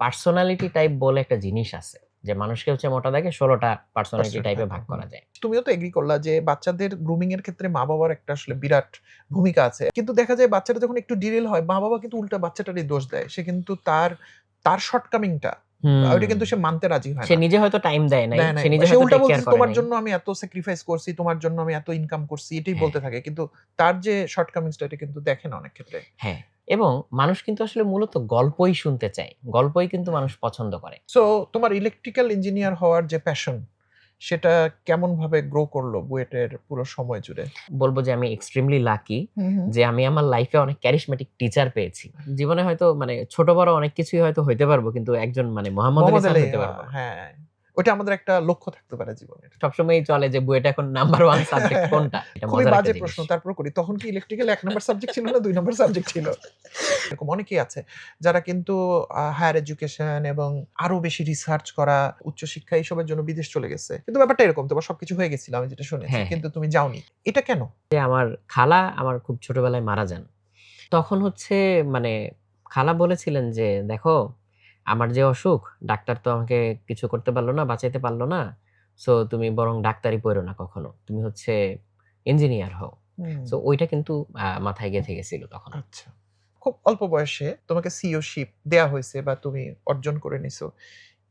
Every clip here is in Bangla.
পার্সোনালিটি টাইপ বলে একটা জিনিস আছে, যে মানুষকে হচ্ছে মোটা দাগে 16টা পার্সোনালিটি টাইপে ভাগ করা যায়। তুমিও তো এগ্রি করলা যে বাচ্চাদের গ্রুমিং এর ক্ষেত্রে মা বাবার একটা আসলে বিরাট ভূমিকা আছে, কিন্তু দেখা যায় বাচ্চাটা যখন একটু ডিরেল হয় মা বাবা কিন্তু উল্টা বাচ্চাটারই দোষ দেয়। সে কিন্তু তার শর্টকামিংটা ওইটা কিন্তু সে মানতে রাজি হয় সে না। নিজে হয়তো টাইম দেয় নাই, সে সে নিজে উল্টা হয়তো টেক কেয়ার বলতেছে করে তোমার নাই। জন্য আমি এত স্যাক্রিফাইস করছি, তোমার জন্য আমি এত ইনকাম করছি, এটাই হ্যাঁ। বলতে থাকে, কিন্তু তার যে শর্টকামিংসটা এটা কিন্তু দেখে না অনেক ক্ষেত্রে। হ্যাঁ, এবং মানুষ কিন্তু আসলে মূলত গল্পই শুনতে চায়, গল্পই কিন্তু মানুষ পছন্দ করে। সো তোমার ইলেকট্রিক্যাল ইঞ্জিনিয়ার হওয়ার যে প্যাশন সেটা কেমন ভাবে গ্রো করলো বুয়েটের পুরো সময় জুড়ে? বলবো যে আমি এক্সট্রিমলি লাকি যে আমি আমার লাইফে অনেক ক্যারিশমেটিক টিচার পেয়েছি। জীবনে হয়তো মানে ছোট বড় অনেক কিছুই হয়তো হইতে পারবো, কিন্তু একজন মানে মোহাম্মদ আলী মোহাম্মদ স্যার আলী, হইতে পারবো না। হ্যাঁ, ওটা আমাদের একটা লক্ষ্য থাকতে পারে জীবনের। সবসময়ই চলে যে বুয়েট এখন নাম্বার 1 সাবজেক্ট কোনটা? এটা খুবই মজার একটা বাজে জিনিস। প্রশ্ন, তারপর করি। তখন কি ইলেকট্রিক্যাল ১ নাম্বার সাবজেক্ট ছিল না ২ নাম্বার সাবজেক্ট ছিল? এরকম অনেকেই আছে যারা কিন্তু হায়ার এডুকেশন এবং আরো বেশি রিসার্চ করা, উচ্চশিক্ষা এইসবের জন্য বিদেশ চলে গেছে। কিন্তু ব্যাপারটা এরকম, তোমার সবকিছু হয়ে গেছিল আমি যেটা শুনেছি। হ্যাঁ, কিন্তু তুমি যাওনি। এটা কেন? যে আমার খালা আমার খুব ছোটবেলায় মারা যান। তখন হচ্ছে মানে খালা বলেছিলেন যে, "দেখো, আমার যে অসুখ, ডাক্তার তো আমাকে কিছু করতে পারল না, বাঁচাইতে পারল না। সো তুমি বরং ডাক্তারি পইড়ো না কখনো। তুমি হচ্ছে ইঞ্জিনিয়ার হও।" সো ওইটা কিন্তু মাথায় গেঁথে গেছিল তখন। আচ্ছা। খুব অল্প বয়সে তোমাকে সিইওশিপ দেয়া হইছে বা তুমি অর্জন করে নিছো।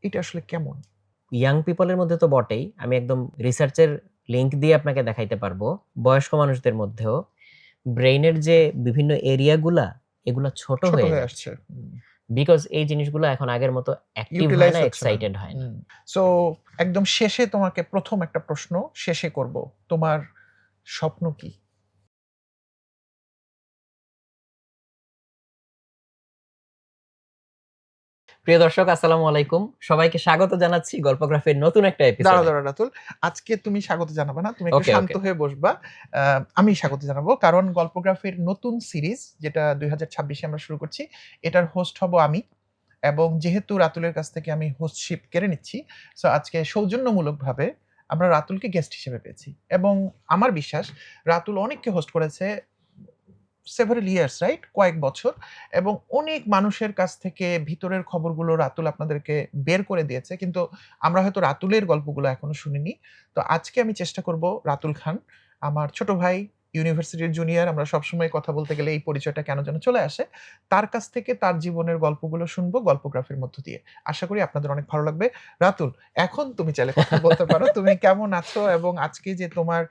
এটা আসলে কেমন? ইয়াং পিপল এর মধ্যে তো বটেই। আমি একদম রিসার্চের লিংক দিয়ে আপনাকে দেখাইতে পারবো। বয়স্ক মানুষদের মধ্যেও ব্রেইনের যে বিভিন্ন এরিয়া গুলা, এগুলা ছোট ছোট হয়ে হয়ে যাচ্ছে। আসছে। বিকজ এই জিনিসগুলো এখন আগের মতো অ্যাক্টিভ হয় ইউটিলাইজ না, হচ্ছে না। এক্সাইটেড হয় না। সো একদম শেষে তোমাকে ১ম একটা প্রশ্ন শেষে করব। তোমার স্বপ্ন কি? প্রিয় দর্শক, আসসালামু আলাইকুম। সবাইকে স্বাগত জানাচ্ছি গল্পগ্রাফের নতুন একটা দাঁড়াও, এপিসোডে। দাঁড়াও রাতুল। আজকে তুমি স্বাগত জানাবা না। তুমি একটু ওকে, শান্ত ওকে। হয়ে বসবা। আ আমি স্বাগত জানাবো। কারণ গল্পগ্রাফির নতুন সিরিজ যেটা ২০২৬ এ আমরা শুরু করছি, এটার হোস্ট হব আমি। এবং যেহেতু রাতুলের কাছ থেকে আমি হোস্টশিপ কেড়ে নিচ্ছি, সো আজকে সৌজন্যমূলকভাবে আমরা রাতুলকে গেস্ট হিসেবে পেয়েছি। এবং আমার বিশ্বাস রাতুল অনেককে হোস্ট করেছে several years, রাইট? কয়েক বছর, এবং অনেক মানুষের কাছ থেকে ভিতরের খবরগুলো রাতুল আপনাদেরকে বের করে দিয়েছে। কিন্তু আমরা হয়তো রাতুলের গল্পগুলো এখনো শুনিনি। তো আজকে আমি চেষ্টা করব রাতুল খান, আমার ছোট ভাই, ইউনিভার্সিটির জুনিয়র, আমরা সবসময় কথা বলতে গেলে এই পরিচয়টা কেন যেন চলে আসে। তার কাছ থেকে তার জীবনের গল্পগুলো শুনবো গল্পগ্রাফির মধ্য দিয়ে। আশা করি আপনাদের অনেক ভালো লাগবে। রাতুল, এখন তুমি চাইলে কথা বলতে পারো। তুমি কেমন আছো এবং আজকে যে তোমার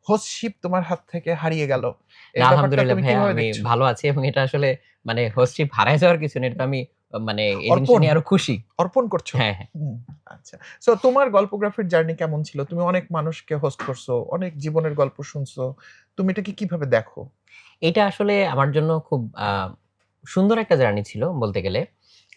হোস্টশিপ তোমার হাত থেকে হারিয়ে গেল, না, এই ব্যাপারটা আলহামদুলিল্লাহ তুমি ভাইয়া, কিভাবে আমি দেখছো? ভালো আছি এবং এটা আসলে মানে হোস্টশিপ হারায় যাওয়ার কিছু না। এটা তো আমি মানে এই জিনিসটা অর্পণ, নিয়ে আরো খুশি। অর্পণ করছো? হ্যাঁ, হ্যাঁ। হুম, আচ্ছা। সো তোমার গল্পগ্রাফির জার্নি কেমন ছিল? তুমি অনেক মানুষকে হোস্ট করছো, অনেক জীবনের গল্প শুনছো। তুমি এটাকে কিভাবে দেখো? এটা আসলে আমার জন্য খুব সুন্দর একটা জার্নি ছিল বলতে গেলে।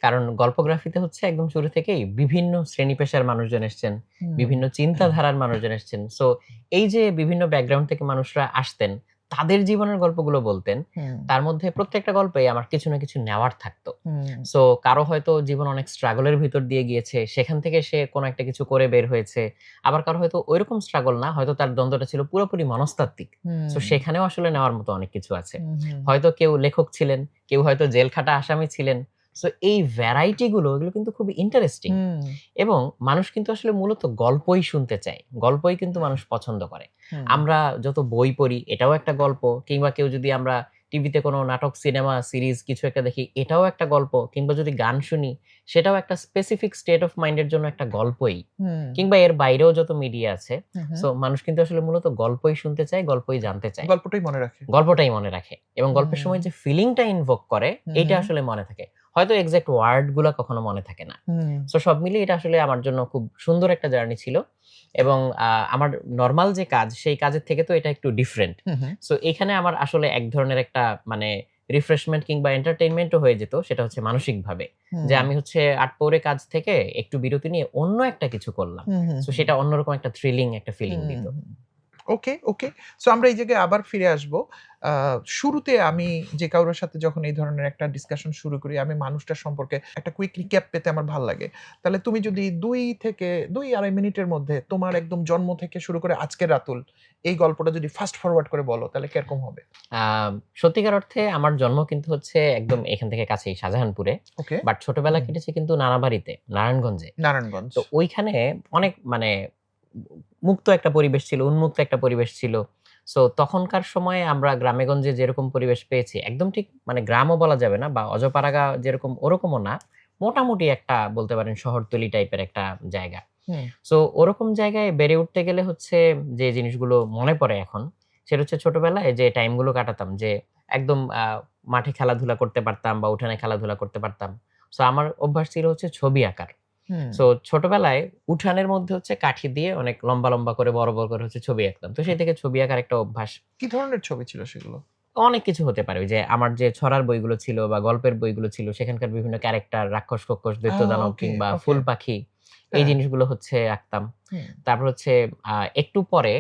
কারণ গল্পগ্রাফিতে হচ্ছে একদম শুরু থেকেই বিভিন্ন শ্রেণী-পেশার মানুষজন এসছেন, হুম, বিভিন্ন চিন্তাধারার মানুষজন এসছেন। সো এই যে বিভিন্ন ব্যাকগ্রাউন্ড থেকে মানুষরা আসতেন, তাদের জীবনের গল্পগুলো বলতেন। হুম, তার মধ্যে প্রত্যেকটা গল্পেই আমার কিছু না কিছু নেওয়ার থাকতো। হুম, সো কারো হয়তো জীবন অনেক স্ট্রাগল এর ভিতর দিয়ে গিয়েছে। সেখান থেকে সে কোন একটা কিছু করে বের হয়েছে। আবার কারো হয়তো ঐরকম স্ট্রাগল না। হয়তো তার দ্বন্দ্বটা ছিল পুরোপুরি মনস্তাত্ত্বিক। সো হুম, সেখানেও আসলে নেওয়ার মতো অনেক কিছু আছে। হুম, হুম, হয়তো কেউ লেখক ছিলেন, কেউ হয়তো জেল খাটা আসামি ছিলেন। সো এই ভ্যারাইটি গুলো এগুলো কিন্তু খুবই ইন্টারেস্টিং। হুম, এবং মানুষ কিন্তু আসলে মূলত গল্পই শুনতে চায়। গল্পই কিন্তু মানুষ পছন্দ করে। হুম, আমরা যত বই পড়ি এটাও একটা গল্প, কিংবা কেউ যদি আমরা টিভিতে কোনো নাটক, সিনেমা, সিরিজ কিছু একটা দেখি এটাও একটা গল্প, কিংবা যদি গান শুনি সেটাও একটা স্পেসিফিক স্টেট অফ মাইন্ড এর জন্য একটা গল্পই। হুম, কিংবা এর বাইরেও যত মিডিয়া আছে। হুম, সো মানুষ কিন্তু আসলে মূলত গল্পই শুনতে চায়, গল্পই জানতে চায়। গল্পটাই মনে রাখে। গল্পটাই মনে রাখে এবং গল্পের হুম, সময় যে ফিলিংটা ইনভোক করে এইটা হুম, আসলে মনে থাকে। হয়তো এক্সাক্ট ওয়ার্ড গুলা কখনো মনে থাকে না। হুম, সো সব মিলিয়ে এটা আসলে আমার জন্য খুব সুন্দর একটা জার্নি ছিল এবং আমার নরমাল যে কাজ সেই কাজের থেকে তো এটা একটু ডিফারেন্ট। হুম, হুম, সো এখানে আমার আসলে এক ধরনের একটা মানে রিফ্রেশমেন্ট কিংবা এন্টারটেইনমেন্ট ও হয়ে যেত, সেটা হচ্ছে মানসিকভাবে। যে হুম, আমি হচ্ছে আটপৌরে কাজ থেকে একটু বিরতি নিয়ে অন্য একটা কিছু করলাম। হুম, হুম, সো হুম, সেটা অন্যরকম একটা থ্রিলিং একটা ফিলিং হুম, দিত। হুম। ওকে, ওকে। সো আমরা এই জায়গায় আবার ফিরে আসবো। শুরুতে আমি যে কারোর সাথে যখন এই ধরনের একটা ডিসকাশন শুরু করি, আমি মানুষটার সম্পর্কে একটা কুইক রিক্যাপ পেতে আমার ভাল লাগে। তাহলে তুমি যদি ২ থেকে ২-২.৫ মিনিটের মধ্যে তোমার একদম জন্ম থেকে শুরু করে আজকের রাতুল, এই গল্পটা যদি ফাস্ট ফরওয়ার্ড করে বলো, তাহলে কিরকম হবে? সত্যিকার অর্থে আমার জন্ম কিন্তু হচ্ছে একদম এখান থেকে কাছেই শাহজাহানপুরে। ওকে। বাট ছোটবেলা হুম। কেটেছে কিন্তু নানাবাড়িতে, নারায়ণগঞ্জে। নারায়ণগঞ্জ। তো ওইখানে অনেক মানে মুক্ত একটা পরিবেশ ছিল, উন্মুক্ত একটা পরিবেশ ছিল। সো তখনকার সময়ে আমরা গ্রামে-গঞ্জে যেরকম পরিবেশ পেয়েছি, একদম ঠিক মানে গ্রামও বলা যাবে না বা অজপাড়াগা যেরকম ওরকমও না। মোটামুটি একটা বলতে পারেন শহরতলি টাইপের একটা জায়গা। হুম, সো ওরকম জায়গায় বেড়ে উঠতে গেলে হচ্ছে যে জিনিসগুলো মনে পড়ে এখন, সেটা হচ্ছে ছোটবেলায় যে টাইমগুলো কাটাতাম যে একদম মাঠে খেলাধুলা করতে পারতাম বা উঠানে খেলাধুলা করতে পারতাম। সো আমার অভ্যাস ছিল হচ্ছে ছবি আঁকার। হুম। সো ছোটবেলায় উঠানের মধ্যে হচ্ছে কাঠি দিয়ে অনেক লম্বা, লম্বা করে বড়, বড় করে হচ্ছে ছবি আঁকতাম। তো সেই থেকে ছবি আঁকার একটা অভ্যাস। কি ধরনের ছবি ছিল সেগুলো? অনেক কিছু হতে পারে। ওই যে আমার যে ছড়ার বইগুলো ছিল বা গল্পের বইগুলো ছিল সেখানকার বিভিন্ন ক্যারেক্টার, রাক্ষস-ফক্ষস, দৈত্য-দানব ওকে, কিংবা ওকে। ফুল পাখি এই হ্যাঁ। জিনিসগুলো হচ্ছে আঁকতাম। হুম। তারপর হচ্ছে একটু পরে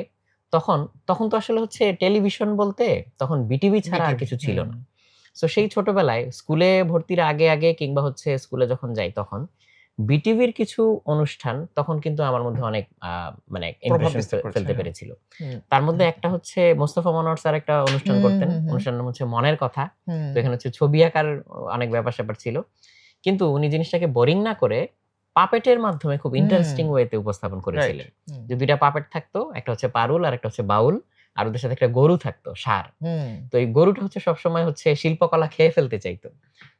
তখন, তখন তো আসলে হচ্ছে টেলিভিশন বলতে তখন বিটিভি ছাড়া আর বিটিভি। কিছু ছিল হুম। না। সো সেই ছোটবেলায় স্কুলে ভর্তির আগে, আগে কিংবা হচ্ছে স্কুলে যখন যাই তখন বিটিভির কিছু অনুষ্ঠান তখন কিন্তু আমার মধ্যে অনেক মানে প্রভাব ইমপ্রেশন বিস্তার করেছে। ফেলতে হ্যাঁ। পেরেছিল। হুম, তার মধ্যে হুম, একটা হচ্ছে মোস্তফা মনোয়ার স্যার একটা অনুষ্ঠান হুম, করতেন। হুম, হুম, অনুষ্ঠানের নাম হচ্ছে মনের কথা। হুম। তো এখানে হচ্ছে ছবি আঁকার অনেক ব্যাপার-স্যাপার ছিল। কিন্তু উনি জিনিসটাকে বোরিং না করে পাপেটের মাধ্যমে খুব হুম, ইন্টারেস্টিং ওয়েতে উপস্থাপন রাইট। করেছিলেন। হুম, যে ২ টা পাপেট থাকতো। একটা হচ্ছে পারুল আর একটা হচ্ছে বাউল। আর ওদের সাথে একটা গরু থাকতো, ষাঁড়। হুম, তো এই গরুটা হচ্ছে সবসময় হচ্ছে শিল্পকলা খেয়ে ফেলতে চাইতো।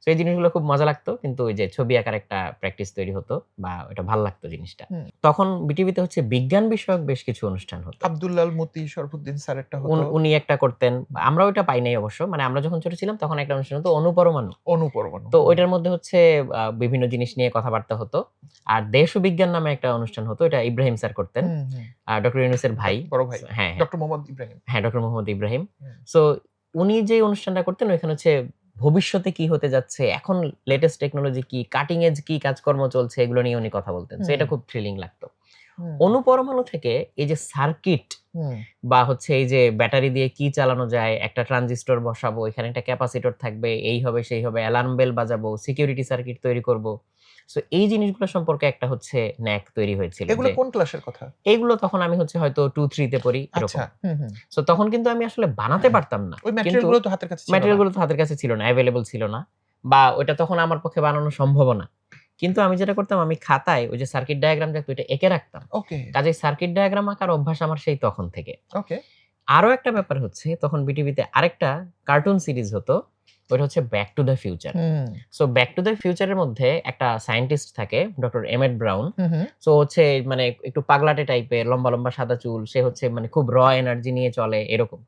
সো এই জিনিসগুলো খুব মজা লাগতো। কিন্তু ওই যে ছবি আঁকার একটা প্র্যাকটিস তৈরি হতো বা ওইটা ভাল লাগতো জিনিসটা। হুম। তখন বিটিভিতে হচ্ছে বিজ্ঞান বিষয়ক বেশ কিছু অনুষ্ঠান হতো। আব্দুল্লাল মতি, শরফুদ্দিন স্যারেরটা হতো। উনি একটা করতেন। আমরা ওইটা পাই নাই অবশ্য। মানে আমরা যখন ছোট ছিলাম তখন একটা অনুষ্ঠান হতো অনুপরমাণু। অনুপরমাণু। তো হুম, ওইটার মধ্যে হচ্ছে বিভিন্ন জিনিস নিয়ে কথাবার্তা হতো। আর দেশ ও বিজ্ঞান নামে একটা অনুষ্ঠান হতো। এটা ইব্রাহিম স্যার করতেন। হুম, হুম। ডক্টর ইউনূসের ভাই। বড় ভাই। হ্যাঁ, হ্যাঁ। ডক্টর মোহাম্মদ ইব্রাহিম। হ্যাঁ, ডক্টর মোহাম্মদ ইব্রাহিম। হুম, সো উনি যে অনুষ্ঠানটা করতেন ওইখানে হচ্ছে ভবিষ্যতে কি হতে যাচ্ছে, এখন লেটেস্ট টেকনোলজি কি, কাটিং এজ কি কাজকর্ম চলছে এগুলো নিয়ে উনি কথা বলতেন। সো হুম, এটা খুব থ্রিলিং লাগতো। হুম, অনুপরমাণু থেকে এই যে সার্কিট হুম, বা হচ্ছে এই যে ব্যাটারি দিয়ে কি চালানো যায়, একটা ট্রানজিস্টর বসাবো, এখানে একটা ক্যাপাসিটর থাকবে, এই হবে, সেই হবে, অ্যালার্ম বেল বাজাবো, সিকিউরিটি সার্কিট তৈরি করব। সো এই জিনিসগুলো সম্পর্কে একটা হচ্ছে ন্যাক তৈরি হয়েছিল এগুলো যে কোন ক্লাসের কথা? এইগুলো তখন আমি হচ্ছে হয়তো 2-3 তে পড়ি আচ্ছা। এরকম। হুম, হুম। সো তখন কিন্তু আমি আসলে বানাতে পারতাম না। ওই ম্যাটেরিয়াল কিন্তু গুলো তো হাতের কাছে ছিল ম্যাটেরিয়াল না। গুলো তো হাতের কাছে ছিল না, এভেইলেবল ছিল না। বা ওইটা তখন আমার পক্ষে বানানো সম্ভবও না। কিন্তু আমি যেটা করতাম আমি খাতায় ওই যে সার্কিট ডায়াগ্রাম থাকতো ওইটা এঁকে রাখতাম। ওকে, কাজেই সার্কিট ডায়াগ্রাম আঁকার অভ্যাস আমার সেই তখন থেকে। ওকে। আরো একটা ব্যাপার হচ্ছে তখন বিটিভিতে আরেকটা কার্টুন সিরিজ হতো। ওইটা হচ্ছে 'back to the future'. Hmm, so 'back to the future' এর মধ্যে একটা সায়েন্টিস্ট থাকে ডক্টর এমেট ব্রাউন। হুম, হুম, সো হচ্ছে মানে একটু পাগলাটে টাইপের, লম্বা, লম্বা সাদা চুল। সে হচ্ছে মানে খুব এনার্জি নিয়ে চলে এরকম।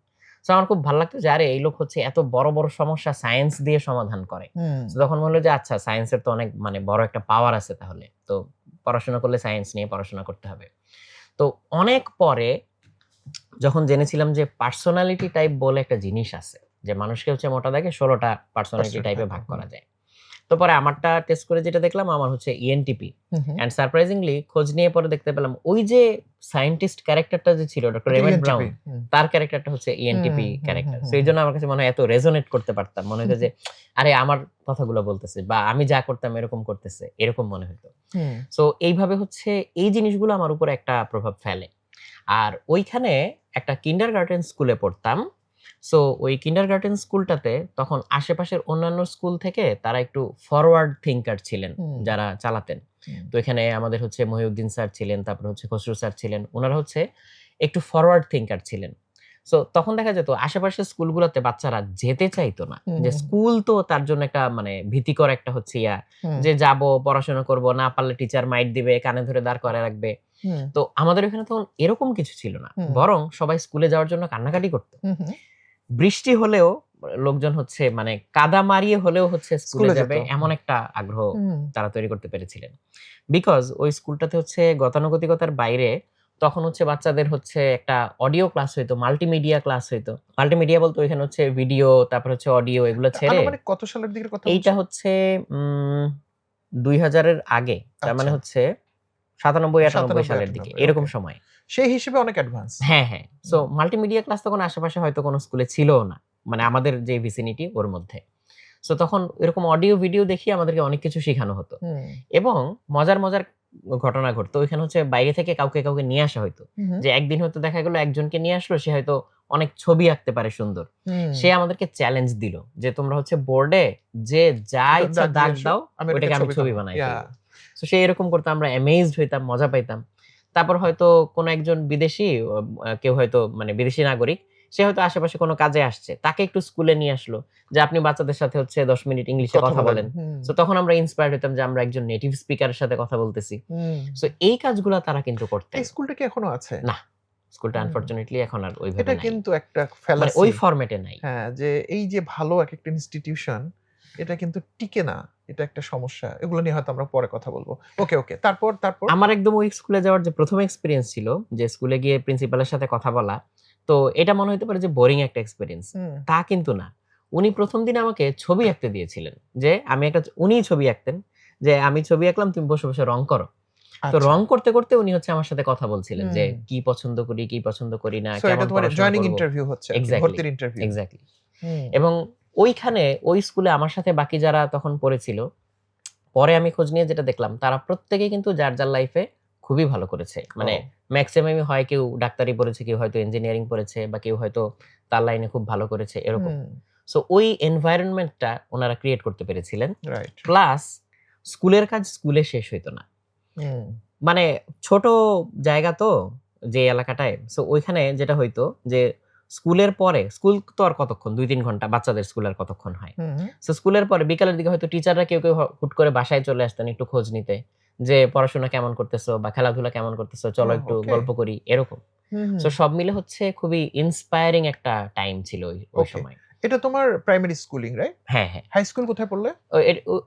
সো আমার খুব ভাল লাগতো যে আরে এই লোক হচ্ছে এত বড়, বড় সমস্যা সায়েন্স দিয়ে সমাধান করে। হুম, সো তখন মনে হলো যে আচ্ছা সায়েন্সের তো অনেক মানে বড় একটা পাওয়ার আছে তাহলে। তো পড়াশোনা করলে সায়েন্স নিয়ে পড়াশোনা করতে হবে। তো অনেক পরে যখন জেনেছিলাম যে পার্সোনালিটি টাইপ বলে একটা জিনিস আছে। যে মানুষকে হচ্ছে মোটা দাগে ১৬ টা পার্সোনালিটি পার্সোনালিটি টাইপে থাকে। ভাগ হুম, করা যায়। তো পরে আমারটা টেস্ট করে যেটা দেখলাম আমার হচ্ছে ENTP। Hmm, hmm. And surprisingly খোঁজ নিয়ে পরে দেখতে পেলাম ওই যে সায়েন্টিস্ট ক্যারেক্টারটা যে ছিল ডক্টর ওটা এমেট ইএনটিপি। ব্রাউন, হুম, তার ক্যারেক্টারটা হচ্ছে হুম, ENTP হুম, হুম, ক্যারেক্টার। সো হুম, হুম। এইজন্য আমার কাছে মনে হয় এত রেজোনেট করতে পারতাম। মনে হইতো যে আরে আমার কথাগুলো বলতেছে বা আমি যা করতাম এরকম করতেছে। এরকম মনে হইতো। হুম, সো এইভাবে হচ্ছে এই জিনিসগুলো আমার উপরে একটা প্রভাব ফেলে। আর ওইখানে একটা কিন্ডারগার্টেন স্কুলে পড়তাম। সো ওই কিন্ডারগার্টেন স্কুলটাতে তখন আশেপাশের অন্যান্য স্কুল থেকে তারা একটু ফরওয়ার্ড থিংকার ছিলেন, হুম, যারা চালাতেন। হুম, তো এখানে আমাদের হচ্ছে মহিউদ্দিন স্যার ছিলেন, তারপরে হচ্ছে খসরু স্যার ছিলেন। উনারা হচ্ছে একটু ফরওয়ার্ড থিংকার ছিলেন। সো তখন দেখা যেত আশেপাশের স্কুলগুলোতে বাচ্চারা যেতে চাইতো না। হুম, যে হুম, স্কুল তো তার জন্য একটা মানে ভীতিকর একটা হচ্ছে হুম, যে যাবো, পড়াশোনা করব, না পারলে টিচার মাইর দিবে, কানে ধরে দাঁড় করায় রাখবে। হুম, তো আমাদের ওখানে তখন এরকম কিছু ছিল না। হুম, বরং সবাই স্কুলে যাওয়ার জন্য কান্নাকাটি করত। হুম, হুম। বৃষ্টি হলেও লোকজন হচ্ছে মানে কাদা মারিয়ে হলেও হচ্ছে স্কুলে স্কুলে যেত। যাবে এমন হুম, একটা আগ্রহ হুম, তারা তৈরি করতে পেরেছিলেন। বিকজ ওই স্কুলটাতে হচ্ছে গতানুগতিকতার বাইরে তখন হচ্ছে বাচ্চাদের হচ্ছে একটা অডিও ক্লাস হইতো, মাল্টিমিডিয়া ক্লাস হইতো। মাল্টিমিডিয়া বলতে ওইখানে হচ্ছে ভিডিও, তারপর হচ্ছে অডিও এগুলো ছেড়ে আনুমানিক কত সালের দিকের কথা এইটা বলছো? হচ্ছে ২০০০ এর আগে। তার আচ্ছা। মানে হচ্ছে 97 98 97 সালের দিকে 98 এরকম ওকে। সময়। সেই হিসেবে অনেক অ্যাডভান্স। হ্যাঁ, হ্যাঁ। সো হুম। মাল্টিমিডিয়া ক্লাস তখন আশেপাশে হয়তো কোনো স্কুলে ছিলও না। মানে আমাদের যে ভিসিনিটি ওর মধ্যে। সো তখন এরকম অডিও ভিডিও দেখিয়ে আমাদেরকে অনেক কিছু শিখানো হতো। হুম। এবং মজার ঘটনা ঘটতো। ওইখানে হচ্ছে বাইরে থেকে কাউকে নিয়ে আসা হইতো। হুম। যে একদিন হয়তো দেখা গেল একজনকে নিয়ে আসলো, সে হয়তো অনেক ছবি আঁকতে পারে সুন্দর। হুম। সে আমাদেরকে চ্যালেঞ্জ দিল যে তোমরা হচ্ছে বোর্ডে যে যা ইচ্ছা দাগ দিয়ে দাগ আসো, দাও, আমি এটাকে ওইটাকে আমি ছবি ছবি বানাবো। বানায় ফেলবো। সো সে এরকম করতো, আমরা অ্যামেজড হইতাম, মজা পাইতাম। তারপর হয়তো কোনো একজন বিদেশি কেউ হয়তো মানে বিদেশি নাগরিক, সে হয়তো আশেপাশে কোনো কাজে আসছে। তাকে একটু স্কুলে নিয়ে আসলো যে আপনি বাচ্চাদের সাথে হচ্ছে 10 মিনিট ইংলিশে কথা বলেন। হুম। সো তখন আমরা ইন্সপায়ার্ড হইতাম যে আমরা একজন নেটিভ স্পিকারের সাথে কথা বলতেছি। হুম। সো এই কাজগুলা তারা কিন্তু করতেন। এই স্কুলটা কি এখনো আছে? না, স্কুলটা হুম। আনফরচুনেটলি এখন আর ওইভাবে এটা নাই। কিন্তু একটা মানে ওই ফ্যালাসি। ফরম্যাটে নাই। হ্যাঁ, যে এই যে ভালো একেকটা ইনস্টিটিউশন, এটা কিন্তু টিকে না। এটা একটা সমস্যা। এগুলো নিয়ে হয়তো আমরা পরে কথা বলব। ওকে। তারপর? আমার একদম ওই স্কুলে যাওয়ার যে ১ম এক্সপেরিয়েন্স ছিল, যে স্কুলে গিয়ে প্রিন্সিপালের সাথে কথা বলা। তো এটা মনে হইতে পারে যে বোরিং একটা এক্সপেরিয়েন্স। হুম। তা কিন্তু না। উনি ১ম দিন আমাকে ছবি আঁকতে দিয়েছিলেন। যে আমি একটা উনিই ছবি আঁকতেন। যে আমি ছবি আঁকলাম, তুমি বসে রং করো। তো আচ্ছা। রং করতে উনি হচ্ছে আমার সাথে কথা বলছিলেন যে হুম। কি পছন্দ করি, কি পছন্দ করি না, সো এটা কেমন তোমার পড়াশোনা জয়েনিং করব। ইন্টারভিউ হচ্ছে আরকি, এক্সাক্টলি, ভর্তির ইন্টারভিউ। এক্সাক্টলি। হুম। এবং ওইখানে ওই স্কুলে আমার সাথে বাকি যারা তখন পড়েছিল, পরে আমি খোঁজ নিয়ে যেটা দেখলাম তারা প্রত্যেকেই কিন্তু যার লাইফে খুবই ভালো করেছে। মানে ও। মেক্সিমামই হয় কেউ ডাক্তারি পড়েছে, কেউ হয়তো ইঞ্জিনিয়ারিং পড়েছে, বা কেউ হয়তো তার লাইনে খুব ভালো করেছে এরকম। হুম। সো ওই এনভায়রনমেন্টটা উনারা ক্রিয়েট করতে পেরেছিলেন। রাইট। প্লাস স্কুলের কাজ স্কুলে শেষ হইতো না। হুম। মানে ছোট জায়গা তো, যে এলাকাটায়। সো ওইখানে যেটা হইতো যে স্কুলের পরে, স্কুল তো আর কতক্ষণ ২-৩ ঘন্টা, বাচ্চাদের স্কুল আর কতক্ষণ হয়। হুম। সো স্কুলের পরে বিকালের দিকে হয়তো টিচাররা কেউ হুট করে বাসায় চলে আসতেন একটু খোঁজ নিতে। যে পড়াশোনা কেমন করতেছো বা খেলাধুলা কেমন করতেছো? চলো একটু ওকে। গল্প করি, এরকম। সো হুম। সব মিলে হচ্ছে খুবই ইন্সপায়ারিং একটা টাইম ছিল ওই ওকে। সময়। এটা তোমার প্রাইমারি স্কুলিং, রাইট? হ্যাঁ, হ্যাঁ। হাই স্কুল কোথায় পড়লে?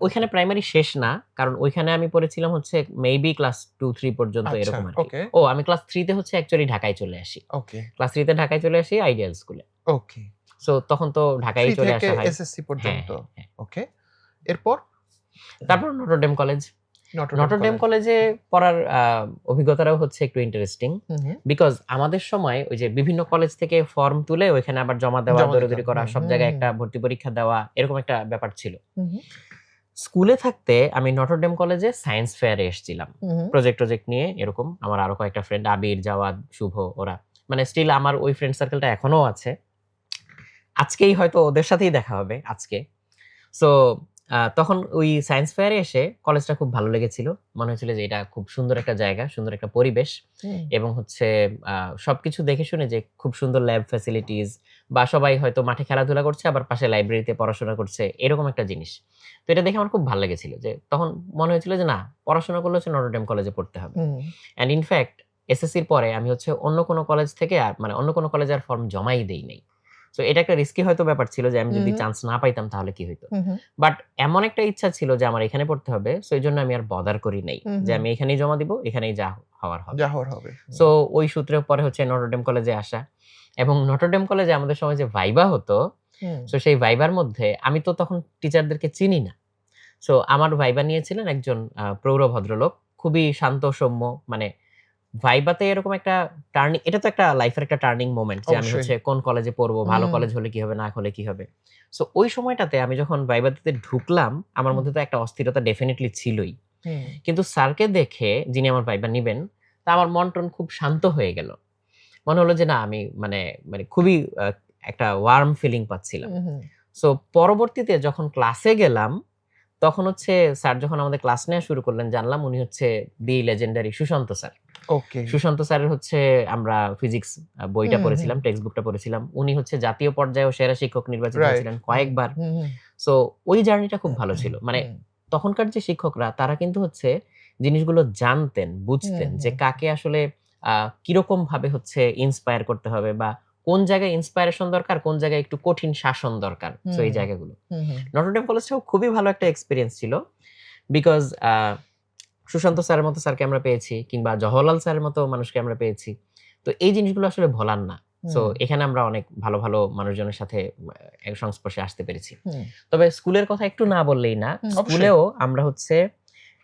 ওইখানে প্রাইমারি শেষ না। কারণ ওইখানে আমি পড়েছিলাম হচ্ছে মেবি ক্লাস 2-3 পর্যন্ত আচ্ছা, এরকম আরকি। ওকে। আমি ক্লাস 3 তে হচ্ছে অ্যাকচুয়ালি ঢাকায় চলে আসি। ওকে। ক্লাস 3 তে ঢাকায় চলে আসি আইডিয়াল স্কুলে। ওকে। সো তখন তো ঢাকায় 3 চলে থেকে আসা হয়। এসএসসি হ্যাঁ, পর্যন্ত। হ্যাঁ। ওকে। এরপর? তারপর Notre Dame college. Notre Dame Notre Dame college. কলেজে পড়ার অভিজ্ঞতাটাও হচ্ছে একটু ইন্টারেস্টিং। হুম। বিকজ আমাদের সময় ওই যে বিভিন্ন কলেজ থেকে ফর্ম তুলে ওইখানে আবার জমা দেওয়া, জমা দিতাম। দৌড়াদৌড়ি করা, সব জায়গায় হুম। একটা ভর্তি পরীক্ষা দেওয়া, এরকম একটা ব্যাপার ছিল। হুম। স্কুলে থাকতে আমি নটরডেম কলেজে সায়েন্স ফেয়ারে এসেছিলাম। হুম। প্রজেক্ট নিয়ে এরকম। আমার আরো কয়েকটা ফ্রেন্ড আবির, জাওয়াদ, শুভ, ওরা। মানে স্টিল আমার ওই ফ্রেন্ড সার্কেলটা এখনো আছে। আজকেই হয়তো ওদের সাথেই দেখা হবে আজকে। সো তখন ওই সায়েন্স ফেয়ারে এসে কলেজটা খুব ভালো লেগেছিল। মনে হয়েছিল যে এটা খুব সুন্দর একটা জায়গা, সুন্দর একটা পরিবেশ, হুম। এবং হচ্ছে সবকিছু দেখে শুনে যে খুব সুন্দর ল্যাব ফ্যাসিলিটিস, বা সবাই হয়তো মাঠে খেলাধুলা করছে আবার পাশে লাইব্রেরিতে পড়াশোনা করছে, এরকম একটা জিনিস। তো এটা দেখে আমার খুব ভালো লেগেছিল যে তখন মনে হয়েছিল যে না, পড়াশোনা করলে হচ্ছে নটরডেম কলেজে পড়তে হবে। হুম। অ্যান্ড ইনফ্যাক্ট এসএসসির পরে আমি হচ্ছে অন্য কোনো কলেজ থেকে মানে অন্য কোনো কলেজে আর ফর্ম জমাই দেই নাই। সো এটা একটা রিস্কি হয়তো ব্যাপার ছিল যে আমি যদি হুম। চান্স না পাইতাম তাহলে কি হইতো। হুম। বাট এমন একটা ইচ্ছা ছিল যে আমার এখানে পড়তে হবে। সো এজন্য আমি আর বদার করি নাই। যে হুম। আমি এখানেই জমা দিব, এখানেই যা হওয়ার হবে। যা হওয়ার হবে। সো ওই সূত্রে পরে হচ্ছে নটরডেম কলেজে আসা। এবং নটরডেম কলেজে আমাদের সময় যে ভাইবা হতো, হুম। সো সেই ভাইবার মধ্যে আমি তো তখন টিচারদেরকে চিনি না। সো আমার ভাইবা নিয়েছিলেন একজন প্রৌঢ় ভদ্রলোক। খুবই শান্ত সৌম্য, মানে ভাইবাতে এরকম একটা এটা তো একটা লাইফের একটা টার্নিং মোমেন্ট যে আমি অবশ্যই। হচ্ছে কোন কলেজে পড়বো, ভালো হুম। কলেজ হলে কি হবে, না হলে কি হবে। সো ওই সময়টাতে আমি যখন ভাইবা দিতে ঢুকলাম, আমার মধ্যে তো একটা অস্থিরতা ডেফিনিটলি ছিলই। হুম। কিন্তু স্যারকে দেখে, যিনি আমার ভাইবা নিবেন, তা আমার মন-টন খুব শান্ত হয়ে গেল। মনে হলো যে না, আমি মানে মানে খুবই একটা ওয়ার্ম ফিলিং পাচ্ছিলাম। হুম। সো পরবর্তীতে যখন ক্লাসে গেলাম, তখন হচ্ছে স্যার যখন আমাদের ক্লাস নেয়া শুরু করলেন, জানলাম উনি হচ্ছে দি লেজেন্ডারি সুশান্ত স্যার। ওকে। সুশান্ত স্যারের হচ্ছে আমরা ফিজিক্স বইটা হুম। পড়েছিলাম, টেক্সট বুকটা পড়েছিলাম। উনি হচ্ছে জাতীয় পর্যায়েও সেরা শিক্ষক নির্বাচিত রাইট। হয়েছিলেন কয়েকবার। হুম। সো ওই জার্নিটা খুব ভালো ছিল। মানে তখনকার যে শিক্ষকরা তারা কিন্তু হচ্ছে জিনিসগুলো জানতেন, বুঝতেন যে কাকে আসলে কিরকম ভাবে হচ্ছে ইন্সপায়ার করতে হবে, বা কোন জায়গায় ইন্সপায়ারেশন দরকার, কোন জায়গায় একটু কঠিন শাসন দরকার। সো এই জায়গাগুলো। নটরডেম কলেজটাও খুবই ভালো একটা এক্সপেরিয়েন্স ছিল। বিকজ সুশান্ত স্যারের মতো স্যারকে আমরা পেয়েছি, কিংবা জওহরলাল স্যারের মতো মানুষকে আমরা পেয়েছি। তো এই জিনিসগুলো আসলে ভোলার না। সো এখানে আমরা অনেক ভালো মানুষজনের সাথে সংস্পর্শে আসতে পেরেছি। তবে স্কুলের কথা একটু না বললেই না। অবশ্যই। স্কুলেও আমরা হচ্ছে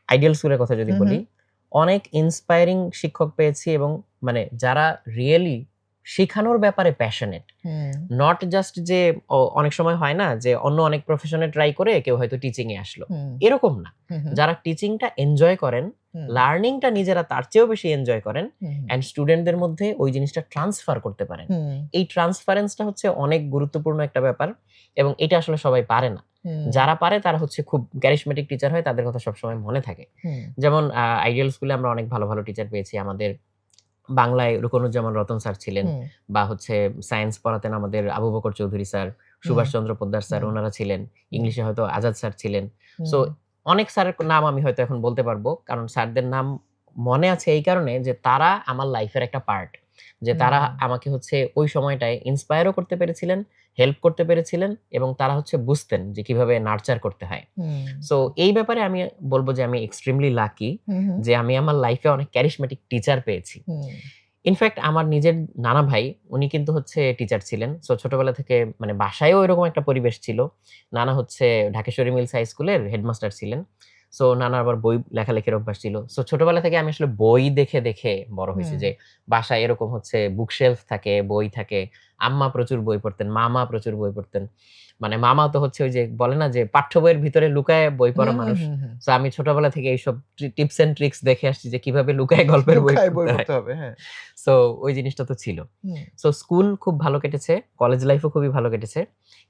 আইডিয়াল স্কুলের কথা যদি বলি, অনেক ইন্সপায়ারিং শিক্ষক পেয়েছি এবং মানে যারা রিয়েলি শেখানোর ব্যাপারে প্যাশনেট, হুম, নট জাস্ট যে অনেক সময় হয় না যে অন্য অনেক প্রফেশনে ট্রাই করে কেউ হয়তো টিচিং এ আসলো, হুম, এরকম না। হুম, হুম, যারা টিচিংটা এনজয় করেন, হুম, লার্নিংটা নিজেরা তার চেয়েও বেশি এনজয় করেন হুম, অ্যান্ড স্টুডেন্টদের মধ্যে ওই জিনিসটা ট্রান্সফার করতে পারেন। হুম, এই ট্রান্সফারেন্সটা হচ্ছে অনেক গুরুত্বপূর্ণ একটা ব্যাপার এবং এটা আসলে সবাই পারে না। হুম, যারা পারে তারা হচ্ছে খুব ক্যারিশমেটিক টিচার হয়, তাদের কথা সবসময় মনে থাকে। হুম, যেমন আইডিয়াল স্কুলে আমরা অনেক ভালো ভালো টিচার পেয়েছি। আমাদের বাংলায় রুকনুজ্জামান রতন স্যার ছিলেন, হুম, বা হচ্ছে সায়েন্স পড়াতেন আমাদের আবু বকর চৌধুরী স্যার, হুম, সুভাষচন্দ্র পোদ্দার স্যার, হুম, ওনারা ছিলেন। হুম, ইংলিশে হয়তো আজাদ স্যার ছিলেন। সো হুম, অনেক স্যারের নাম আমি হয়তো এখন বলতে পারবো। কারণ স্যারদের নাম মনে আছে এই কারণে যে তারা আমার লাইফের একটা পার্ট। যে তারা হুম, আমাকে হচ্ছে ওই সময়টায় ইন্সপায়ারও করতে পেরেছিলেন, হেল্প করতে পেরেছিলেন এবং তারা হচ্ছে বুঝতেন যে কিভাবে নার্চার করতে হয়। হুম, সো এই ব্যাপারে আমি বলব যে আমি এক্সট্রিমলি লাকি হুম, হুম, যে আমি আমার লাইফে অনেক ক্যারিশমেটিক টিচার পেয়েছি। হুম, ইনফেক্ট আমার নিজের নানা ভাই, উনি কিন্তু হচ্ছে টিচার ছিলেন। সো ছোটবেলা থেকে মানে বাসায়ও এরকম একটা পরিবেশ ছিল। নানা হচ্ছে ঢাকেশ্বরী মিলস হাই স্কুলের হেডমাস্টার ছিলেন। সো নানার আবার বই লেখালেখির অভ্যাস ছিল। সো ছোটবেলা থেকে আমি আসলে বই দেখে, দেখে বড় হইছি হুম, যে বাসায় এরকম হচ্ছে বুক শেলফ থাকে, বই থাকে। আম্মা প্রচুর বই পড়তেন, মামা প্রচুর বই পড়তেন। মানে মামা তো হচ্ছে ওই যে বলে না যে পাঠ্য বইয়ের ভিতরে লুকায়ে বই পড়া হুম, মানুষ। হুম, হুম। সো আমি ছোটবেলা থেকে এইসব টিপস অ্যান্ড ট্রিকস দেখে আসছি যে কিভাবে লুকায়ে গল্পের বই লুকায় বই পড়তে হয়। পড়তে হবে। হ্যাঁ। সো ওই জিনিসটা তো ছিল। হুম, সো স্কুল খুব ভালো কেটেছে, কলেজ লাইফও খুবই ভালো কেটেছে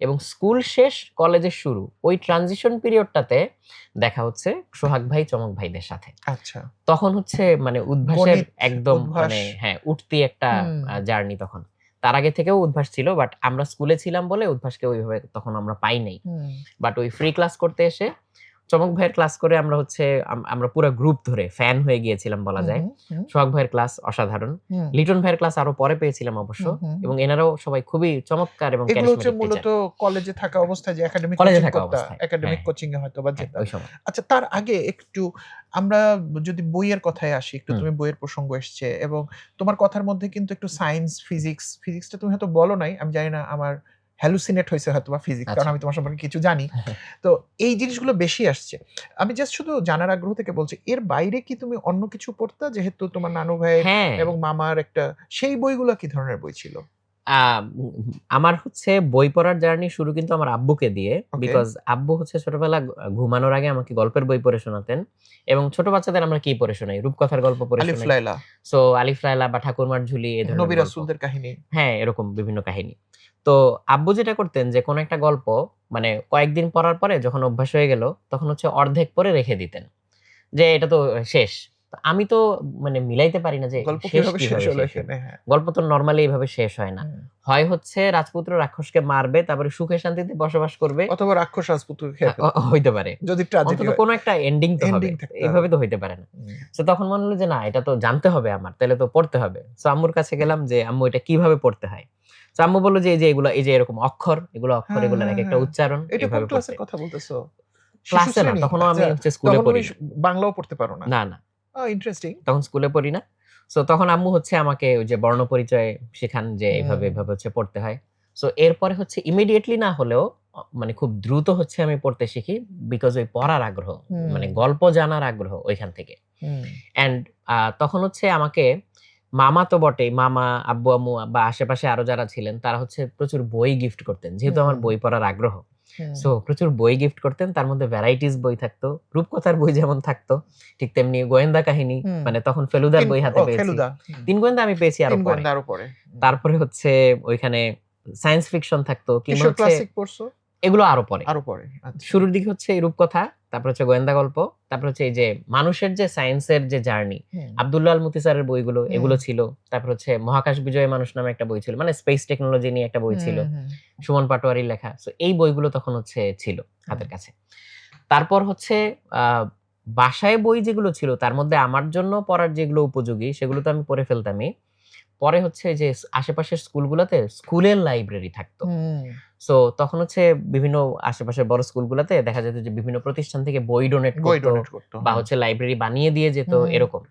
এবং স্কুল শেষ, কলেজের শুরু। ওই ট্রানজিশন পিরিয়ডটাতে দেখা হচ্ছে সোহাগ ভাই, চমক ভাইদের সাথে। আচ্ছা। তখন হচ্ছে মানে উদ্ভাসের গণিত, একদম উদ্ভাস। মানে হ্যাঁ, উঠতি একটা হুম, জার্নি তখন। তার আগে থেকেও উদ্ভাস ছিল বাট আমরা স্কুলে ছিলাম বলে উদ্ভাসকে ওইভাবে তখন আমরা পাই নাই। হুম, বাট ওই ফ্রি ক্লাস করতে এসে চমক ভাইয়ের ক্লাস করে আমরা হচ্ছে আমরা পুরা গ্রুপ ধরে ফ্যান হয়ে গিয়েছিলাম বলা হুম, যায়। হুম, হুম, সোহাগ ভাইয়ের ক্লাস অসাধারণ। হুম, লিটন ভাইয়ের ক্লাস আরো পরে পেয়েছিলাম অবশ্য হুম, হুম, এবং এনারাও সবাই খুবই চমৎকার এবং এগুলো হচ্ছে ক্যারিশমেটিক টিচার। মূলত কলেজে থাকা অবস্থায় যে একাডেমিক কলেজে কোচিং থাকা করতা, অবস্থায়। একাডেমিক হ্যাঁ, কোচিং এ হয়তোবা হ্যাঁ, যেতা। ওই সময়। আচ্ছা, তার আগে একটু আমরা যদি বইয়ের কথায় আসি, একটু হুম, তুমি বইয়ের প্রসঙ্গ এসছে এবং তোমার কথার মধ্যে কিন্তু একটু সায়েন্স, ফিজিক্সটা তুমি হয়তো বলো নাই। আমি জানি না, আমার হ্যালুসিনেট হইছে হয়তোবা ফিজিক্স। কারণ আচ্ছা। আমি তোমার সম্পর্কে কিছু জানি। তো এই জিনিসগুলো বেশি আসছে। আমি জাস্ট শুধু জানার আগ্রহ থেকে বলছি, এর বাইরে কি তুমি অন্য কিছু পড়তা? যেহেতু তোমার নানু ভাইয়ের হ্যাঁ। এবং মামার একটা, সেই বইগুলা কি ধরনের বই ছিল? আ আমার হচ্ছে বই পড়ার জার্নি শুরু কিন্তু আমার আব্বুকে দিয়ে। ওকে। বিকজ আব্বু হচ্ছে ছোটবেলা ঘুমানোর আগে আমাকে গল্পের বই পড়ে শোনাতেন। এবং ছোট বাচ্চাদের আমরা কি পড়ে শোনাই? রূপকথার গল্প পড়ে আলিফ শোনাই। লায়লা, সো আলিফ লায়লা বা ঠাকুরমার ঝুলি এই ধরনের নবী গল্প। রাসূলদের কাহিনী। হ্যাঁ, এরকম বিভিন্ন কাহিনী। তো আব্বু যেটা করতেন যে কোন একটা গল্প মানে কয়েকদিন পড়ার পরে যখন অভ্যাস হয়ে গেল, তখন হচ্ছে অর্ধেক পড়ে রেখে দিতেন। যে এটা তো শেষ। তো আমি তো মানে মিলাইতে পারি না যে গল্প শেষ কিভাবে শেষ কিভাবে হলো শেষ হইল? এখানে? হ্যাঁ। গল্প তো নরমালি এভাবে শেষ হয় না। হুম। হয় হচ্ছে রাজপুত্র রাক্ষসকে মারবে, তারপরে সুখে শান্তিতে বসবাস করবে। অথবা রাক্ষস রাজপুত্রকে খেয়ে ফেলবে। হইতে পারে। যদি ট্র্যাজেডি অন্তত হয়। কোন একটা এন্ডিং তো হবে। এন্ডিং থাকতে হবে। এভাবে তো হইতে পারে না। হুম। সো তখন মনে হলো যে না এটা তো জানতে হবে আমার। তাইলে তো পড়তে হবে। সো আম্মুর কাছে গেলাম যে আম্মু এটা কিভাবে পড়তে হয়? সো আম্মু বলল যে এই যে এগুলা এই যে এরকম অক্ষর, এগুলো অক্ষর, হ্যাঁ, এগুলার হ্যাঁ, একেকটা হ্যাঁ। উচ্চারণ এটা কোন এভাবে পড়তে। ক্লাসের কথা বলতেছো? শিশু ক্লাসে না, শ্রেণী? তখনও আমি আচ্ছা, হচ্ছে স্কুলে তখন তুমি পড়ি না। বাংলাও পড়তে পারো না। না, না। ইন্টারেস্টিং। তখন স্কুলে পড়ি না। সো তখন আম্মু হচ্ছে আমাকে ওই যে বর্ণপরিচয় শেখান যে এভাবে, হুম, এভাবে হচ্ছে পড়তে হয়। সো এরপরে হচ্ছে ইমিডিয়েটলি না হলেও মানে খুব দ্রুত হচ্ছে আমি পড়তে শিখি। বিকজ ওই পড়ার আগ্রহ, হুম, মানে গল্প জানার আগ্রহ ওইখান থেকে। হুম, অ্যান্ড তখন হচ্ছে আমাকে মামা তো বটেই, মামা, আব্বু-আম্মু বা আশেপাশে আরো যারা ছিলেন তারা হচ্ছে প্রচুর বই গিফট করতেন। যেহেতু আমার হুম, বই পড়ার আগ্রহ। হুম, সো প্রচুর বই গিফট করতেন। তার মধ্যে ভ্যারাইটিস বই থাকতো। রূপকথার বই যেমন থাকতো, ঠিক তেমনি গোয়েন্দা কাহিনী। হুম। মানে তখন ফেলুদার বই হাতে পেয়েছি। ফেলুদা। হুম। ৩ গোয়েন্দা আমি পেয়েছি আরো ৩ পরে। গোয়েন্দা আরো পরে। হুম। তারপরে হচ্ছে ওইখানে সায়েন্স ফিকশন থাকতো কিংবা কিশোর হচ্ছে ক্লাসিক পড়ছো? এগুলো আরো পরে। আরো পরে। আচ্ছা। শুরুর দিকে হচ্ছে এই রূপকথা, তারপর হচ্ছে গোয়েন্দা গল্প, তারপর হচ্ছে এই যে মানুষের যে সায়েন্সের যে জার্নি, হুম, আব্দুল্লাহ আল মুতি স্যারের বইগুলো হুম, এগুলো ছিল। তারপর হচ্ছে মহাকাশ বিজয় মানুষ নামে একটা বই ছিল। মানে স্পেস টেকনোলজি নিয়ে একটা বই ছিল। হুম, হুম, সুমন পাটোয়ারির লেখা। সো এই বইগুলো তখন হচ্ছে ছিল হুম, হাতের কাছে। তারপর হচ্ছে আ বাসায় বই যেগুলো ছিল তার মধ্যে আমার জন্য পড়ার যেগুলো উপযোগী সেগুলো তো আমি পড়ে ফেলতামই। পরে হচ্ছে যে আশেপাশের স্কুলগুলাতে স্কুলের লাইব্রেরি থাকতো। হুম, সো তখন হচ্ছে বিভিন্ন আশেপাশের বড় স্কুলগুলাতে দেখা যেত যে বিভিন্ন প্রতিষ্ঠান থেকে বই ডোনেট বই করত ডোনেট করতো। বা হ্যাঁ। হচ্ছে লাইব্রেরি বানিয়ে দিয়ে যেত হুম, এরকম।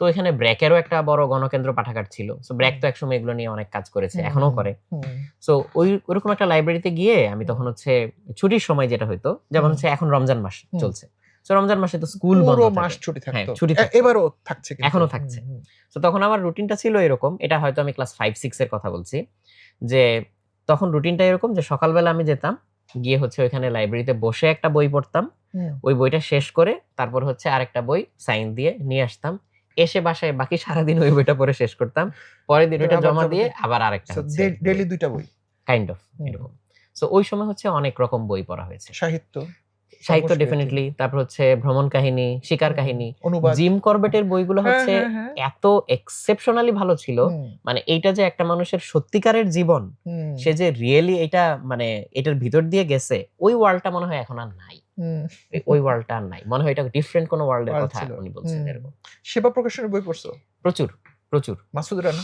তো এখানে ব্র্যাকেরও একটা বড় গণকেন্দ্র পাঠাগার ছিল। সো ব্র্যাক হুম, তো একসময় এগুলো নিয়ে অনেক কাজ করেছে। এখনো হুম, করে। হুম, সো ওরকম একটা লাইব্রেরিতে গিয়ে আমি হুম, তখন হচ্ছে ছুটির সময় যেটা হইতো, যেমন হুম, হচ্ছে এখন রমজান মাস হুম, চলছে। সো রমজান মাসে তো স্কুল বন্ধ পুরো থাকে, মাস ছুটি হ্যাঁ থাকতো। ছুটি থাকতো, এবারও থাকছে কিন্তু। এখনো থাকছে। তো তখন আমার রুটিনটা ছিল এরকম, এটা হয়তো আমি ক্লাস 5-6 এর কথা বলছি, যে তখন রুটিনটা এরকম যে সকালবেলা আমি যেতাম, গিয়ে হচ্ছে ওইখানে লাইব্রেরিতে বসে একটা বই পড়তাম, ওই বইটা শেষ করে তারপর হচ্ছে আরেকটা বই সাইন দিয়ে নিয়ে আসতাম, এসে বাসায় বাকি সারাদিন ওই বইটা পড়ে শেষ করতাম, পরের দিন ওইটা আবার জমা জমা দিয়ে দিয়ে আবার আরেকটা হচ্ছে ডেইলি ২ টা বই। কাইন্ড অফ এরকম। সো ওই সময় হচ্ছে অনেক রকম বই পড়া হয়েছে, সাহিত্য, সাহিত্য সংস্কৃতি, ডেফিনেটলি, তারপর হচ্ছে ভ্রমণ কাহিনী, শিকার কাহিনী। অনুবাদ। জিম করবেটের বইগুলো হ্যাঁ, হচ্ছে হ্যাঁ, হ্যাঁ। এত এক্সেপশনালি ভালো ছিল, মানে এইটা যে একটা মানুষের সত্যিকারের জীবন, সে যে রিয়েলি এটা মানে এটার ভিতর দিয়ে গেছে, ওই ওয়ার্ল্ডটা মনে হয় এখন আর নাই, ওই ওয়ার্ল্ডটা আর নাই, মনে হয় এটা ডিফারেন্ট কোনো ওয়ার্ল্ডের ওয়ার্ল্ড কথা ছিল। উনি বলছেন এরকম। সেবা প্রকাশনের বই পড়ছো? প্রচুর, প্রচুর। মাসুদ রানা?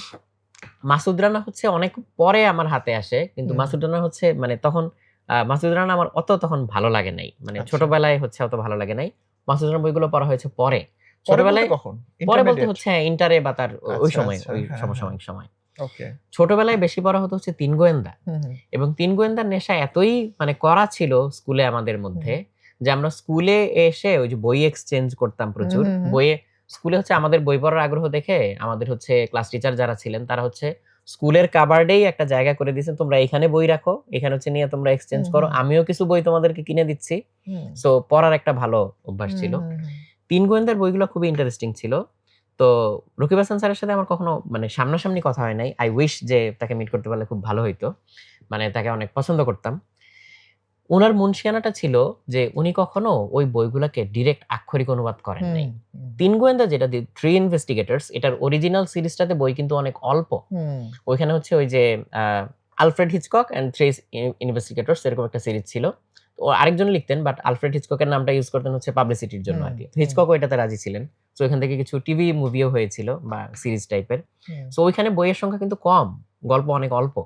মাসুদ রানা হচ্ছে অনেক পরে আমার হাতে আসে, কিন্তু মাসুদ রানা হচ্ছে মানে তখন মাসুদ রানা আমার অত তখন ভালো লাগে নাই, মানে আচ্ছা। ছোটবেলায় হচ্ছে অত ভালো লাগে নাই। মাসুদ রানার বইগুলো পড়া হয়েছে পরে। পরে বলতে ছোটবেলায় কখন? পরে বলতে ইন্টারমিডিয়েট? হচ্ছে ইন্টারে বা তার ওই আচ্ছা, সময়, আচ্ছা। ওই হ্যাঁ, সমসাময়িক সময়। ওকে। ছোটবেলায় বেশি পড়া হতো হচ্ছে ৩ গোয়েন্দা, এবং ৩ গোয়েন্দার নেশা এতই মানে কড়া ছিল স্কুলে আমাদের মধ্যে, যে আমরা স্কুলে এসে ওই যে বই এক্সচেঞ্জ করতাম প্রচুর। বইয়ে স্কুলে হচ্ছে আমাদের বই পড়ার আগ্রহ দেখে আমাদের হচ্ছে ক্লাস টিচার যারা ছিলেন তারা হচ্ছে স্কুলের কাবার্ডেই একটা জায়গা করে দিয়েছেন, তোমরা এখানে বই রাখো, এখানে হচ্ছে নিয়ে তোমরা এক্সচেঞ্জ করো, আমিও কিছু বই তোমাদেরকে কিনে দিচ্ছি। সো পড়ার একটা ভালো অভ্যাস ছিল। ৩ গোয়েন্দার বইগুলো খুবই ইন্টারেস্টিং ছিল। তো রকিব হাসান স্যারের সাথে আমার কখনো মানে সামনাসামনি কথা হয় নাই। আই উইশ যে তাকে মিট করতে পারলে খুব ভালো হইতো। মানে তাকে অনেক পছন্দ করতাম। উনার মুনশিয়ানাটা ছিল যে উনি কখনো ওই বইগুলাকে ডিরেক্ট আক্ষরিক অনুবাদ করেন নাই। ৩ গোয়েন্দা যেটা থ্রি ইনভেস্টিগেটরস, এটার অরিজিনাল সিরিজটাতে বই কিন্তু অনেক অল্প। ওইখানে হচ্ছে ওই যে আলফ্রেড হিচকক অ্যান্ড থ্রি ইনভেস্টিগেটরস এরকম একটা সিরিজ ছিল। ও আরেকজন লিখতেন, বাট আলফ্রেড হিচককের নামটা ইউজ করতেন হচ্ছে পাবলিসিটির জন্য আরকি। হিচকক ওইটাতে রাজি ছিলেন। সো এখান থেকে কিছু টিভি মুভিও হয়েছিল বা সিরিজ টাইপের। সো ওইখানে বইয়ের সংখ্যা কিন্তু কম, গল্প অনেক অল্প।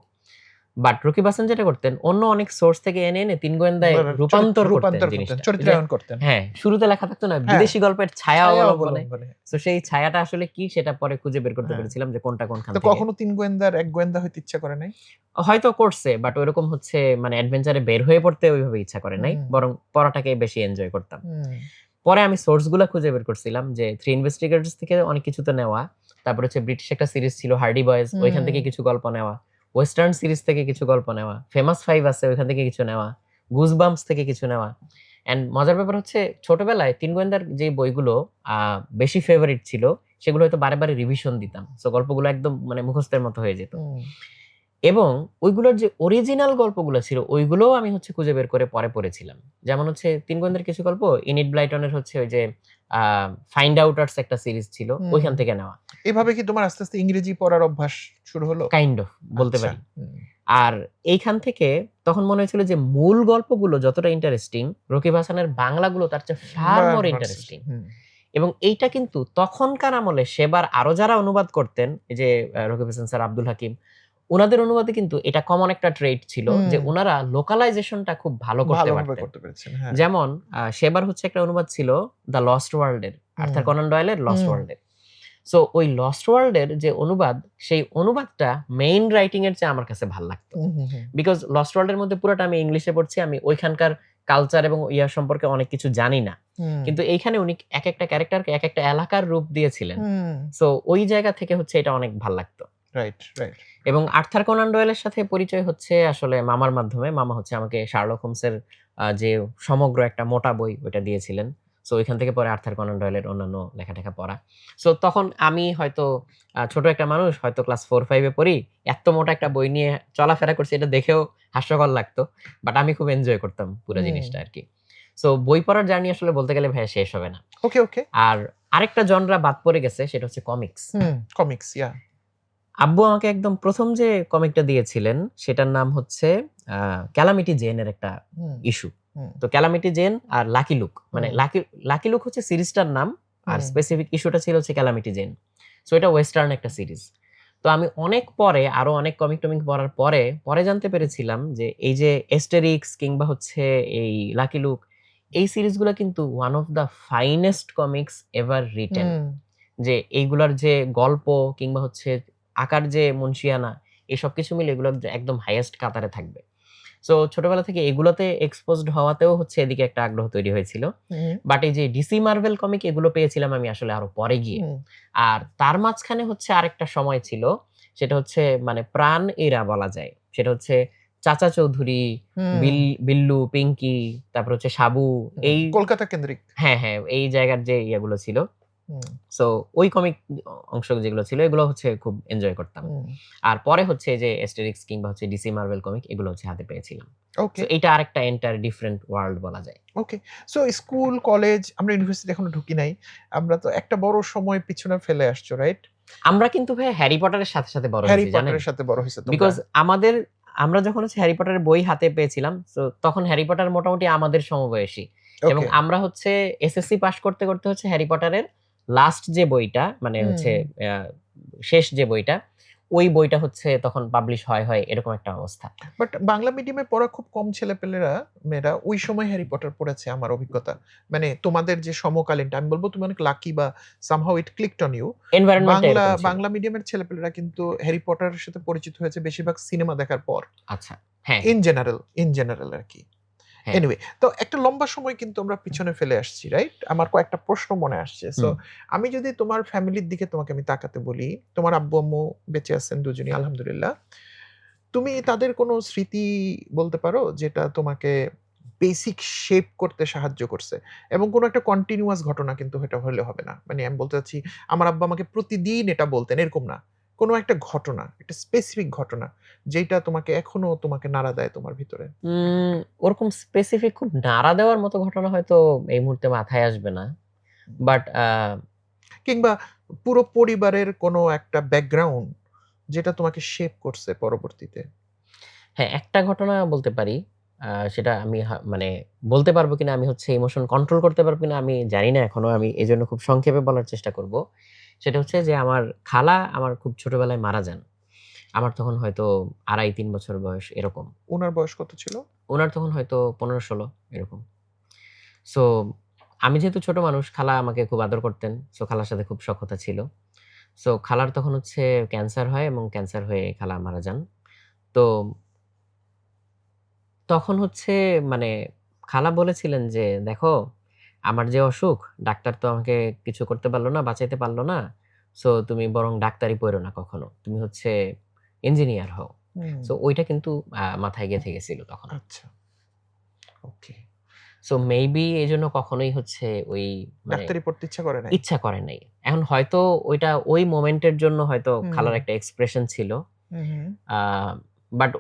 বাট রকিব হাসান যেটা করতেন, অন্য অনেক সোর্স থেকে এনে ৩ গোয়েন্দায় রূপান্তর করতেন জিনিসটা। চরিত্রায়ন করতেন। হ্যাঁ, শুরুতে লেখা থাকতো না বিদেশি গল্পের ছায়া অবলম্বনে। সো সেই ছায়াটা আসলে কি সেটা পরে খুঁজে বের করতে পেরেছিলাম যে কোনটা কোনখান তো থেকে। কখনো ৩ গোয়েন্দার ১ গোয়েন্দা হইতে ইচ্ছা করে নাই? হয়তো করছে, বাট ওইরকম হচ্ছে মানে অ্যাডভেঞ্চারে বের হয়ে পড়তে ওইভাবে ইচ্ছা করে নাই, বরং পড়াটাকে বেশি এনজয় করতাম। পরে আমি সোর্স গুলা খুঁজে বের করছিলাম যে থ্রি ইনভেস্টিগেটরস থেকে অনেক কিছু তো নেওয়া, তারপর হচ্ছে ব্রিটিশ একটা সিরিজ ছিল হার্ডি বয়েজ, ওইখান থেকে কিছু গল্প নেওয়া, ওয়েস্টার্ন সিরিজ থেকে কিছু গল্প নেওয়া, ফেমাস 5 আছে ওইখান থেকে কিছু নেওয়া, গুজবাম্পস থেকে কিছু নেওয়া। এন্ড মজার ব্যাপার হচ্ছে ছোটবেলায় ৩ গোয়েন্দার যে বইগুলো বেশি ফেভারিট ছিল সেগুলো হয়তো বারে বারে রিভিশন দিতাম, সো গল্পগুলো একদম মানে মুখস্থের মতো হয়ে যেত। এবং ওইগুলোর যে অরিজিনাল গল্পগুলো ছিল ওইগুলোও আমি হচ্ছে খুঁজে বের করে পরে পড়েছিলাম। যেমন হচ্ছে ৩ গোয়েন্দার কিছু গল্প ইনিড ব্লাইটনের হচ্ছে ওই যে ফাইন্ড আউটার্স একটা সিরিজ ছিল, ওইখান থেকে নেওয়া। এভাবে কি তোমার আস্তে আস্তে ইংরেজি পড়ার অভ্যাস শুরু হলো? কাইন্ড অফ বলতে পারি। আর এইখান থেকে তখন মনে হয়েছিল যে মূল গল্পগুলো যতটা ইন্টারেস্টিং, রকিব হাসানের বাংলাগুলো তার চেয়ে ফার মোর ইন্টারেস্টিং। এবং এইটা কিন্তু তখনকার আমলে সেবার আরো যারা অনুবাদ করতেন, এই যে রকিব হাসান স্যার, আব্দুল হাকিম, উনাদের অনুবাদে কিন্তু এটা কমন একটা ট্রেট ছিল যে উনারা লোকালাইজেশনটা খুব ভালো করতে পারতেন। যেমন সেবার হচ্ছে একটা অনুবাদ ছিল দ্য লস্ট ওয়ার্ল্ডের, আর্থার কনান ডয়েলের লস্ট ওয়ার্ল্ডের। সো ওই লস্ট ওয়ার্ল্ডের যে অনুবাদ, সেই অনুবাদটা মেইন রাইটিং এর চেয়ে আমার কাছে ভালো লাগতো, বিকজ লস্ট ওয়ার্ল্ডের মধ্যে পুরোটা আমি ইংলিশে পড়ছি, আমি ওইখানকার কালচার এবং ইয়া সম্পর্কে অনেক কিছু জানি না, কিন্তু এইখানে উনি এক একটা ক্যারেক্টারকে এক একটা এলাকার রূপ দিয়েছিলেন। সো ওই জায়গা থেকে হচ্ছে এটা অনেক ভালো লাগতো। Right, right. এবং আর্থার কোনান ডয়েলের সাথে পরিচয় হচ্ছে আসলে মামার মাধ্যমে। মামা হচ্ছে আমাকে শার্লক হোমসের যে সমগ্র একটা মোটা বই ওইটা দিয়েছিলেন। সো ওইখান থেকে পরে আর্থার কোনান ডয়েলের অন্যান্য লেখাটেখা পড়া। সো তখন আমি হয়তো ছোট একটা মানুষ, হয়তো ক্লাস 4-5 এ পড়ি, এত মোটা একটা বই নিয়ে চলাফেরা করছি, এটা দেখেও হাস্যকর লাগতো, বাট আমি খুব এনজয় করতাম পুরো জিনিসটা আরকি। সো বই পড়ার জার্নি আসলে বলতে গেলে ভাইয়া শেষ হবে না। ওকে, ওকে। আর আরেকটা জনরা বাদ পড়ে গেছে, সেটা হচ্ছে কমিক্স। কমিক্স, ইয়া। আব্বু আমাকে একদম প্রথম যে কমিকটা দিয়েছিলেন সেটার নাম হচ্ছে ক্যালামিটি জেন এর একটা ইস্যু। তো ক্যালামিটি জেন আর লাকি লুক, মানে লাকি লুক হচ্ছে সিরিজটার নাম, আর স্পেসিফিক ইস্যুটা ছিল হচ্ছে ক্যালামিটি জেন। সো এটা ওয়েস্টার্ন একটা সিরিজ। তো আমি অনেক পরে আরো অনেক কমিক টমিক পড়ার পরে জানতে পেরেছিলাম যে এই যে এস্টেরিক্স কিংবা হচ্ছে এই লাকি লুক, এই সিরিজগুলো কিন্তু one of the finest comics ever written. যে এইগুলার যে গল্প কিংবা হচ্ছে আকার যে মুনশিয়ানা, এই সবকিছু মিলে এগুলো একদম হাইয়েস্ট কাতারে থাকবে। সো ছোটবেলা থেকে এগুলোতে এক্সপোজড হওয়াতেও হচ্ছে এদিকে একটা আগ্রহ তৈরি হয়েছিল। হুম, বাট এই যে ডিসি মার্ভেল কমিক এগুলো পেয়েছিলাম আমি আসলে আরো পরে গিয়ে। হুম, আর তার মাঝখানে হচ্ছে আরেকটা সময় ছিল, সেটা হচ্ছে মানে প্রাণ এরা বলা যায়। সেটা হচ্ছে চাচা চৌধুরী, হুম, বিল্লু, পিঙ্কি, তারপর হচ্ছে সাবু, হুম, এই কলকাতা কেন্দ্রিক। হ্যাঁ, হ্যাঁ, এই জায়গার যে ইয়েগুলো ছিল। হুম, সো ওই কমিক অংশ যেগুলো ছিল এগুলো হচ্ছে খুব এনজয় করতাম। হুম, আর পরে হচ্ছে এই যে অ্যাস্টেরিক্স কিংবা হচ্ছে ডিসি মার্ভেল কমিক এগুলো হচ্ছে হাতে পেয়েছিলাম। সো ওকে, এটা আরেকটা এন্টার ডিফারেন্ট ওয়ার্ল্ড বলা যায়। ওকে। সো স্কুল, কলেজ, আমরা ইউনিভার্সিটি এখনো ঢুকি নাই। আমরা তো একটা বড় সময় পিছনে ফেলে আসছো, রাইট? আমরা কিন্তু ভাই হ্যারি পটারের সাথে বড় হ্যারি হয়েছি জানেন? পটারের সাথে বড় হইছো তোমরা। বিকজ আমরা যখন হচ্ছে হ্যারি পটারের বই হাতে পেয়েছিলাম, সো তখন হ্যারি পটার মোটামুটি আমাদের সমবয়সী। এবং ওকে। আমরা হচ্ছে এসএসসি পাস করতে হচ্ছে হ্যারি পটারের লাস্ট যে বইটা মানে হচ্ছে হুম। আ শেষ যে বইটা, ওই বইটা হচ্ছে তখন পাবলিশ হয় এরকম একটা অবস্থা। বাট বাংলা মিডিয়ামে পড়া খুব কম ছেলেপেলেরা মেয়েরা ওই সময় হ্যারি পটার পড়েছে আমার অভিজ্ঞতা। মানে তোমাদের যে সমকালীনটা আমি বলব তুমি অনেক লাকি বা somehow it clicked on you। Environment টা এরকম ছিল। বাংলা মিডিয়ামের ছেলেপেলেরা কিন্তু হ্যারি পটারের সাথে পরিচিত হয়েছে বেশিরভাগ সিনেমা দেখার পর। আচ্ছা। হ্যাঁ, হ্যাঁ, ইন জেনারেল আরকি। হ্যাঁ। এনিওয়ে তো একটা লম্বা সময় কিন্তু আমরা পিছনে ফেলে আসছি, রাইট? আমার কয়েকটা প্রশ্ন মনে আসছে। সো হুম। আমি যদি তোমার ফ্যামিলির দিকে তোমাকে আমি তাকাতে বলি, তোমার আব্বু-আম্মু বেঁচে আছেন দুজনই আলহামদুলিল্লাহ। তুমি তাদের কোনো স্মৃতি বলতে পারো যেটা তোমাকে বেসিক শেপ করতে সাহায্য করছে? এবং কোনো একটা কন্টিনিউয়াস ঘটনা কিন্তু এটা হলে হবে না। মানে আমি বলতে চাচ্ছি আমার আব্বা আমাকে প্রতিদিন এটা বলতেন এরকম না। কোনো একটা ঘটনা, একটা স্পেসিফিক ঘটনা যেইটা তোমাকে এখনো তোমাকে নাড়া দেয় তোমার ভিতরে। উম ওরকম স্পেসিফিক খুব নাড়া দেওয়ার মতো ঘটনা হয়তো এই মুহূর্তে মাথায় আসবে না। বাট কিংবা পুরো পরিবারের কোনো একটা ব্যাকগ্রাউন্ড যেটা তোমাকে শেপ করছে পরবর্তীতে। হ্যাঁ, একটা ঘটনা বলতে পারি। সেটা আমি মানে বলতে পারবো কিনা, আমি হচ্ছে ইমোশন কন্ট্রোল করতে পারবো কিনা আমি জানি না এখনো। আমি এজন্য খুব সংক্ষেপে বলার চেষ্টা করব। সেটা হচ্ছে যে আমার খালা আমার খুব ছোটবেলায় মারা যান। আমার তখন হয়তো ২.৫-৩ বছর বয়স এরকম। উনার বয়স কত ছিল? উনার তখন হয়তো ১৫-১৬ এরকম। সো আমি যেহেতু ছোট মানুষ, খালা আমাকে খুব আদর করতেন। সো খালার সাথে খুব সখ্যতা ছিল। সো খালার তখন হচ্ছে ক্যান্সার হয় এবং ক্যান্সার হয়ে খালা মারা যান। তো তখন হচ্ছে মানে খালা বলেছিলেন যে, "দেখো, আমার যে অসুখ, ডাক্তার তো আমাকে কিছু করতে পারল না, বাঁচাইতে পারল না। সো তুমি বরং ডাক্তারি পইড়ো না কখনো। তুমি হচ্ছে ইঞ্জিনিয়ার হও।" হুম, সো ওইটা কিন্তু মাথায় গেঁথে গেছিল তখন। আচ্ছা, ওকে। সো মেবি এজন্য কখনোই হচ্ছে ওই মানে ডাক্তারি পড়তে ইচ্ছা করে নাই? ইচ্ছা করে নাই। এখন হয়তো ওইটা ওই মোমেন্টের জন্য হয়তো হুম, খালার একটা এক্সপ্রেশন ছিল। হুম, হুম, আ বাট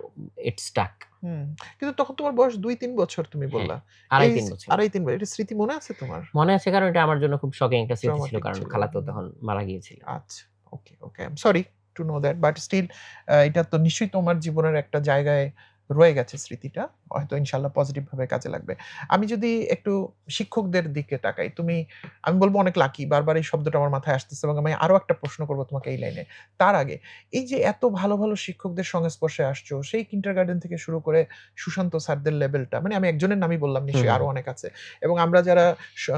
ইট স্টাক। হুম। কিন্তু তখন তোমার বয়স ২-৩ বছর তুমি হ্যাঁ, বললা। এই ২.৫-৩ বছর। ২.৫-৩ বছর। এটা স্মৃতি মনে আছে তোমার? মনে আছে কারণ এটা আমার জন্য খুব শকিং একটা স্মৃতি ছিল। ট্রমাটিক কারণ ছিল। খালাতো হুম। তখন মারা গিয়েছিলেন। আচ্ছা। Okay, okay. I am sorry to know that. But still এটা তো নিশ্চয়ই তোমার জীবনের একটা জায়গায় রয়ে গেছে স্মৃতিটা। হয়তো ইনশাআল্লাহ পজিটিভ ভাবে কাজে লাগবে। আমি যদি একটু শিক্ষকদের দিকে তাকাই, আমি বলব অনেক লাকি। বারবার এই শব্দটা আমার মাথায় আসতেছে এবং আমি আরো একটা প্রশ্ন করব তোমাকে এই লাইনে। তার আগে এই যে এত ভালো, ভালো শিক্ষকদের সংস্পর্শে আসছো, সেই কিন্ডারগার্টেন থেকে শুরু করে সুশান্ত স্যারদের লেভেলটা মানে আমি একজনের নামই বললাম, হুম, নিশ্চয়ই হুম। আরো অনেক আছে। এবং আমরা যারা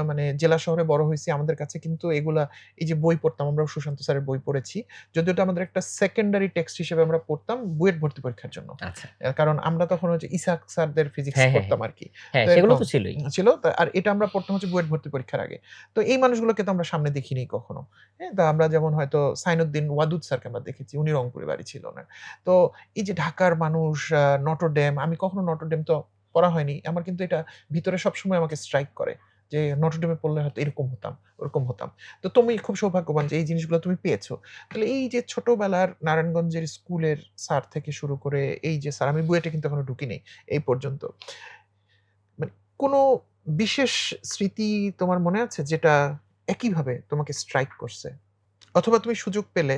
মানে জেলা শহরে বড় হইছি আমাদের কাছে কিন্তু এগুলা এই যে বই পড়তাম, আমরাও সুশান্ত স্যারের বই পড়েছি। যদিও এটা আমাদের একটা সেকেন্ডারি টেক্সট হিসেবে আমরা পড়তাম বুয়েট ভর্তি পরীক্ষার জন্য। আচ্ছা। কারণ আমরা তখন হচ্ছে ইসাক স্যারদের ফিজিক্স হ্যাঁ, হ্যাঁ, হ্যাঁ। পড়তাম আরকি। হ্যাঁ, তো সেগুলো এরকম তো ছিলই। ছিল। আর এটা আমরা পড়তাম হচ্ছে বুয়েট ভর্তি পরীক্ষার আগে। তো এই মানুষগুলোকে তো আমরা সামনে দেখিনি কখনো। হ্যাঁ? তো আমরা যেমন হয়তো সাইনুদ্দিন ওয়াদুদ স্যারকে আমরা দেখেছি। উনি রংপুরে বাড়ি ছিল উনার। তো এই যে ঢাকার মানুষ, নটরডেম, আমি কখনো নটরডেম তো পড়া হয়নি। আমার কিন্তু এটা ভিতরে সবসময় আমাকে স্ট্রাইক করে। যে নটরডেমে পড়লে হয়তো এরকম হতাম, ওরকম হতাম। তো তুমি খুব সৌভাগ্যবান যে এই জিনিসগুলো তুমি পেয়েছো। তাহলে এই যে ছোটবেলার নারায়ণগঞ্জের স্কুলের স্যার থেকে শুরু করে এই যে স্যার আমি বুয়েটে কিন্তু এখনো ঢুকি নাই এই পর্যন্ত। মানে কোনো বিশেষ স্মৃতি তোমার মনে আছে যেটা একইভাবে তোমাকে স্ট্রাইক করছে? অথবা তুমি সুযোগ পেলে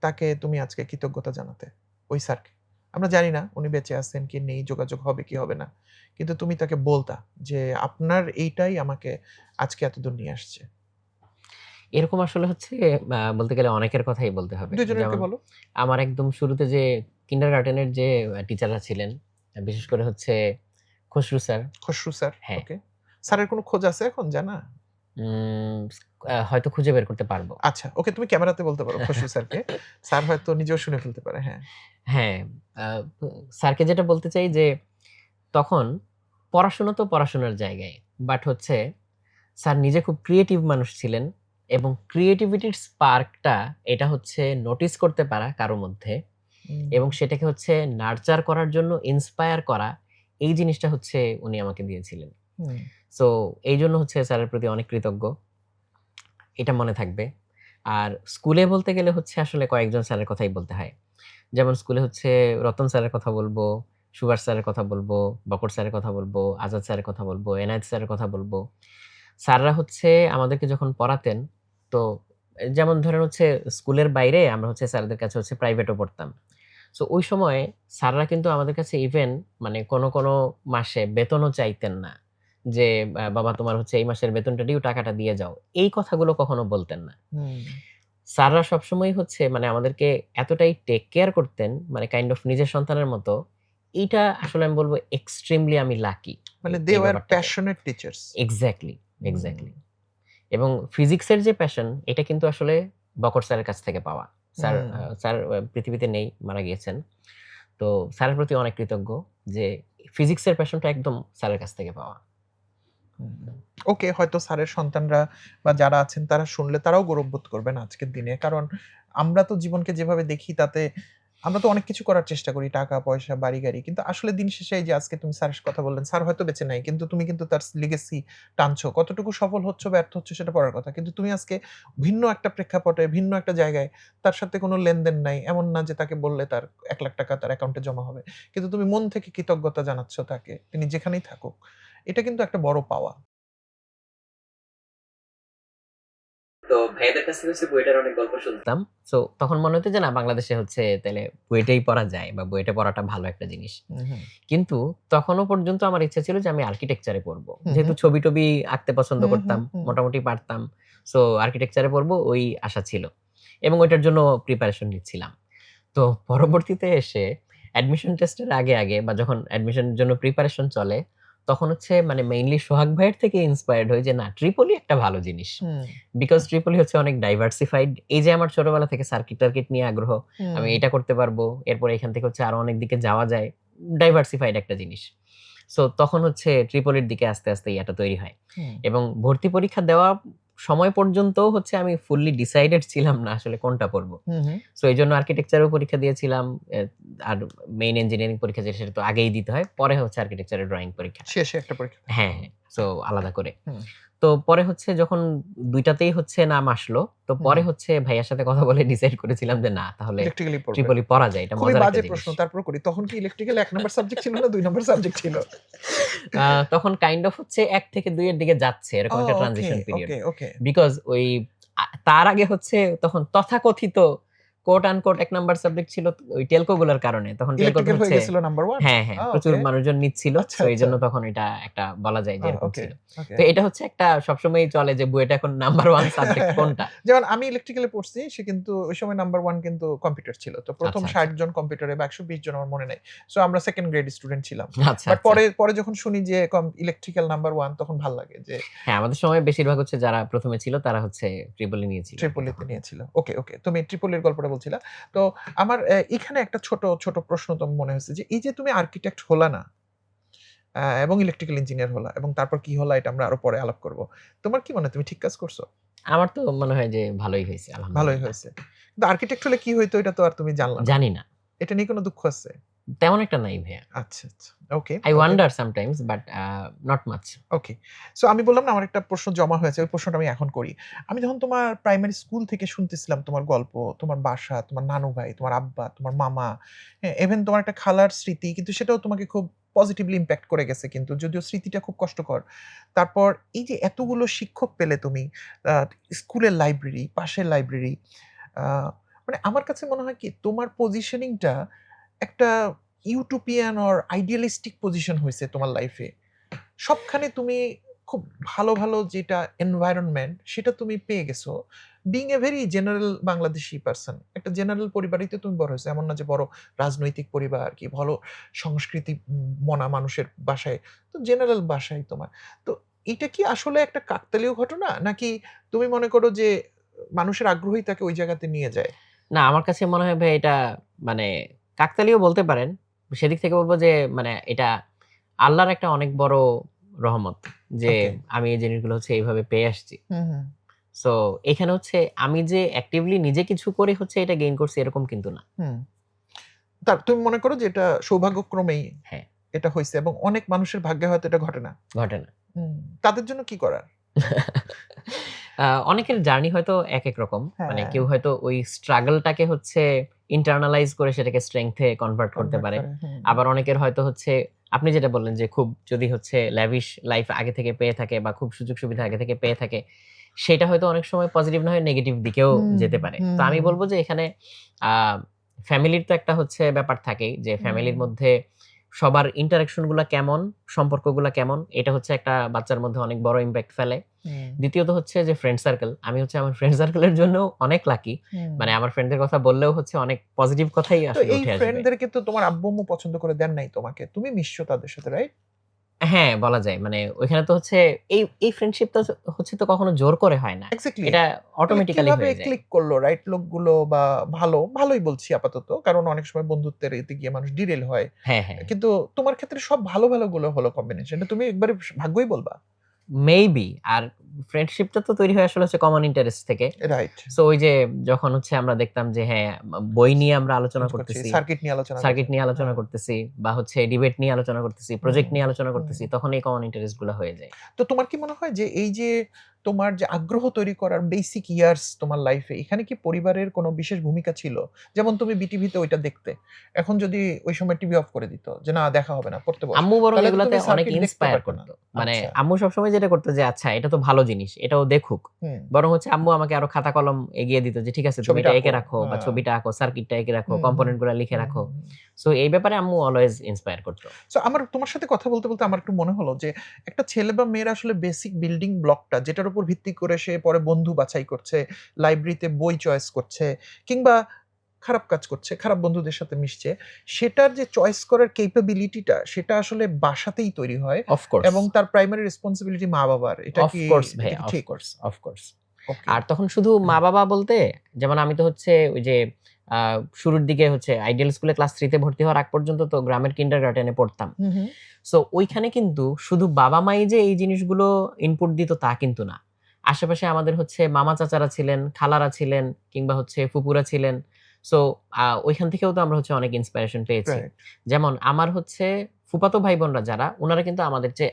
তাকে তুমি আজকে কৃতজ্ঞতা জানাতে ওই স্যারকে। আমরা জানি না উনি বেঁচে আছেন কি নেই, যোগাযোগ হবে কি হবে না। কিন্তু তুমি তাকে বলতা যে, "আপনার এইটাই আমাকে আজকে এতদূর নিয়ে আসছে।" এরকম আসলে হচ্ছে বলতে গেলে অনেকের কথাই বলতে হবে। ২ জনেরকে যেমন বলো। আমার একদম শুরুতে যে কিন্ডারগার্টেন এর যে টিচাররা ছিলেন, বিশেষ করে হচ্ছে খসরু স্যার। খসরু স্যার, হ্যাঁ, ওকে। স্যারের কোনো খোঁজ আছে এখন জানা? উম হয়তো খুঁজে বের করতে পারবো। আচ্ছা, ওকে তুমি ক্যামেরাতে বলতে পারো খসরু স্যারকে। স্যার হয়তো নিজেও শুনে ফেলতে পারে। হ্যাঁ। হ্যাঁ, আ স্যারকে যেটা বলতে চাই যে তখন পড়াশোনা তো পড়াশোনার জায়গায়, বাট হচ্ছে স্যার নিজে খুব ক্রিয়েটিভ মানুষ ছিলেন এবং ক্রিয়েটিভিটির স্পার্কটা এটা হচ্ছে নোটিস করতে পারা কারো মধ্যে এবং সেটাকে হচ্ছে নার্চার করার জন্য ইন্সপায়ার করা, এই জিনিসটা হচ্ছে উনি আমাকে দিয়েছিলেন। সো এই জন্য হচ্ছে স্যারের প্রতি অনেক কৃতজ্ঞ, এটা মনে থাকবে। আর স্কুলে বলতে গেলে হচ্ছে আসলে কয়েকজন স্যারের কথাই বলতে হয়। যেমন স্কুলে হচ্ছে রতন স্যারের কথা বলবো, সুভাষ স্যারের কথা বলবো, বকর স্যারের কথা বলবো, আজাদ স্যারের কথা বলবো, এনায়েত স্যারের কথা বলবো। স্যাররা হচ্ছে আমাদেরকে যখন পড়াতেন, তো যেমন ধরেন হচ্ছে স্কুলের বাইরে আমরা হচ্ছে স্যারদের কাছে হচ্ছে প্রাইভেটও পড়তাম। সো ওই সময় স্যাররা কিন্তু আমাদের কাছে ইভেন মানে কোনো মাসে বেতনও চাইতেন না। যে বাবা তোমার হচ্ছে এই মাসের বেতনটা ডিউ, টাকাটা দিয়ে যাও। এই কথাগুলো কখনো বলতেন না। স্যাররা সবসময়ই হচ্ছে মানে আমাদেরকে এতটাই টেক কেয়ার করতেন, মানে কাইন্ড অফ নিজের সন্তানের মতো। এইটা আসলে আমি বলব এক্সট্রিমলি আমি লাকি। মানে they were passionate teachers. Exactly, exactly. এবং ফিজিক্সের যে প্যাশন, এটা কিন্তু আসলে বকর স্যারের কাছ থেকে পাওয়া। স্যার পৃথিবীতে নেই, মারা গিয়েছেন। তো স্যারের প্রতি অনেক কৃতজ্ঞ যে ফিজিক্সের প্যাশনটা একদম স্যারের কাছ থেকে পাওয়া। ওকে, হয়তো স্যারের সন্তানরা বা যারা আছেন তারা শুনলে তারাও গৌরববোধ করবেন আজকের দিনে। কারণ আমরা তো জীবনকে যেভাবে দেখি তাতে আমরা তো অনেক কিছু করার চেষ্টা করি। টাকা, পয়সা, বাড়ি-গাড়ি। কিন্তু আসলে দিন শেষে এই যে আজকে তুমি স্যারের কথা বললেন, স্যার হয়তো বেঁচে নাই। কিন্তু তুমি কিন্তু তার legacy টানছো। কতটুকু সফল হচ্ছ, ব্যর্থ হচ্ছ সেটা পরের কথা। কিন্তু তুমি আজকে ভিন্ন একটা প্রেক্ষাপটে, ভিন্ন একটা জায়গায় তার সাথে কোনো লেনদেন নাই। এমন না যে তাকে বললে তার ৳১,০০,০০০ তার অ্যাকাউন্টে জমা হবে। কিন্তু তুমি মন থেকে কৃতজ্ঞতা জানাচ্ছ তাকে। তিনি যেখানেই থাকুক। এটা কিন্তু একটা বড় পাওয়া। তো ভাইয়াদের কাছ থেকে হচ্ছে বুয়েটের অনেক গল্প শুনতাম। সো তখন মনে হতো যে না, বাংলাদেশে হচ্ছে তাইলে বুয়েটেই পড়া যায় বা বুয়েটে পড়াটা ভালো একটা জিনিস। কিন্তু তখনও পর্যন্ত আমার ইচ্ছা ছিল যে আমি আর্কিটেকচারে পড়বো। যেহেতু ছবি-টবি আঁকতে পছন্দ করতাম, মোটামুটি পারতাম। সো আর্কিটেকচারে পড়বো ওই আশা ছিল। এবং ওইটার জন্য প্রিপারেশন নিচ্ছিলাম। তো পরবর্তীতে এসে অ্যাডমিশন টেস্টের আগে বা যখন অ্যাডমিশনের জন্য প্রিপারেশন চলে, তখন হচ্ছে মানে মেইনলি সোহাগ ভাইয়ের থেকে ইন্সপায়ার্ড হই যে না, ট্রিপলি একটা ভালো জিনিস। বিকজ ট্রিপলি হচ্ছে অনেক ডাইভার্সিফাইড। এই যে আমার ছোটবেলা থেকে সার্কিট-টার্কিট নিয়ে আগ্রহ, আমি এটা করতে পারবো। এরপরে এখান থেকে হচ্ছে আরো অনেক দিকে যাওয়া যায়। ডাইভার্সিফাইড একটা জিনিস। সো তখন হচ্ছে ট্রিপলির দিকে আস্তে, আস্তে ইয়াটা তৈরি হয়। এবং ভর্তি পরীক্ষা দেওয়া সময় পর্যন্তও হচ্ছে আমি ফুললি ডিসাইডেড ছিলাম না আসলে কোনটা পড়বো। সো এইজন্য আর্কিটেকচারেও পরীক্ষা দিয়েছিলাম। আর মেইন ইঞ্জিনিয়ারিং পরীক্ষা যেটা, সেটা তো আগেই দিতে হয়। পরে হচ্ছে আর্কিটেকচারের ড্রয়িং পরীক্ষা। শেষে একটা পরীক্ষা। হ্যাঁ, সো আলাদা করে। তো পরে হচ্ছে যখন ২ টাতেই হচ্ছে নাম আসলো, তো পরে হচ্ছে ভাইয়ার সাথে কথা বলে ডিসাইড করেছিলাম যে না, তাহলে ইলেকট্রিক্যালি পড়বে। ট্রিপলি পড়া যায়। এটা খুবই মজার বাজে একটা প্রশ্ন, জিনিস। তারপর করি। তখন কি ইলেকট্রিক্যাল ১ নাম্বার সাবজেক্ট ছিল না ২ নাম্বার সাবজেক্ট ছিল? তখন কাইন্ড অফ হচ্ছে ১ থেকে ২ এর দিকে যাচ্ছে, এরকম একটা ওকে, ট্রানজিশন পিরিয়ড। ওকে। বিকজ ওই তার আগে হচ্ছে তখন তথাকথিত কোট আনকোট ১ নাম্বার সাবজেক্ট ছিল ওই টেলকো গুলার কারণে। তখন টেলকোতে ইলেকট্রিক্যাল হয়ে হচ্ছে গেছিল নাম্বার 1? হ্যাঁ, প্রচুর ওকে। মানুষজন নিচ্ছিল। আচ্ছা, সো আচ্ছা। এইজন্য তখন এটা একটা বলা যায় যে এরকম ওকে, ছিল। ওকে। তো এটা হচ্ছে একটা সবসময়ই চলে যে বুয়েটে এখন নাম্বার 1 সাবজেক্ট কোনটা? যেমন আমি ইলেকট্রিক্যালে পড়ছি, সে কিন্তু ওই সময় নাম্বার 1 কিন্তু কম্পিউটার ছিল। তো ১ম আচ্ছা, ৬০ জন কম্পিউটারে বা ১২০ জন আমার মনে নাই। সো আমরা 2nd গ্রেড স্টুডেন্ট ছিলাম। আচ্ছা, বাট আচ্ছা। পরে যখন শুনি যে ইলেকট্রিক্যাল নাম্বার 1 তখন ভাল লাগে যে হ্যাঁ, আমাদের সময় বেশিরভাগ হচ্ছে যারা ১ম এ ছিল তারা হচ্ছে ট্রিপলি নিয়েছিল আরকি ট্রিপলিতে তখন। নিয়েছিল। ওকে। তুমি ট্রিপলির গল্পটা বলছিলা। তো আমার এখানে একটা ছোট প্রশ্ন তো মনে হইছে যে এই যে তুমি আর্কিটেক্ট হলা না এবং ইলেকট্রিক্যাল ইঞ্জিনিয়ার হলা এবং তারপর কি হলা এটা আমরা আরো পরে আলাপ করব। তোমার কি মনে হয় তুমি ঠিক কাজ করছো? আমার তো মনে হয় যে ভালোই হইছে ভালোই আলহামদুলিল্লাহ। হয়েছে। কিন্তু আর্কিটেক্ট হলে কি হইতো এটা তো আর তুমি জানলা না। জানি না। এটা নিয়ে কোনো দুঃখ আছে? তেমন একটা নাই ভাইয়া। আচ্ছা। ওকে। I wonder sometimes but not much. Okay. So আমি বললাম না আমার একটা প্রশ্ন জমা হয়েছে। ওই প্রশ্নটা আমি এখন করি। আমি যখন তোমার প্রাইমারি স্কুল থেকে শুনতেছিলাম তোমার গল্প, তোমার বাসা, তোমার নানু ভাই, তোমার আব্বা, তোমার মামা, হ্যাঁ? ইভেন তোমার একটা খালার স্মৃতি কিন্তু সেটাও তোমাকে খুব পজিটিভলি ইমপ্যাক্ট করে গেছে কিন্তু যদিও স্মৃতিটা খুব কষ্টকর। তারপর এই যে এতগুলো শিক্ষক পেলে তুমি, আ স্কুলের লাইব্রেরি, পাশের লাইব্রেরি, আ মানে আমার কাছে মনে হয় কি তোমার পজিশনিংটা একটা ইউটোপিয়ান অর আইডিয়ালিস্টিক পজিশন হইছে তোমার লাইফে। সবখানে তুমি খুব ভালো যেটা এনভায়রনমেন্ট সেটা তুমি পেয়ে গেছো। Being a very general Bangladeshi person. একটা জেনারেল পরিবারেই তো তুমি বড় হইছো। এমন না যে বড় রাজনৈতিক পরিবার কি ভালো সংস্কৃতি মনা মানুষের বাসায়। তো জেনারেল বাসায় তোমার। তো এটা কি আসলে একটা কাকতালীয় ঘটনা? নাকি তুমি মনে করো যে মানুষের আগ্রহই তাকে ওই জায়গাতে নিয়ে যায়? না, আমার কাছে মনে হয় ভাই এটা মানে কাকতালীয় বলতে পারেন। সেদিক থেকে বলব যে মানে এটা আল্লাহর একটা অনেক বড় রহমত যে ওকে। আমি এই জিনিসগুলো হচ্ছে এইভাবে পেয়ে আসছি। হুম, হুম। সো এখানে হচ্ছে আমি যে অ্যাক্টিভলি নিজে কিছু করে হচ্ছে এটা গেইন করছি এরকম কিন্তু না। হুম। তুমি মনে করো যে এটা সৌভাগ্যক্রমেই হ্যাঁ, এটা হইছে এবং অনেক মানুষের ভাগ্যে হয়তো এটা ঘটে না। ঘটে না। হুম। তাদের জন্য কি করার? অনেকের জার্নি হয়তো একেক রকম। মানে হ্যাঁ, কেউ হয়তো ওই স্ট্রাগলটাকে হচ্ছে ইন্টারনালাইজ করে সেটাকে স্ট্রেংথ এ কনভার্ট করতে কনভার্ট পারে। করে। হুম, আবার অনেকের হয়তো হচ্ছে আপনি যেটা বললেন যে খুব যদি হচ্ছে ল্যাভিশ লাইফ আগে থেকে পেয়ে থাকে বা খুব সুযোগ সুবিধা আগে থেকে পেয়ে থাকে, সেটা হয়তো অনেক সময় পজিটিভ না হয়ে নেগেটিভ দিকেও হুম, যেতে পারে। হুম, তো আমি হুম, বলব যে এখানে আ ফ্যামিলির তো একটা হচ্ছে ব্যাপার থাকেই যে হুম, ফ্যামিলির মধ্যে সবার ইন্টারেকশন গুলা কেমন, সম্পর্কগুলা কেমন, এটা হচ্ছে একটা বাচ্চার মধ্যে অনেক বড় ইমপ্যাক্ট ফেলে। হুম, দ্বিতীয়ত হচ্ছে যে ফ্রেন্ড সার্কেল। আমি হচ্ছে আমার ফ্রেন্ড সার্কেলের জন্য অনেক লাকি। হুম। মানে আমার ফ্রেন্ডদের কথা বললেও হচ্ছে অনেক পজিটিভ কথাই তো আসলে এই উঠে আসবে। ফ্রেন্ডদেরকে তো তোমার আব্বু-আম্মু পছন্দ করে দেন নাই তোমাকে। তুমি মিশছো তাদের সাথে, রাইট? হ্যাঁ, বলা যায়। মানে ওইখানে তো হচ্ছে এই ফ্রেন্ডশিপ তো হচ্ছে তো কখনো জোর করে হয় না। এক্সাক্টলি। এটা তাহলে অটোমেটিক্যালি কিভাবে হয়ে যায়। ক্লিক করলো রাইট লোকগুলো বা ভালোই বলছি আপাতত। কারণ অনেক সময় বন্ধুত্বের এতে গিয়ে মানুষ ডিরেল হয়। হ্যাঁ, হ্যাঁ। কিন্তু তোমার ক্ষেত্রে সব ভালো গুলো হলো কম্বিনেশন। এটা তুমি একবারে ভাগ্যই বলবা? মেবি আর ফ্রেন্ডশিপটা তো তৈরি হয় আসলে হচ্ছে কমন ইন্টারেস্ট থেকে। রাইট। সো ওই যে যখন হচ্ছে আমরা দেখতাম যে হ্যাঁ, বই নিয়ে আমরা আলোচনা করছি। করতেছি। সার্কিট নিয়ে আলোচনা করছি। সার্কিট নিয়ে আলোচনা হ্যাঁ। করতেছি বা হচ্ছে ডিবেট নিয়ে আলোচনা করতেছি, হুম, প্রজেক্ট নিয়ে আলোচনা হুম। করতেছি। তখন এই কমন ইন্টারেস্ট গুলা হয়ে যায়। তো তোমার কি মনে হয় যে এই যে তোমার যে আগ্রহ তৈরি করার বেসিক ইয়ার্স তোমার লাইফে এখানে কি পরিবারের কোনো বিশেষ ভূমিকা ছিল? যেমন তুমি বিটিভিতে ওইটা দেখতে। এখন যদি ওই সময় টিভি অফ করে দিত যে, "না দেখা হবে না, পড়তে বস।" আম্মু বরং তাহলে তো এগুলাতে তুমি অনেক সার্কিট দেখতে ইন্সপায়ার পারতে না। করত। মানে আচ্ছা। আম্মু সবসময় যেটা করত যে আচ্ছা এটা তো ভালো জিনিস। এটাও দেখুক। হুম। বরং হচ্ছে আম্মু আমাকে আরো খাতা কলম এগিয়ে দিত যে ঠিক আছে তুমি ছবিটা এটা এঁকে আঁকো। রাখো বা হ্যাঁ। ছবিটা আঁকো, সার্কিটটা এঁকে রাখো, হুম, হুম। কম্পোনেন্ট গুলা লিখে হুম, রাখো। হুম, হুম। সো এই ব্যাপারে আম্মু অলওয়েজ ইন্সপায়ার করত। সো আমার তোমার সাথে কথা বলতে আমার একটু মনে হলো যে, একটা ছেলে বা মেয়ের আসলে বেসিক বিল্ডিং ব্লকটা যেটার উপর ভিত্তি করে সে পরে বন্ধু বাছাই করছে, লাইব্রেরিতে বই চয়েস করছে কিংবা খারাপ কাজ করছে, খারাপ বন্ধুদের সাথে মিশছে, সেটার যে চয়েস করার ক্যাপাবিলিটিটা সেটা আসলে বাসাতেই তৈরি হয় অফ কোর্স, এবং তার প্রাইমারি রেসপনসিবিলিটি মা-বাবার। অফ কোর্স এটা ভাইয়া, কি অফ ঠিক? Course, of course. ওকে। আর তখন শুধু মা-বাবা বলতে যেমন আমি তো হচ্ছে ওই যে আ শুরুর দিকে হচ্ছে আইডিয়াল স্কুলে ক্লাস 3 তে ভর্তি হওয়ার আগ পর্যন্ত তো গ্রামের কিন্ডারগার্টেন এ পড়তাম। হুম, হুম। সো ওইখানে কিন্তু শুধু বাবা-মাই যে এই জিনিসগুলো ইনপুট দিত তা কিন্তু না। আশেপাশে আমাদের হচ্ছে মামা চাচারা ছিলেন, খালারা ছিলেন কিংবা হচ্ছে ফুপুরা ছিলেন। সো ওইখান থেকেও তো আমরা হচ্ছে অনেক ইন্সপিরেশন পেয়েছি। রাইট। যেমন আমার হচ্ছে ফুফাতো ভাই-বোনরা যারা, উনারা কিন্তু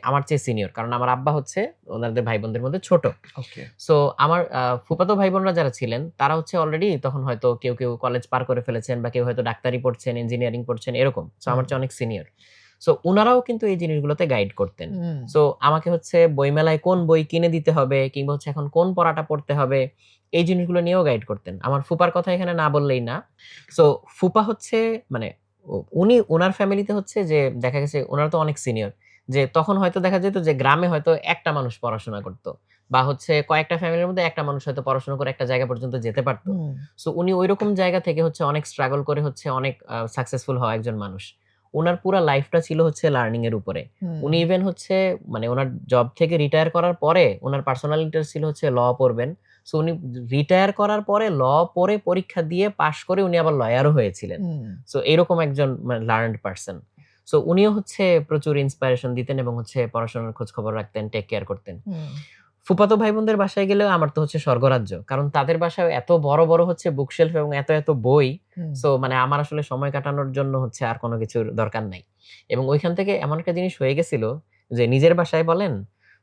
আমার চেয়ে সিনিয়র। কারণ আমার আব্বা হচ্ছে উনাদের ভাই-বোনদের মধ্যে ছোট। ওকে। সো আমার ফুফাতো ভাই-বোনরা যারা ছিলেন, তারা হচ্ছে অলরেডি তখন হয়তো কেউ কলেজ পার করে ফেলেছেন বা কেউ হয়তো ডাক্তারি পড়ছেন, ইঞ্জিনিয়ারিং পড়ছেন এরকম। সো আমার হুম, চেয়ে অনেক সিনিয়র। সো উনারাও কিন্তু এই জিনিসগুলোতে গাইড করতেন। হুম, সো আমাকে হচ্ছে বইমেলায় কোন বই কিনে দিতে হবে কিংবা হচ্ছে এখন কোন পড়াটা পড়তে হবে, এই জিনিসগুলো নিয়েও গাইড করতেন। আমার ফুপার কথা এখানে না বললেই না। সো ফুপা হচ্ছে মানে উনি উনার ফ্যামিলিতে হচ্ছে যে দেখা গেছে উনারা তো অনেক সিনিয়র। যে তখন হয়তো দেখা যেত যে গ্রামে হয়তো একটা মানুষ পড়াশোনা করত। বা হচ্ছে কয়েকটা ফ্যামিলির মধ্যে একটা মানুষ হয়তো পড়াশোনা করে একটা জায়গা পর্যন্ত যেতে পারত। হুম, সো উনি ঐরকম জায়গা থেকে হচ্ছে অনেক স্ট্রাগল করে হচ্ছে অনেক সাকসেসফুল হওয়া একজন মানুষ। উনার পুরা লাইফটা ছিল হচ্ছে লার্নিং এর উপরে। হুম, উনি ইভেন হচ্ছে মানে উনার জব থেকে রিটায়ার করার পরে উনার পার্সোনাল ইন্টারেস্ট ছিল হচ্ছে ল পড়বেন। সো উনি রিটায়ার করার পরে ল পড়ে পরীক্ষা দিয়ে পাস করে উনি আবার লয়ারও হয়েছিলেন। হুম, সো এরকম একজন মানে লার্নড পারসন। সো উনিও হচ্ছে প্রচুর ইন্সপিরেশন দিতেন এবং হচ্ছে পড়াশোনার খোঁজ খবর রাখতেন, টেক কেয়ার করতেন। হুম, ফুফাতো ভাই-বোনদের বাসায় গেলেও আমার তো হচ্ছে স্বর্গরাজ্য। কারণ তাদের বাসায় এত বড় হচ্ছে বুকশেলফ এবং এত বই। হুম। সো মানে আমার আসলে সময় কাটানোর জন্য হচ্ছে আর কোন কিছুর দরকার নাই। এবং ঐখান থেকে এমন একটা জিনিস হয়ে গেছিল যে নিজের বাসায় বলেন,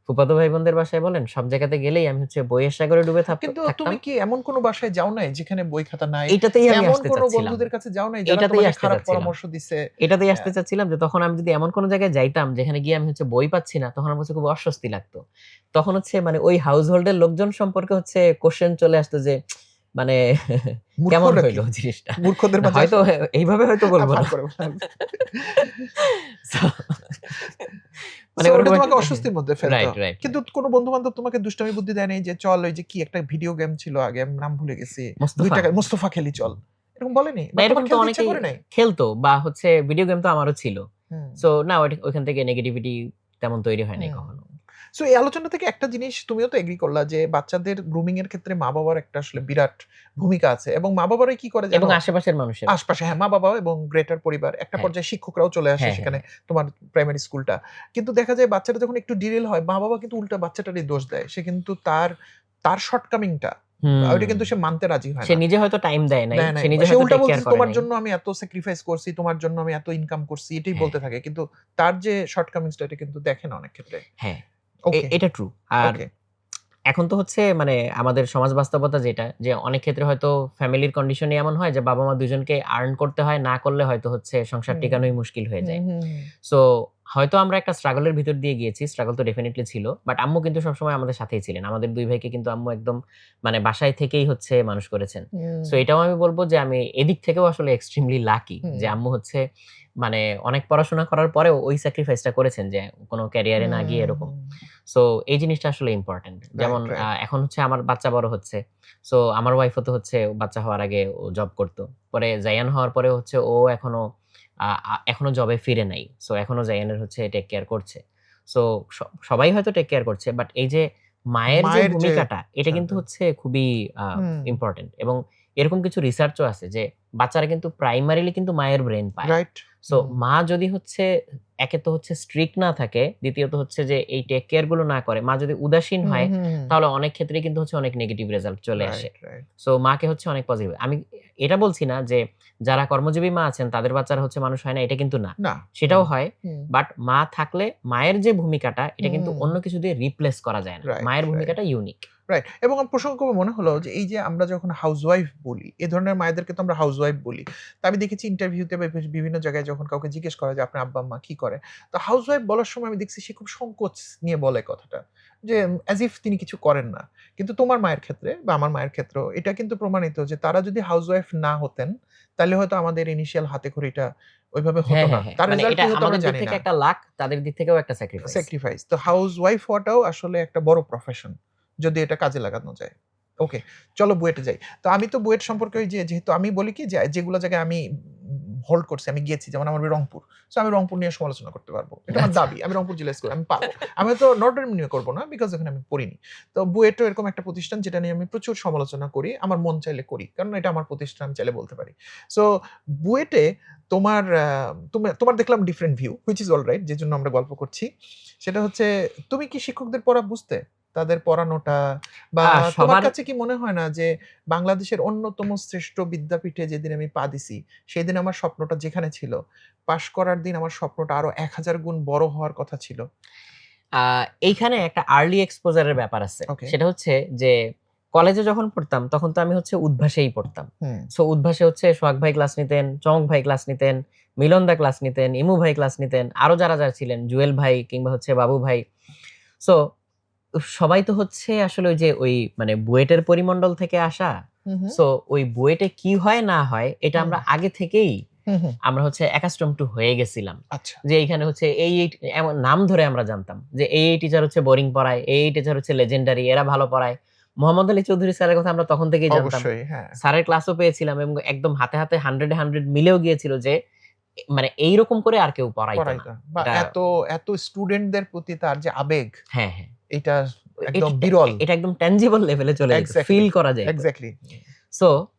ফুফাতো ভাই-বোনদের বাসায় বলেন, সব জায়গাতে গেলেই আমি হচ্ছে বইয়ের সাগরে ডুবে কিন্তু থাকতাম। তুমি কি এমন কোনো বাসায় যাও নাই যেখানে বই খাতা নাই? এইটাতেই আমি এমন আসতে কোনো চাচ্ছিলাম। বন্ধুদের কাছে যাও নাই যারা এইটাতেই তোমাকে আসতে খারাপ চাচ্ছিলাম। পরামর্শ দিছে? এটাতেই অ্যা আসতে চাচ্ছিলাম যে তখন আমি যদি এমন কোন জায়গায় যাইতাম যেখানে গিয়ে আমি হচ্ছে বই পাচ্ছি না, তখন আমার কাছে খুব অস্বস্তি লাগতো। তখন হচ্ছে মানে ওই হাউস হোল্ড এর লোকজন সম্পর্কে হচ্ছে কোয়েশ্চেন চলে আসতো যে মানে কেমন মূর্খরা কি? হইলো জিনিসটা? মূর্খদের মাঝে হয়তো আসো? এইভাবে হয়তো বলব ফান না। করে। সো মানে সো ওটা ওরকম একটা তোমাকে অস্বস্তির মধ্যে ফেলতো। রাইট। কিন্তু কোনো বন্ধু-বান্ধব তোমাকে দুষ্টামি বুদ্ধি দেয় নাই যে, "চল ওই যে কি একটা ভিডিও গেম ছিল আগে আমি নাম ভুলে গেছি। মোস্তফা। ৳২ মোস্তফা খেলি চল।" এরকম বলেনি? না বা তোমার এরকম তো খেলতে ইচ্ছা অনেকেই করে নাই? খেলতো বা হচ্ছে ভিডিও গেম তো আমারও ছিল। হুম, সো না ওইখান থেকে নেগেটিভিটি তেমন তৈরি হয় নাই হুম। কখনো। সো এই আলোচনা থেকে একটা জিনিস তুমিও তো এগ্রি করলা যে বাচ্চাদের গ্রুমিং এর ক্ষেত্রে মা-বাবার একটা আসলে বিরাট ভূমিকা আছে এবং মা-বাবারাই কি করে এবং জানো? আশেপাশের মানুষেরও। আশপাশে হ্যাঁ, মা-বাবা এবং গ্রেটার পরিবার। একটা হ্যাঁ, পর্যায়ে শিক্ষকরাও চলে আসে হ্যাঁ, হ্যাঁ, সেখানে হ্যাঁ। তোমার প্রাইমারি স্কুলটা। কিন্তু দেখা যায় বাচ্চাটা যখন একটু ডিরেল হয়, মা-বাবা কিন্তু উল্টা বাচ্চাটারই দোষ দেয়। সে কিন্তু তার শর্টকামিং টা হুম। ওইটা কিন্তু সে মানতে রাজি হয় সে না। নিজে হয়তো টাইম দেয় নাই। দেয় সে নাই। নিজে সে হয়তো উল্টা টেক কেয়ার বলতেছে করে তোমার নাই। জন্য আমি এত স্যাক্রিফাইস করছি, তোমার জন্য আমি এত ইনকাম করছি এটাই হ্যাঁ, বলতে থাকে। কিন্তু তার যে শর্টকামিংস টা এটা কিন্তু দেখে না অনেক ক্ষেত্রে। হ্যাঁ। ওকে, এটা ট্রু। আর ওকে। এখন তো হচ্ছে মানে আমাদের সমাজ বাস্তবতা যেটা, যে অনেক ক্ষেত্রে হয়তো ফ্যামিলির কন্ডিশনই এমন হয় যে বাবা-মা দুজনকে আর্ন করতে হয়। না করলে হয়তো হচ্ছে সংসার হুম, টেকানোই মুশকিল হয়ে হুম, যায়। হুম, হুম। সো হয়তো আমরা একটা স্ট্রাগল এর ভিতর দিয়ে গিয়েছি। স্ট্রাগল তো ডেফিনিটলি ছিল। বাট আম্মু কিন্তু সবসময় আমাদের সাথেই ছিলেন। আমাদের ২ ভাইকে কিন্তু আম্মু একদম মানে বাসায় থেকেই হচ্ছে মানুষ করেছেন। হুম, সো এটাও আমি বলব যে আমি এদিক থেকেও আসলে এক্সট্রিমলি লাকি যে হুম, আম্মু হচ্ছে মানে অনেক পড়াশোনা করার পরেও ওই স্যাক্রিফাইস টা করেছেন যে কোন ক্যারিয়ারে না গিয়ে হুম, এরকম। হুম। সো এই জিনিসটা আসলে ইম্পোর্টেন্ট। যেমন রাইট, রাইট। এখন হচ্ছে আমার বাচ্চা বড় হচ্ছে। সো আমার ওয়াইফও তো হচ্ছে বাচ্চা হওয়ার আগে ও জব করত। পরে জায়ান হওয়ার পরে হচ্ছে ও এখনো এখনো জবে ফিরে নাই। সো এখনো জায়ানের হচ্ছে টেক কেয়ার করছে। সো সবাই হয়তো টেক কেয়ার করছে। বাট এই যে মায়ের যে মায়ের যে ভূমিকাটা এটা কিন্তু বিষয়টা। হচ্ছে খুবই আ হুম, ইম্পোর্টেন্ট এবং এরকম কিছু রিসার্চও আছে যে বাচ্চারা কিন্তু প্রাইমারিলি কিন্তু মায়ের ব্রেইন পায়। রাইট। সো হুম, মা যদি হচ্ছে একে তো হচ্ছে স্ট্রিক্ট না থাকে, দ্বিতীয়ত হচ্ছে যে এই টেক কেয়ার গুলো না করে, মা যদি উদাসীন হুম, হয় হুম, হুম। তাহলে অনেক ক্ষেত্রেই কিন্তু হচ্ছে অনেক নেগেটিভ রেজাল্ট চলে আসে। Right, right. সো মাকে হচ্ছে অনেক পজিটিভ। আমি এটা বলছি না যে যারা কর্মজীবী মা আছেন তাদের বাচ্চারা হচ্ছে মানুষ হয় না, এটা কিন্তু না। না, সেটাও হুম, হয়। হুম, বাট মা থাকলে মায়ের যে ভূমিকাটা এটা কিন্তু হুম। অন্য কিছু দিয়ে রিপ্লেস করা যায় না। রাইট, মায়ের রাইট। ভূমিকাটা ইউনিক। রাইট এবং আমার প্রসঙ্গক্রমে মনে হলো যে এই যে আমরা যখন হাউসওয়াইফ বলি, এ ধরনের মায়েদেরকে তো আমরা হাউসওয়াইফ বলি। তো আমি দেখেছি ইন্টারভিউতে বা বিভিন্ন জায়গায় যখন কাউকে জিজ্ঞেস করা যে আপনার আব্বা-আম্মা কি করে? তো হাউসওয়াইফ বলার সময় আমি দেখছি সে খুব সংকোচ নিয়ে বলে কথাটা। যে অ্যাজ ইফ তিনি কিছু করেন না। কিন্তু তোমার মায়ের ক্ষেত্রে বা আমার মায়ের ক্ষেত্রেও এটা কিন্তু প্রমাণিত যে তারা যদি হাউসওয়াইফ না হতেন, তাহলে হয়তো আমাদের ইনিশিয়াল হাতেখড়িটা ওইভাবে হতো হ্যাঁ, না। হ্যাঁ, হ্যাঁ। তার মানে রেজাল্ট এটা কি হতো আমরা আমাদের দিক জানি থেকে না। একটা লাক, তাদের দিক থেকেও একটা স্যাক্রিফাইস। স্যাক্রিফাইস। তো হাউসওয়াইফ হওয়াটাও আসলে একটা বড় প্রফেশন। যদি এটা কাজে লাগানো যায়। ওকে, চলো বুয়েটে যাই। তো আমি তো বুয়েট সম্পর্কে ওই যে যেহেতু আমি বলি কি যে যেগুলো জায়গায় আমি হোল্ড করছি, আমি গিয়েছি যেমন আমার বাড়ি রংপুর। সো আমি রংপুর নিয়ে সমালোচনা করতে পারব। এটা আমার আচ্ছা। দাবি। আমি রংপুর জেলা স্কুল আমি পারব। আমি হয়তো নটরডেম নিয়ে করব না বিকজ ওখানে আমি পড়িনি। তো বুয়েটও এরকম একটা প্রতিষ্ঠান যেটা নিয়ে আমি প্রচুর সমালোচনা করি। আমার মন চাইলে করি। কারণ এটা আমার প্রতিষ্ঠান আমি চাইলে বলতে পারি। সো বুয়েটে তোমার তোমার দেখলাম different view which is alright যেজন্য আমরা গল্প করছি। সেটা হচ্ছে তুমি কি শিক্ষকদের পড়া বুঝতে? তাদের পড়ানোটা বা তোমার সবার কাছে কি মনে হয় না যে বাংলাদেশের অন্যতম শ্রেষ্ঠ বিদ্যাপীঠে যেদিন আমি পা দিছি, সেদিন আমার স্বপ্নটা যেখানে ছিল, পাস করার দিন আমার স্বপ্নটা আরো ১০০০ গুণ বড় হওয়ার কথা ছিল। আ এইখানে একটা আর্লি এক্সপোজার এর ব্যাপার আছে। ওকে। সেটা হচ্ছে যে কলেজে যখন পড়তাম তখন তো আমি হচ্ছে উদ্ভাসেই পড়তাম। হুম, সো উদ্ভাসে হচ্ছে সোহাগ ভাই ক্লাস নিতেন, চমক ভাই ক্লাস নিতেন, মিলন দা ক্লাস নিতেন, ইমু ভাই ক্লাস নিতেন। আরো যারা ছিলেন জুয়েল ভাই কিংবা হচ্ছে বাবু ভাই। সো সবাই তো হচ্ছে আসলে ওই যে ওই মানে বুয়েটের পরিমণ্ডল থেকে আসা। হু, হু, সো ওই বুয়েটে কি হয় না হয় এটা হুম, আমরা আগে থেকেই হু, হু। আমরা হচ্ছে অ্যাকাস্টম টু হয়ে গেছিলাম। আচ্ছা। যে এইখানে হচ্ছে এই এমন নাম ধরে আমরা জানতাম যে এই টিচার হচ্ছে বোরিং পড়ায়, এই টিচার হচ্ছে legendary এরা ভালো পড়ায়। মোহাম্মদ আলী চৌধুরী স্যারের কথা আমরা তখন থেকেই জানতাম। অবশ্যই, হ্যাঁ। স্যারের ক্লাসও পেয়েছিলাম এবং একদম হাতে 100 এ 100 মিলেও গিয়েছিল যে মানে এইরকম করে আর কেউ পড়াইতো না। পড়াইতো বা এটা এত স্টুডেন্টদের প্রতি তার যে আবেগ, হ্যাঁ, হ্যাঁ। এটা এটা একদম বিরল। এটা একদম tangible লেভেলে চলে যেত। এক্সাক্টলি, ফিল করা যাইত। এক্সাক্টলি। সো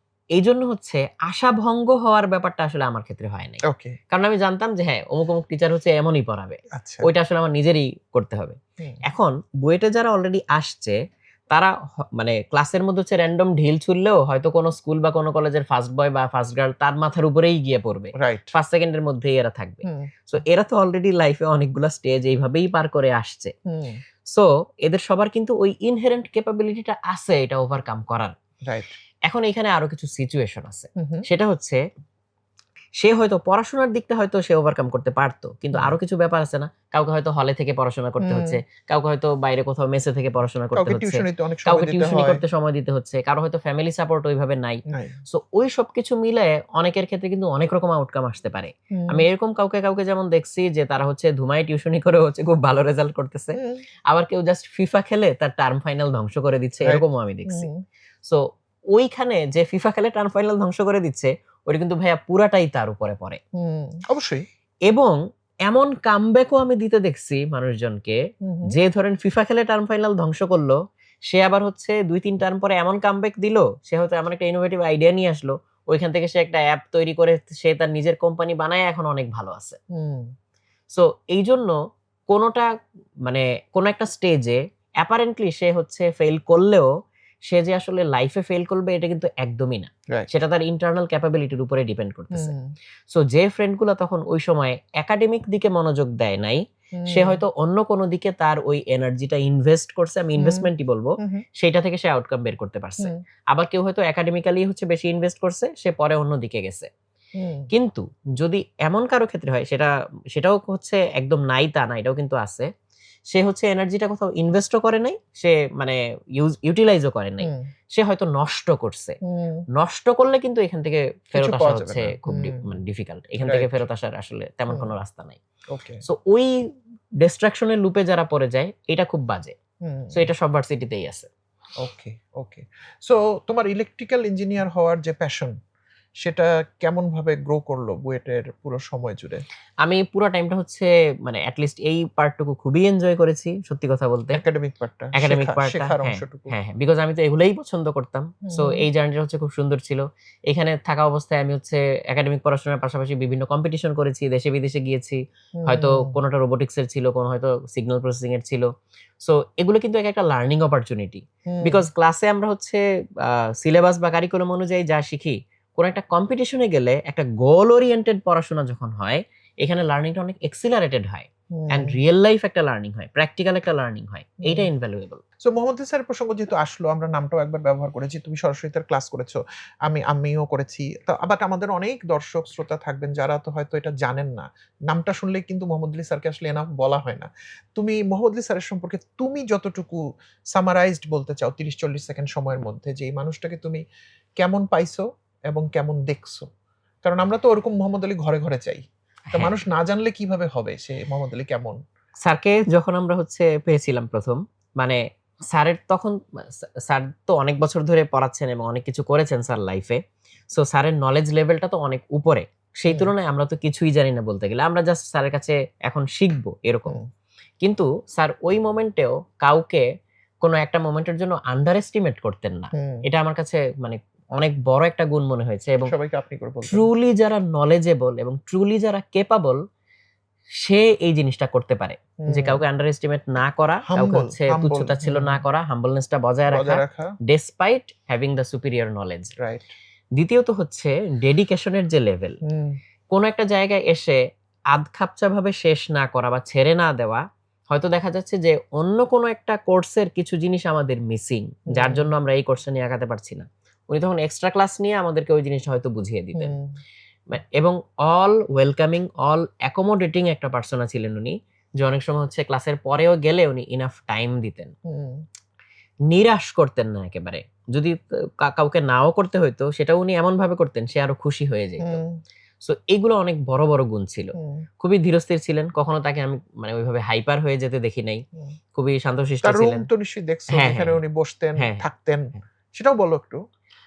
এইজন্য হচ্ছে আশাভঙ্গ হওয়ার ব্যাপারটা আসলে আমার ক্ষেত্রে হয় নাই। ওকে, কারণ আমি জানতাম যে হ্যাঁ, অমুক টিচার হচ্ছে এমনই পড়াবে। আচ্ছা। ওইটা আসলে আমার নিজেরই করতে হবে। হুম, এখন বুয়েটে যারা অলরেডি আসছে, তারা মানে ক্লাসের মধ্যে হচ্ছে র‍্যান্ডম ঢিল ছুড়লেও হয়তো কোনো স্কুল বা কোনো কলেজের ফার্স্ট বয় বা ফার্স্ট গার্ল তার মাথার উপরেই গিয়ে পড়বে। রাইট। ফার্স্ট সেকেন্ডের মধ্যেই এরা থাকবে। হুম, সো এরা তো অলরেডি লাইফে অনেকগুলা স্টেজ এইভাবেই পার করে আসছে। হুম, সো এদের সবার কিন্তু ওই ইনহেরেন্ট ক্যাপাবিলিটিটা আছে এটা ওভারকাম করার। রাইট। এখন এখানে আরো কিছু সিচুয়েশন আছে। হু, হু, সেটা হচ্ছে সে হয়তো পড়াশোনার দিকটা হয়তো সে ওভারকাম করতে পারত। কিন্তু হুম, আরো কিছু ব্যাপার আছে না? কাউকে হয়তো হলে থেকে পড়াশোনা করতে হুম। হচ্ছে। কাউকে হয়তো বাইরে কোথাও মেসে থেকে পড়াশোনা করতে কাউকে হচ্ছে। টিউশনিতে অনেক সময় কাউকে দিতে টিউশনি হয়। করতে সময় দিতে হচ্ছে। কারো হয়তো ফ্যামিলি সাপোর্ট ওইভাবে নাই। নাই। সো ওই সবকিছু মিলায়ে অনেকের ক্ষেত্রে কিন্তু অনেক রকম আউটকাম আসতে পারে। হুম, আমি এরকম কাউকে যেমন দেখছি যে তারা হচ্ছে ধুমায় টিউশনি করে হচ্ছে খুব ভালো রেজাল্ট করতেছে। হুম, আবার কেউ জাস্ট ফিফা খেলে তার টার্ম ফাইনাল ধ্বংস করে দিচ্ছে রাইট। এরকমও আমি দেখছি। হুম, সো ওইখানে যে ফিফা খেলে টার্ম ফাইনাল ধ্বংস করে দিচ্ছে, ওইটা কিন্তু ভাইয়া পুরাটাই তার উপরে পড়ে। হুম, অবশ্যই। এবং এমন কামব্যাকও আমি দিতে দেখছি মানুষজনকে, যে ধরেন ফিফা খেলে টার্ম ফাইনাল ধ্বংস করলো, সে আবার হচ্ছে 2-3 টার্ম পরে এমন কামব্যাক দিল, সে হয়তো এমন একটা ইনোভেটিভ আইডিয়া নিয়ে আসলো, ওইখান থেকে সে একটা অ্যাপ তৈরি করে সে তার নিজের কোম্পানি বানায় এখন অনেক ভালো আছে। সো এই জন্য কোনোটা মানে কোন একটা স্টেজে অ্যাপারেন্টলি সে হচ্ছে ফেল করলেও সে যে আসলে লাইফে ফেল করবে এটা কিন্তু একদমই না। সেটা তার ইন্টারনাল ক্যাপাবিলিটির উপরে ডিপেন্ড করতেছে। সো যে ফ্রেন্ডগুলো তখন ওই সময় একাডেমিক দিকে মনোযোগ দেয় নাই, সে হয়তো অন্য কোনো দিকে তার ওই এনার্জিটা ইনভেস্ট করছে, আমি ইনভেস্টমেন্টই বলবো, সেটা থেকে সে আউটকাম বের করতে পারছে। আবার কেউ হয়তো একাডেমিক্যালি হচ্ছে বেশি ইনভেস্ট করছে, সে পরে অন্য দিকে গেছে। কিন্তু যদি এমন কারো ক্ষেত্রে হয়, সেটাও হচ্ছে একদম নাই তা না, এটাও কিন্তু আছে, সে হচ্ছে এনার্জিটা কোথাও ইনভেস্টও করে নাই, সে মানে ইউটিলাইজও করে নাই, সে হয়তো নষ্ট করছে। নষ্ট করলে কিন্তু এখান থেকে ফেরত আসা হচ্ছে খুব ডিফিকাল্ট। এখান থেকে ফেরত আসার আসলে তেমন কোনো রাস্তা নাই। সো ওই ডিস্ট্রাকশনের লুপে যারা পড়ে যায়, এটা খুব বাজে। সো এটা সব ভার্সিটিতেই আছে। ওকে ওকে। সো তোমার ইলেকট্রিক্যাল ইঞ্জিনিয়ার হওয়ার যে প্যাশন, সেটা কেমন ভাবে গ্রো করলো বুয়েটের পুরো সময় জুড়ে? আমি পুরো টাইমটা হচ্ছে মানে এট লিস্ট এই পার্টটুকু খুবই এনজয় করেছি, সত্যি কথা বলতে। একাডেমিক পার্টটা, শেখার অংশটুকু। হ্যাঁ, বিকজ আমি তো এগুলাই পছন্দ করতাম। সো এই জার্নিটা হচ্ছে খুব সুন্দর ছিল। এখানে থাকা অবস্থায় আমি হচ্ছে একাডেমিক পড়াশোনার পাশাপাশি বিভিন্ন কম্পিটিশন করেছি, দেশে বিদেশে গিয়েছি। হয়তো কোনোটা রোবোটিক্স এর ছিল, কোনো হয়তো সিগন্যাল প্রসেসিং এর ছিল। সো এগুলো কিন্তু একটা লার্নিং অপরচুনিটি। বিকজ ক্লাসে আমরা হচ্ছে সিলেবাস বা কারিকুলাম অনুযায়ী যা শিখি, কোন একটা কম্পিটিশনে গেলে একটা গোল ওরিয়েন্টেড পড়াশোনা যখন হয়, এখানে লার্নিংটা অনেক এক্সিলারেটেড হয় এন্ড রিয়েল লাইফ একটা লার্নিং হয়, প্র্যাকটিক্যাল একটা লার্নিং হয়। এইটা ইনভ্যালুয়েবল। সো মোহাম্মদ স্যারের প্রসঙ্গ যেহেতু আসলো, আমরা নামটাও একবার ব্যবহার করেছি, তুমি সরাসরি তার ক্লাস করেছো, আমিও করেছি। তো আবার আমাদের অনেক দর্শক শ্রোতা থাকবেন যারা তো হয়তো এটা জানেন না, নামটা শুনলেই কিন্তু মোহাম্মদ আলী স্যারকে আসলে এনাফ বলা হয় না। তুমি মোহাম্মদ আলী স্যারের সম্পর্কে তুমি যতটুকু সামারাইজড বলতে চাও 30-40 সেকেন্ড সময়ের মধ্যে, যে এই মানুষটাকে তুমি কেমন পাইছো এবং কেমন দেখছো? কারণ আমরা তো ওরকম মোহাম্মদ আলী ঘরে ঘরে চাই, তো মানুষ না জানলে কিভাবে হবে সে মোহাম্মদ আলী কেমন? স্যারকে যখন আমরা হচ্ছে পেয়েছিলাম প্রথম, মানে স্যারের তখন স্যার তো অনেক বছর ধরে পড়াচ্ছেন এবং অনেক কিছু করেছেন স্যার লাইফে। সো স্যারের নলেজ লেভেলটা তো অনেক উপরে। সেই তুলনায় আমরা তো কিছুই জানি না বলতে গেলে। আমরা জাস্ট স্যারের কাছে এখন শিখবো এরকম। কিন্তু স্যার ওই মোমেন্টেও কাউকে কোনো একটা মোমেন্টের জন্য আন্ডার এস্টিমেট করতেন না। এটা আমার কাছে মানে অনেক বড় একটা গুণ মনে হয়েছে। এবং সবাইকে আপনি করে বলতেন। ট্রুলি যারা নলেজেবল এবং ট্রুলি যারা ক্যাপাবল, সে এই জিনিসটা করতে পারে যে কাউকে আন্ডার এস্টিমেট না করা, কাউকে হচ্ছে তুচ্ছ-তাচ্ছিল্য না করা, হাম্বলনেসটা বজায় রাখা despite having the superior knowledge. Right. দ্বিতীয়ত হচ্ছে ডেডিকেশনের যে লেভেল, কোন একটা জায়গায় এসে আধখাপচা ভাবে শেষ না করা বা ছেড়ে না দেওয়া। হয়তো দেখা যাচ্ছে যে অন্য কোনো একটা কোর্সের কিছু জিনিস আমাদের মিসিং, যার জন্য আমরা এই কোর্সটা নিয়ে আগাতে পারছি না। উনি তখন এক্সট্রা ক্লাস নিয়ে আমাদেরকে ওই জিনিসটা হয়তো বুঝিয়ে দিতেন। এবং অল ওয়েলকামিং, অল অ্যাকোমোডেটিং একটা পার্সোনা ছিলেন উনি, যে অনেক সময় হচ্ছে ক্লাসের পরেও গেলে উনি ইনাফ টাইম দিতেন। নিরাশ করতেন না একেবারে। যদি কাউকে নাও করতে হইতো, সেটা উনি এমন ভাবে করতেন সে আরো খুশি হয়ে যেত। সো এগুলো অনেক বড় বড় গুণ ছিল। খুবই ধীরস্থির ছিলেন, কখনো তাকে আমি মানে ওইভাবে হাইপার হয়ে যেতে দেখি নাই। খুবই শান্তশিষ্ট ছিলেন। রুম তো নিশ্চয়ই দেখছো যেখানে উনি বসতেন, থাকতেন, সেটাও বলো একটু।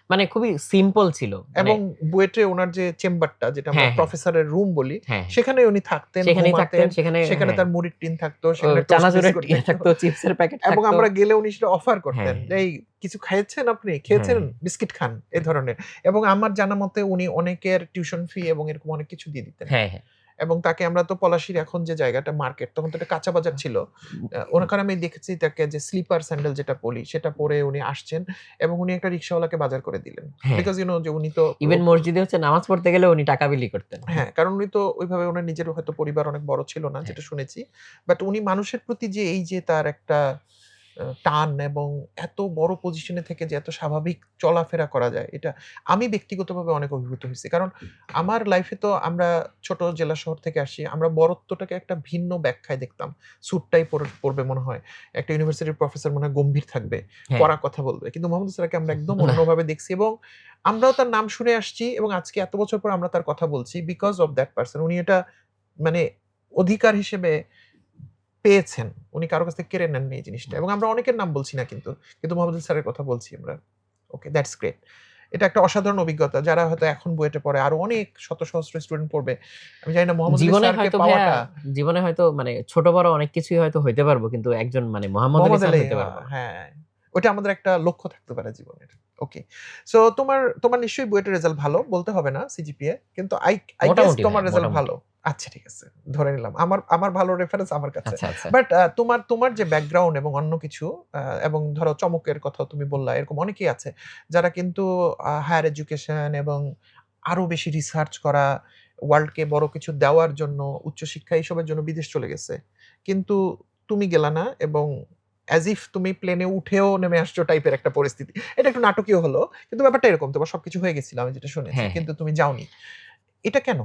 মানে খুবই সিম্পল ছিল। এবং বুয়েটে ওনার যে চেম্বারটা, যেটা আমরা প্রফেসরের রুম বলি, সেখানে উনি থাকতেন, ঘুমাতেন, সেখানে তার মুড়ির টিন থাকতো, সেখানে চানাচুরের টিন থাকতো, চিপসের প্যাকেট থাকতো, এবং আমরা গেলে উনি সেটা অফার করতেন যে এই কিছু খাইছেন, আপনি খেয়েছেন, বিস্কিট খান, এই ধরনের। এবং আমার জানা মতে উনি অনেকের টিউশন ফি এবং এরকম অনেক কিছু দিয়ে দিতেন। এবং তাকে আমরা তো পলাশীর এখন যে জায়গাটা মার্কেট, তখন তো এটা কাঁচা বাজার ছিল, ওখানে আমি দেখেছি তাকে যে স্লিপার স্যান্ডেল যেটা বলি সেটা পরে উনি আসছেন, এবং উনি একটা রিকশাওয়ালাকে বাজার করে দিলেন। বিকজ ইউ নো যে উনি তো ইভেন মসজিদে হচ্ছে নামাজ পড়তে গেলে উনি টাকা বিলি করতেন। কারণ উনি তো ওইভাবে ওনার নিজের হয়তো পরিবার অনেক বড় ছিল না, যেটা শুনেছি। বাট উনি মানুষের প্রতি যে এই যে তার একটা টান, এবং এত বড় পজিশনে থেকে যে এত স্বাভাবিক চলাফেরা করা যায়, এটা আমি ব্যক্তিগতভাবে অনেক অভিভূত হয়েছি। কারণ আমার লাইফে তো আমরা ছোট জেলা শহর থেকে আসি, আমরা বড়ত্বটাকে একটা ভিন্ন ব্যাখ্যায় দেখতাম। স্যুটটাই পরবে মনে হয়, একটা ইউনিভার্সিটির প্রফেসর মনে হয় গম্ভীর থাকবে, কড়া কথা বলবে। কিন্তু মোহাম্মদ স্যারকে আমরা একদম অন্যভাবে দেখছি, এবং আমরাও তার নাম শুনে আসছি, এবং আজকে এত বছর পর আমরা তার কথা বলছি বিকজ অফ দ্যাট পারসন। উনি এটা মানে অধিকার হিসেবে পেয়েছেন, উনি কারো কাছ থেকে কেড়ে নেননি এই জিনিসটা। এবং আমরা অনেকের নাম বলছি না, কিন্তু মোহাম্মদ স্যারের কথা বলছি আমরা। ওকে, দ্যাটস গ্রেট। এটা একটা অসাধারণ অভিজ্ঞতা। যারা হয়তো এখন বুয়েটে পড়ে, আরো অনেক শত সহস্র স্টুডেন্ট পড়বে। আমি জানি না মোহাম্মদ আলী জীবনে স্যারকে হয়তো ভাইয়া, পাওয়াটা জীবনে হয়তো মানে ছোট বড় অনেক কিছুই হয়তো হইতে পারবো, কিন্তু একজন মানে মোহাম্মদ আলী মোহাম্মদ স্যার আলী হইতে পারবো না। হ্যাঁ, ওইটা আমাদের একটা লক্ষ্য থাকতে পারে জীবনের। ওকে। সো তোমার নিশ্চয়ই বুয়েটের রেজাল্ট ভালো, বলতে হবে না সিজিপিএ। কিন্তু আই গেস মোটামুটি তোমার ভাইয়া, রেজাল্ট মোটামুটি। ভালো। আচ্ছা ঠিক আছে। ধরে নিলাম। আমার ভালো রেফারেন্স আমার কাছে। আচ্ছা, আচ্ছা। বাট তোমার যে ব্যাকগ্রাউন্ড এবং অন্য কিছু এবং ধরো চমকের কথাও তুমি বললা, এরকম অনেকেই আছে যারা কিন্তু হায়ার এডুকেশন এবং আরো বেশি রিসার্চ করা, ওয়ার্ল্ডকে বড় কিছু দেওয়ার জন্য, উচ্চশিক্ষা এসবের জন্য বিদেশ চলে গেছে। কিন্তু তুমি গেলা না এবং অ্যাজ ইফ তুমি প্লেনে উঠেও নেমে আসছো টাইপের একটা পরিস্থিতি। এটা একটু নাটকীয় হলো। কিন্তু ব্যাপারটা এরকম, তোমার সবকিছু হয়ে গেছিল আমি যেটা শুনেছি। হ্যাঁ, হ্যাঁ। কিন্তু তুমি যাওনি। এটা কেন?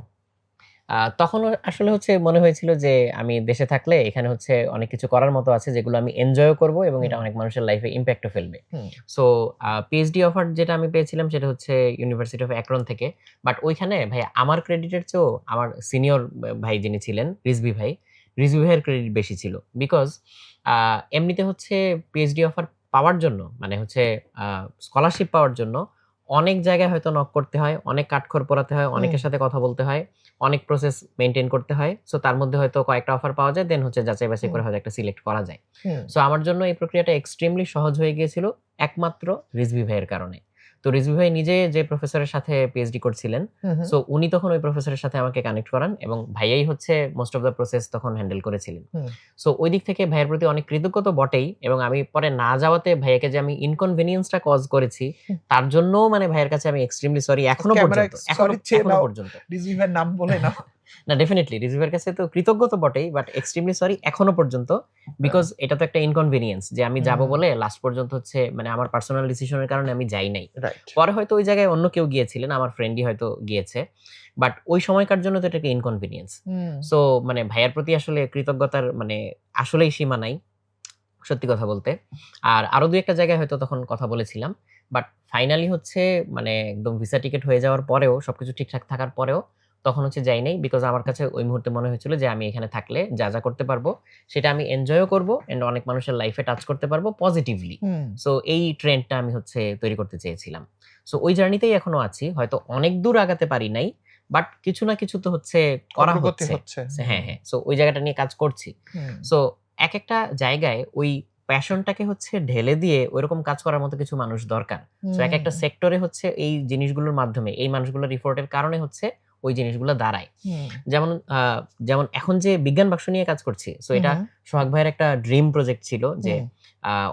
তখন আসলে হচ্ছে মনে হয়েছিল যে আমি দেশে থাকলে এখানে হচ্ছে অনেক কিছু করার মতো আছে যেগুলো আমি এনজয়ও করব এবং এটা হুম, অনেক মানুষের লাইফে ইমপ্যাক্টও ফেলবে। হুম, সো পিএইচডি অফার যেটা আমি পেয়েছিলাম সেটা হচ্ছে ইউনিভার্সিটি অফ অ্যাক্রন থেকে। বাট ওইখানে ভাই আমার ক্রেডিটের চেয়েও আমার সিনিয়র ভাই যিনি ছিলেন রিজভী ভাইয়ের ক্রেডিট বেশি ছিল। বিকজ এমনিতে হচ্ছে পিএইচডি অফার পাওয়ার জন্য মানে হচ্ছে স্কলারশিপ পাওয়ার জন্য অনেক জায়গায় হয়তো নক করতে হয়, অনেক কাঠখড় পোড়াতে হয়, হুম, অনেকের সাথে কথা বলতে হয়, অনেক প্রসেস মেইনটেইন করতে হয়। সো তার মধ্যে হয়তো কয়েকটা অফার পাওয়া যায়, দেন হচ্ছে যাচাই বাছাই হুম, করে হয়তো একটা সিলেক্ট করা যায়। হুম, সো আমার জন্য এই প্রক্রিয়াটা এক্সট্রিমলি সহজ হয়ে গিয়েছিল একমাত্র রিজভী ভাইয়ের কারণে। তো রিজভী ভাই নিজে যে প্রফেসরের সাথে পিএইচডি করছিলেন, হুম, হুম, সো উনি তখন ওই প্রফেসরের সাথে আমাকে কানেক্ট করান এবং ভাইয়াই হচ্ছে মোস্ট অফ দ্য প্রসেস তখন হ্যান্ডেল করেছিলেন। হুম। সো ওই দিক থেকে ভাইয়ের প্রতি অনেক কৃতজ্ঞ তো বটেই, এবং আমি পরে না যাওয়াতে ভাইয়াকে যে আমি ইনকনভেনিয়েন্সটা কজ করেছি, তার জন্যও মানে ভাইয়ের কাছে আমি এক্সট্রিমলি সরি এখনো ক্যামেরায় পর্যন্ত, সরি চেয়ে এখনো নাও। পর্যন্ত। রিজভী ভাইয়ের নাম বলে নাও। না, ডেফিনিটলি রিজভীর কাছে তো কৃতজ্ঞ তো বটেই, বাট এক্সট্রিমলি সরি এখনো পর্যন্ত। বিকজ এটা তো একটা ইনকনভেনিয়েন্স যে আমি যাবো হুম, বলে লাস্ট পর্যন্ত হচ্ছে মানে আমার পার্সোনাল ডিসিশনের কারণে আমি যাই নাই। রাইট। পরে হয়তো ওই জায়গায় অন্য কেউ গিয়েছিলেন, আমার ফ্রেন্ডই হয়তো গিয়েছে। বাট ওই সময়কার জন্য তো এটা একটা ইনকনভেনিয়েন্স। হুম, সো মানে ভাইয়ার প্রতি আসলে কৃতজ্ঞতার মানে আসলেই সীমা নাই, সত্যি কথা বলতে। আর আরো ২ একটা জায়গায় হয়তো তখন কথা বলেছিলাম। বাট ফাইনালি হচ্ছে মানে একদম ভিসা টিকেট হয়ে যাওয়ার পরেও, সবকিছু ঠিকঠাক থাকার পরেও তখন হচ্ছে যাই নাই। বিকজ আমার কাছে ওই মুহূর্তে মনে হয়েছিল যে আমি এখানে থাকলে যা করতে পারবো সেটা আমি এনজয়ও করব অ্যান্ড অনেক মানুষের লাইফে টাচ করতে পারবো পজিটিভলি। হুম। সো এই ট্রেন্ডটা আমি হচ্ছে তৈরি করতে চেয়েছিলাম। সো ওই জার্নিতেই এখনো আছি। হয়তো অনেক দূর আগাতে পারি নাই। বাট কিছু না কিছু তো হচ্ছে করা অগ্রগতি হচ্ছে। হচ্ছে। হ্যাঁ, হুম, হ্যাঁ। সো ওই জায়গাটা নিয়ে কাজ করছি। হুম, সো একেকটা জায়গায় ওই প্যাশনটাকে হচ্ছে ঢেলে দিয়ে ঐরকম কাজ করার মতো কিছু মানুষ দরকার। সো হুম, একেকটা সেক্টরে হচ্ছে এই জিনিসগুলোর মাধ্যমে, এই মানুষগুলোর এফোর্ট এর কারণে হচ্ছে ওই জিনিসগুলো দাঁড়ায়। হুম, যেমন যেমন এখন যে বিজ্ঞান বাক্স নিয়ে কাজ করছি, সো হুম, এটা হুম, সোহাগ ভাইয়ের একটা ড্রিম প্রজেক্ট ছিল যে হুম,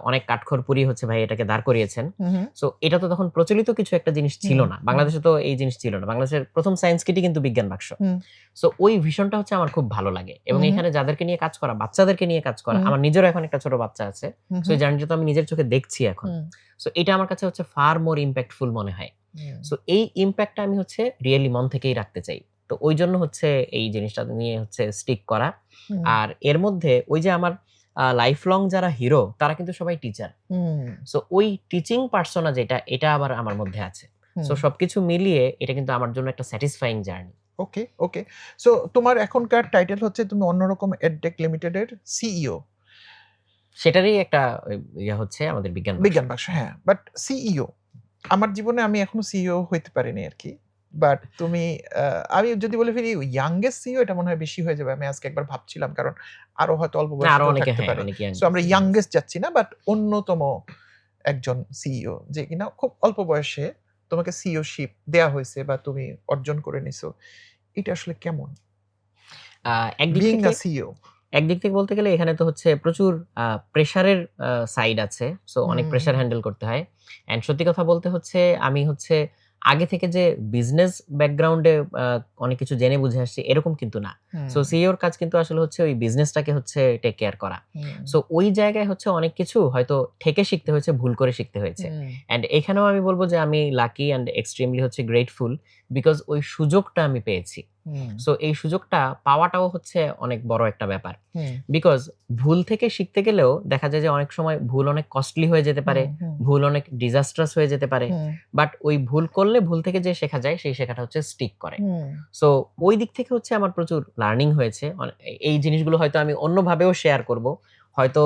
অনেক কাঠখড় পুড়িয়ে হচ্ছে ভাই এটাকে দাঁড় করিয়েছেন। হুম, সো এটা তো তখন প্রচলিত কিছু একটা জিনিস ছিল হুম, না। হুম, বাংলাদেশে তো এই জিনিস ছিল না। বাংলাদেশের ১ম সায়েন্স কিটই কিন্তু বিজ্ঞান বাক্স। হুম, সো ওই ভিশনটা হচ্ছে আমার খুব ভালো লাগে এবং হুম, এখানে যাদেরকে নিয়ে কাজ করা, বাচ্চাদেরকে নিয়ে কাজ করা, হুম, আমার নিজেরও এখন একটা ছোট বাচ্চা আছে। হুম, সো হুম, এই জার্নিটা তো আমি নিজের চোখে দেখছি এখন। হুম, সো এটা আমার কাছে হচ্ছে ফার মোর ইমপ্যাক্টফুল মনে হয়। হুম, সো এই ইমপ্যাক্টটা আমি হচ্ছে রিয়েলি মন থেকেই রাখতে চাই। তো ওইজন্য হচ্ছে এই জিনিসটা নিয়ে হচ্ছে স্টিক করা। হুম, আর এর মধ্যে ওই যে আমার লাইফ লং যারা হিরো তারা কিন্তু সবাই টিচার। হুম, সো ওই টিচিং পারসোনা যেটা, এটা আবার আমার মধ্যে আছে। সো হুম। সবকিছু মিলিয়ে এটা কিন্তু আমার জন্য একটা স্যাটিসফাইং জার্নি। ওকে, ওকে। সো তোমার এখনকার টাইটেল হচ্ছে তুমি অন্যরকম এডটেক লিমিটেড এর সিইও। সেটারই একটা ইয়া হচ্ছে আমাদের বিজ্ঞান বাক্স। বিজ্ঞান বাক্স, হ্যাঁ। বাট সিইও আমার জীবনে আমি এখনো সিইও হইতে পারিনি আরকি। বাট তুমি আমি যদি বলে ফেলি ইয়াংগেস্ট সিইও এটা মনে হয় বেশি হয়ে যাবে। আমি আজকে একবার ভাবছিলাম কারণ আরো হয়তো অল্প না বয়সী আরো কেউ অনেকে, থাকতে হ্যাঁ, পারে। অনেকে ইয়াং সো আমরা সিনিয়র আছে। ইয়াংগেস্ট যাচ্ছি না বাট অন্যতম একজন সিইও যে কিনা খুব অল্প বয়সে তোমাকে সিইওশিপ দেয়া হয়েছে বা তুমি অর্জন করে নিছো। এটা আসলে কেমন? আ একদিক বিইং থেকে আ সিইও। একদিক থেকে বলতে গেলে এখানে তো হচ্ছে প্রচুর প্রেশারের সাইড আছে। সো অনেক হুম, প্রেশার হ্যান্ডেল করতে হয়। অ্যান্ড সত্যি কথা বলতে হচ্ছে আমি হচ্ছে আগে থেকে যে বিজনেস ব্যাকগ্রাউন্ডে আ অনেক কিছু জেনে বুঝে আসছি এরকম কিন্তু না। সো হুম, সিইওর কাজ কিন্তু আসলে হচ্ছে ওই বিজনেসটাকে হচ্ছে টেক কেয়ার করা। হুম, সো ওই জায়গায় হচ্ছে অনেক কিছু হয়তো ঠেকে শিখতে হয়েছে, ভুল করে শিখতে হয়েছে। হুম, অ্যান্ড এখানেও আমি বলব যে আমি লাকি অ্যান্ড এক্সট্রিমলি হচ্ছে গ্রেটফুল বিকজ ওই সুযোগটা আমি পেয়েছি। হুম, সো এই সুযোগটা পাওয়াটাও হচ্ছে অনেক বড় একটা ব্যাপার। হুম, বিকজ ভুল থেকে শিখতে গেলেও দেখা যায় যে অনেক সময় ভুল অনেক কস্টলি হয়ে যেতে পারে, হুম, হুম, ভুল অনেক ডিজাস্ট্রাস হয়ে যেতে পারে। হুম, বাট ওই ভুল করলে ভুল থেকে যে শেখা যায় সেই শেখাটা হচ্ছে স্টিক করে। হুম, সো ওই দিক থেকে হচ্ছে আমার প্রচুর লার্নিং হয়েছে। এই জিনিসগুলো হয়তো আমি অন্যভাবেও শেয়ার করব। হয়তো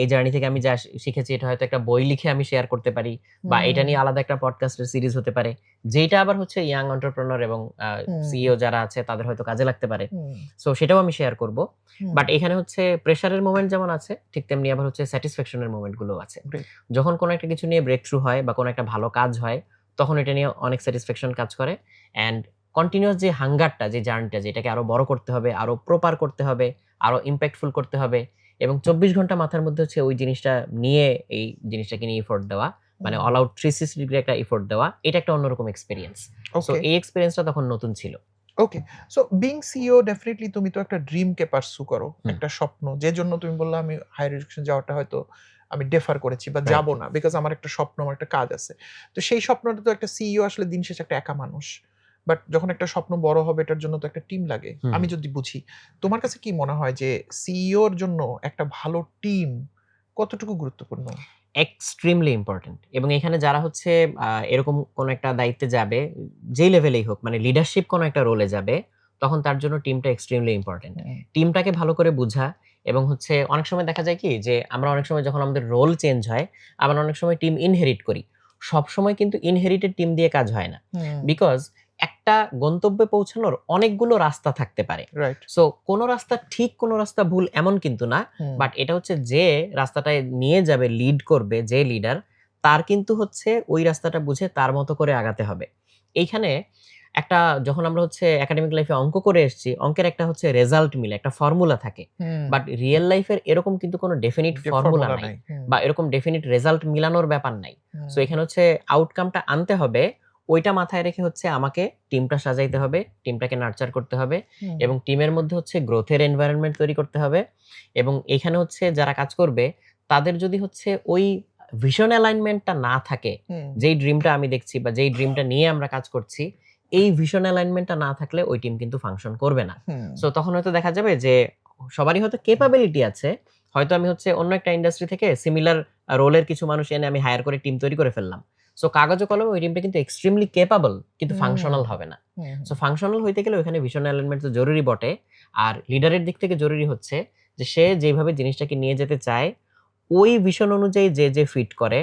এই জার্নি থেকে আমি যা শিখেছি এটা হয়তো একটা বই লিখে আমি শেয়ার করতে পারি, বা এটা নিয়ে আলাদা একটা পডকাস্টের সিরিজ হতে পারে, যেটা আবার হচ্ছে ইয়াং এন্টারপ্রেনার এবং সিইও যারা আছে তাদের হয়তো কাজে লাগতে পারে। সো সেটাও আমি শেয়ার করব। বাট এখানে হচ্ছে প্রেশারের মোমেন্ট যেমন আছে, ঠিক তেমনি আবার হচ্ছে স্যাটিসফ্যাকশনের মোমেন্টগুলো আছে। যখন কোনো একটা কিছু নিয়ে ব্রেক থ্রু হয় বা কোনো একটা ভালো কাজ হয়, তখন এটা নিয়ে অনেক স্যাটিসফ্যাকশন কাজ করে। অ্যান্ড কন্টিনিউয়াস যে হাঙ্গারটা, যে জার্নিটা, যেটাকে আরো বড় করতে হবে, আরো প্রপার করতে হবে, আরো ইম্প্যাক্টফুল করতে হবে, এবং 24 ঘন্টা মাথার মধ্যে হচ্ছে ওই জিনিসটা নিয়ে, এই জিনিসটাকে নিয়ে এফোর্ট দেওয়া, মানে অল আউট 360 ডিগ্রি একটা এফোর্ট দেওয়া, এটা একটা অন্যরকম এক্সপেরিয়েন্স। সো এই এক্সপেরিয়েন্সটা তখন নতুন ছিল। ওকে, সো বিং সিইও ডেফিনেটলি তুমি তো একটা ড্রিমকে পারসু করো, একটা স্বপ্ন, যে জন্য তুমি বললা আমি হায়ার এডুকেশন যাওয়াটা হয়তো আমি ডেফার করেছি বা যাব না, বিকজ আমার একটা স্বপ্ন, আমার একটা কাজ আছে। তো সেই স্বপ্নটা তো একটা সিইও আসলে দিন শেষে একটা একা মানুষ, বাট যখন একটা স্বপ্ন বড় হবে এটার জন্য তো একটা টিম লাগে। আমি যদি বুঝি, তোমার কাছে কি মনে হয় যে সিইওর জন্য একটা ভালো টিম কতটুকু গুরুত্বপূর্ণ? Extremely important. এবং এখানে যারা হচ্ছে এরকম কোনো একটা দায়িত্বে যাবে, যেই লেভেলেই হোক, মানে লিডারশিপ কোনো একটা রোলে যাবে, তখন তার জন্য টিমটা এক্সট্রিমলি ইম্পর্টেন্ট। টিমটাকে ভালো করে বুঝা, এবং হচ্ছে অনেক সময় দেখা যায় কি যে আমরা অনেক সময় যখন আমাদের রোল চেঞ্জ হয়, আবার অনেক সময় টিম ইনহেরিট করি। সবসময় কিন্তু ইনহেরিটেড টিম দিয়ে কাজ হয় না, বিকজ একটা গন্তব্যে পৌঁছানোর অনেকগুলো রাস্তা থাকতে পারে। সো কোনো রাস্তা ঠিক, কোনো রাস্তা ভুল এমন কিন্তু না, বাট এটা হচ্ছে যে রাস্তাটায় নিয়ে যাবে, লিড করবে যে লিডার, তার কিন্তু হচ্ছে ওই রাস্তাটা বুঝে তার মতো করে আগাতে হবে। এইখানে একটা, যখন আমরা হচ্ছে একাডেমিক লাইফে অঙ্ক করে এসেছি, অঙ্কের একটা হচ্ছে রেজাল্ট মিলে, একটা ফর্মুলা থাকে, বাট রিয়েল লাইফের এরকম কিন্তু কোনো ডেফিনিট ফর্মুলা নাই, বা এরকম ডেফিনিট রেজাল্ট মিলানোর ব্যাপার নাই। সো এখানে হচ্ছে আউটকামটা আনতে হবে, ওইটা মাথায় রেখে হচ্ছে আমাকে টিমটা সাজাইতে হবে, টিমটাকে নার্চার করতে হবে, এবং টিমের মধ্যে হচ্ছে গ্রোথের এনভায়রনমেন্ট তৈরি করতে হবে। এবং এখানে হচ্ছে যারা কাজ করবে, তাদের যদি হচ্ছে ওই ভিশন অ্যালাইনমেন্টটা না থাকে, যেই ড্রিমটা আমি দেখছি বা যেই ড্রিমটা নিয়ে আমরা কাজ করছি, এই ভিশন অ্যালাইনমেন্টটা না থাকলে ওই টিম কিন্তু ফাংশন করবে না। সো তখন হয়তো দেখা যাবে যে সবারই হয়তো ক্যাপাবিলিটি আছে, হয়তো আমি হচ্ছে অন্য একটা ইন্ডাস্ট্রি থেকে সিমিলার রোলের কিছু মানুষ এনে আমি হায়ার করে টিম তৈরি করে ফেললাম। সো কাগজে কলমে ওই টিমটা কিন্তু এক্সট্রিমলি ক্যাপাবল, কিন্তু ফাংশনাল হবে না। সো ফাংশনাল হইতে গেলে ওখানে ভিশন অ্যালাইনমেন্ট তো জরুরি বটে, আর লিডারের দিক থেকে জরুরি হচ্ছে যে সে যেভাবে জিনিসটাকে নিয়ে যেতে চায়, ওই ভিশন অনুযায়ী যে ফিট করে,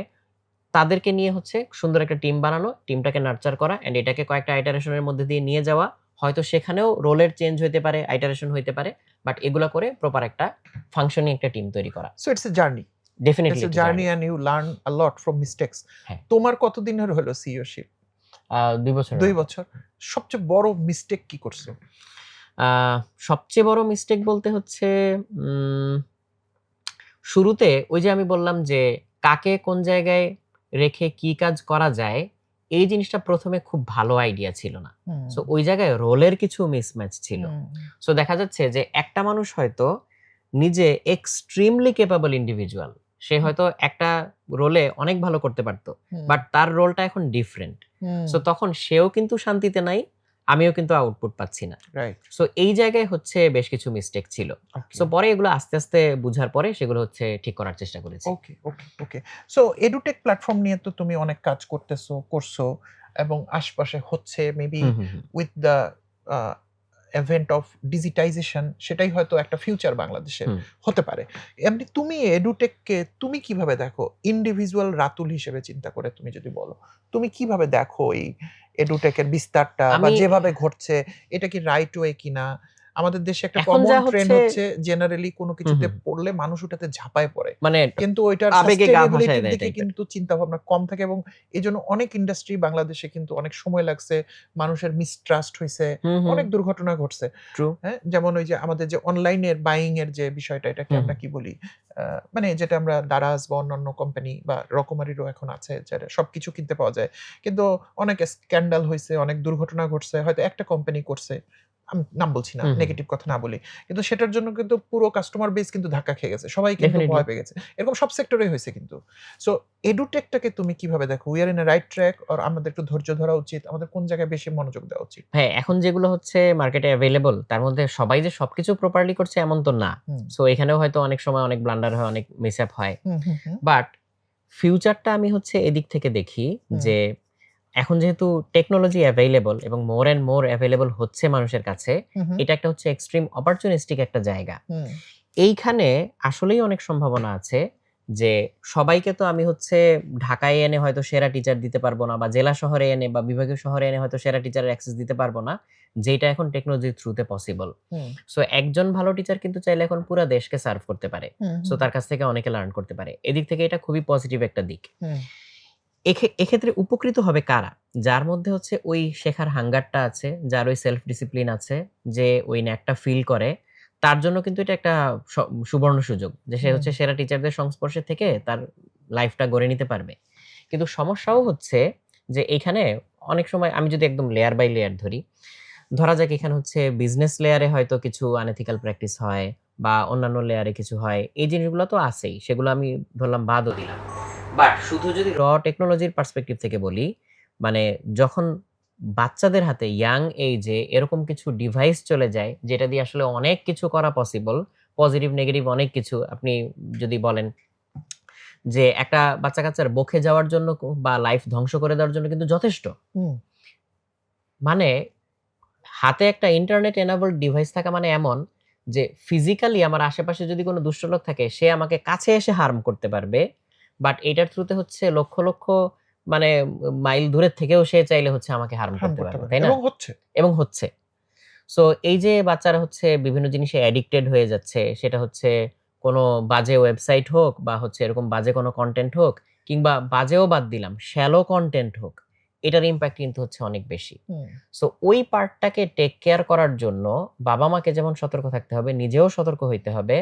তাদেরকে নিয়ে হচ্ছে সুন্দর একটা টিম বানানো, টিমটাকে নার্চার করা, এন্ড এটাকে কয়েকটা আইটারেশনের মধ্যে দিয়ে নিয়ে যাওয়া। হয়তো সেখানেও রোলের চেঞ্জ হইতে পারে, আইটারেশন হইতে পারে, বাট এগুলা করে প্রপার একটা ফাংশনিং একটা টিম তৈরি করা। So it's a journey. Definitely it's a journey and you learn a lot from mistakes. তোমার কতদিনের হলো সিইওশিপ? 2 বছর। 2 বছর। সবচেয়ে বড় মিস্টেক কি করছো? সবচেয়ে বড় মিস্টেক বলতে হচ্ছে শুরুতে ওই যে আমি বললাম যে কাকে কোন জায়গায় রেখে কি কাজ করা যায়, এই জিনিসটা প্রথমে খুব ভালো আইডিয়া ছিল না। সো ওই জায়গায় রোলের কিছু মিসম্যাচ ছিল। সো দেখা যাচ্ছে যে একটা মানুষ হয়তো নিজে এক্সট্রিমলি ক্যাপাবল ইন্ডিভিজুয়াল, সে হয়তো একটা রোলে অনেক ভালো করতে পারতো, বাট তার রোলটা এখন ডিফারেন্ট। সো তখন সেও কিন্তু শান্তিতে নাই, আমিও কিন্তু আউটপুট পাচ্ছি না। সো এই জায়গায় হচ্ছে বেশ কিছু মিস্টেক ছিল। সো পরে এগুলো আস্তে আস্তে বুঝার পরে সেগুলো হচ্ছে ঠিক করার চেষ্টা করেছি। ওকে। সো এডুটেক প্ল্যাটফর্ম নিয়ে তো তুমি অনেক কাজ করছো এবং আশপাশে হচ্ছে maybe with the এভেন্ট of digitisation, সেটাই হয়তো একটা ফিউচার বাংলাদেশের হতে পারে। এমনি তুমি এডুটেককে তুমি কিভাবে দেখো? ইন্ডিভিজুয়াল রাতুল হিসেবে চিন্তা করে তুমি যদি বলো, তুমি কিভাবে দেখো এই এডুটেকের বিস্তারটা বা যেভাবে ঘটছে, এটা কি রাইট ওয়ে কিনা? আমাদের দেশে একটা কমন ট্রেন্ড হচ্ছে জেনারেলি কোনো কিছুতে পড়লে মানুষ ওটাতে ঝাঁপায় পড়ে, মানে কিন্তু ওইটার সাস্টেইনেবিলিটির দিকে কিন্তু চিন্তা ভাবনা কম থাকে, এবং এইজন্য অনেক ইন্ডাস্ট্রি বাংলাদেশে কিন্তু অনেক সময় লাগছে, মানুষের মিসট্রাস্ট হইছে, অনেক দুর্ঘটনা ঘটছে। হ্যাঁ, যেমন ওই যে আমাদের যে অনলাইনের বাইং এর যে বিষয়টা, এটাকে আমরা কি বলি, মানে যেটা আমরা দারাজ বা অন্যান্য কোম্পানি বা রকমারিরও এখন আছে, যেটা সবকিছু কিনতে পাওয়া যায়, কিন্তু অনেক স্ক্যান্ডাল হয়েছে, অনেক দুর্ঘটনা ঘটছে, হয়তো একটা কোম্পানি করছে, আমি নাম বলছি না, নেগেটিভ কথা না বলি, কিন্তু সেটার জন্য কিন্তু পুরো কাস্টমার বেস কিন্তু ধাক্কা খেয়ে গেছে, সবাই কিন্তু ভয় পেয়ে গেছে, এরকম সব সেক্টরে হয়েছে কিন্তু। সো এডুটেকটাকে তুমি কিভাবে দেখো? We are in a right track, আর আমাদের একটু ধৈর্য ধরা উচিত, আমাদের কোন জায়গায় বেশি মনোযোগ দেওয়া উচিত? হ্যাঁ, এখন যেগুলো হচ্ছে মার্কেটে অ্যাভেলেবল, তার মধ্যে সবাই যে সবকিছু প্রপারলি করছে এমন তো না। সো এখানেও হয়তো অনেক সময় অনেক ব্লান্ডার হয়, অনেক মিসঅ্যাপ হয়, বাট ফিউচারটা আমি হচ্ছে এদিক থেকে দেখি যে এখন যেহেতু টেকনোলজি অ্যাভেলেবল এবং মোর অ্যান্ড মোর অ্যাভেলেবল হচ্ছে মানুষের কাছে, এটা একটা হচ্ছে এক্সট্রিম অপরচুনিস্টিক একটা জায়গা। এইখানে আসলেই অনেক সম্ভাবনা আছে যে সবাইকে তো আমি হচ্ছে ঢাকায় এনে হয়তো সেরা টিচার দিতে পারবো না, বা জেলা শহরে এনে বা বিভাগীয় শহরে এনে হয়তো সেরা টিচারের অ্যাক্সেস দিতে পারবো না, যেটা এখন টেকনোলজির থ্রুতে পসিবল। হুম, সো একজন ভালো টিচার কিন্তু চাইলে এখন পুরা দেশকে সার্ভ করতে পারে। হুম, সো হুম, তার কাছ থেকে অনেকে লার্ন করতে পারে। এদিক থেকে এটা খুবই পজিটিভ একটা দিক। হুম, এক্ষেত্রে উপকৃত হবে কারা? যার মধ্যে হচ্ছে ওই শেখার হাঙ্গারটা আছে, যার ওই সেলফ ডিসিপ্লিন আছে, যে ওই ন্যাকটা ফিল করে, তার জন্য কিন্তু এটা একটা স সুবর্ণ সুযোগ। যে সে হুম, হচ্ছে সেরা টিচারদের সংস্পর্শে থেকে তার লাইফটা গড়ে নিতে পারবে। কিন্তু সমস্যাও হচ্ছে যে এইখানে অনেক সময় আমি যদি একদম লেয়ার বাই লেয়ার ধরি, ধরা যাক এখানে হচ্ছে বিজনেস লেয়ারে হয়তো কিছু আনএথিক্যাল প্র্যাকটিস হয় বা অন্যান্য লেয়ারে কিছু হয়। এই জিনিসগুলো তো আছেই। সেগুলো আমি ধরলাম বাদও দিলাম। বাট শুধু যদি টেকনোলজির পার্সপেক্টিভ থেকে বলি, মানে যখন বাচ্চাদের হাতে ইয়াং এইজে এরকম কিছু ডিভাইস চলে যায়, যেটা দিয়ে আসলে অনেক কিছু করা পসিবল। পজিটিভ, নেগেটিভ অনেক কিছু আপনি যদি বলেন যে একটা বাচ্চা-কাচ্চার বকে যাওয়ার জন্য বা লাইফ ধ্বংস করে দেওয়ার জন্য কিন্তু যথেষ্ট। হুম, মানে হাতে একটা ইন্টারনেট এনেবলড ডিভাইস থাকা মানে এমন যে ফিজিক্যালি আমার আশেপাশে যদি কোনো দুষ্ট লোক থাকে, সে আমাকে কাছে এসে হার্ম করতে পারবে। বাট এটার থ্রুতে হচ্ছে লক্ষ, লক্ষ মানে মাইল দূরের থেকেও সে চাইলে হচ্ছে আমাকে হার্ম হার্ম করতে করতে পারবে। পারে তাই না? এবং হচ্ছে। এবং হচ্ছে। সো এই যে বাচ্চারা হচ্ছে বিভিন্ন জিনিসে অ্যাডিক্টেড হয়ে যাচ্ছে, সেটা হচ্ছে কোনো বাজে ওয়েবসাইট হোক বা হচ্ছে এরকম বাজে কোনো কনটেন্ট হোক, কিংবা বাজেও বাদ দিলাম, শ্যালো কনটেন্ট হোক, এটার ইমপ্যাক্ট কিন্তু হচ্ছে অনেক বেশি। হুম, সো ওই পার্টটাকে টেক কেয়ার করার জন্য বাবা-মাকে যেমন সতর্ক থাকতে হবে, নিজেও সতর্ক হইতে হবে।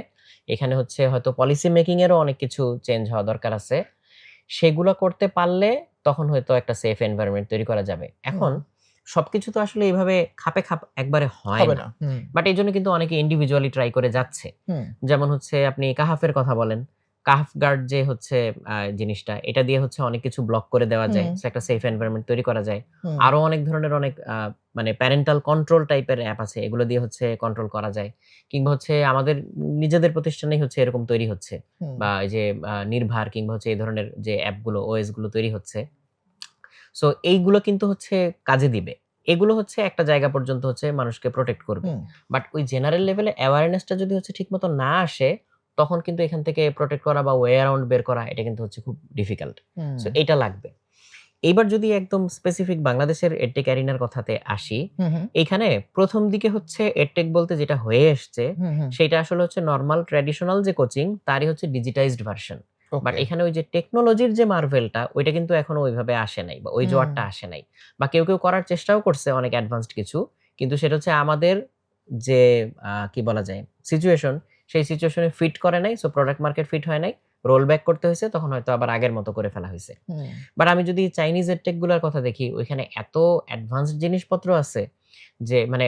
এখানে হচ্ছে হয়তো পলিসি মেকিং এরও অনেক কিছু চেঞ্জ হওয়া দরকার আছে। সেগুলা করতে পারলে তখন হয়তো একটা সেফ এনভায়রনমেন্ট তৈরি করা যাবে। হুম, এখন সবকিছু তো আসলে এভাবে খাপে খাপ একবারে হয় হবে না। না। হুম, বাট এজন্য কিন্তু অনেকে ইন্ডিভিজুয়ালি ট্রাই করে যাচ্ছে। হুম, যেমন হচ্ছে আপনি কাহাফের কথা বলেন। কাহাফ গার্ড যে হচ্ছে জিনিসটা, এটা দিয়ে হচ্ছে অনেক কিছু ব্লক করে দেওয়া যায়। হুম, সো একটা সেফ এনভায়রনমেন্ট তৈরি করা যায়। হুম, আরো অনেক ধরনের অনেক মানে প্যারেন্টাল কন্ট্রোল টাইপের অ্যাপ আছে। এগুলো দিয়ে হচ্ছে কন্ট্রোল করা যায়। কিংবা হচ্ছে আমাদের নিজেদের প্রতিষ্ঠানেই হচ্ছে এরকম তৈরি হচ্ছে। হুম, বা এই যে নির্ভার কিংবা হচ্ছে এই ধরনের যে অ্যাপগুলো, ওএস গুলো তৈরি হচ্ছে। সো এইগুলো কিন্তু হচ্ছে কাজে দিবে। এগুলো হচ্ছে একটা জায়গা পর্যন্ত হচ্ছে মানুষকে প্রোটেক্ট করবে। হুম, বাট ওই জেনারেল লেভেলে অ্যাওয়ারনেস টা যদি হচ্ছে ঠিকমতো না আসে, তখন কিন্তু এখান থেকে প্রোটেক্ট করা বা ওয়ে অ্যারাউন্ড বের করা এটা কিন্তু হচ্ছে খুব ডিফিকাল্ট। হুম, সো এইটা লাগবে। এইবার যদি একদম স্পেসিফিক বাংলাদেশের এডটেক অ্যারিনার কথাতে আসি, হুম, হুম, এইখানে ১ম দিকে হচ্ছে এডটেক বলতে যেটা হয়ে এসছে, হুম, হুম, সেইটা আসলে হচ্ছে নরমাল ট্র্যাডিশনাল যে কোচিং, তারই হচ্ছে ডিজিটাইজড ভার্সন। বাট ওকে। এখানে ওই যে টেকনোলজির যে মার্ভেলটা, ওইটা কিন্তু এখনো ওইভাবে আসে নাই বা ওই হুম, জোয়ারটা আসে নাই। বা কেউ করার চেষ্টাও করছে অনেক অ্যাডভান্সড কিছু। কিন্তু সেটা হচ্ছে আমাদের যে কি বলা যায়? সিচুয়েশন, সেই সিচুয়েশনে ফিট করে নাই। সো প্রোডাক্ট মার্কেট ফিট হয় নাই। রোল ব্যাক করতে হইছে। তখন হয়তো আবার আগের মতো করে ফেলা হইছে। হুম, বাট আমি যদি চাইনিজ এডটেক গুলার কথা দেখি, ওইখানে এত অ্যাডভান্সড জিনিসপত্র আছে যে মানে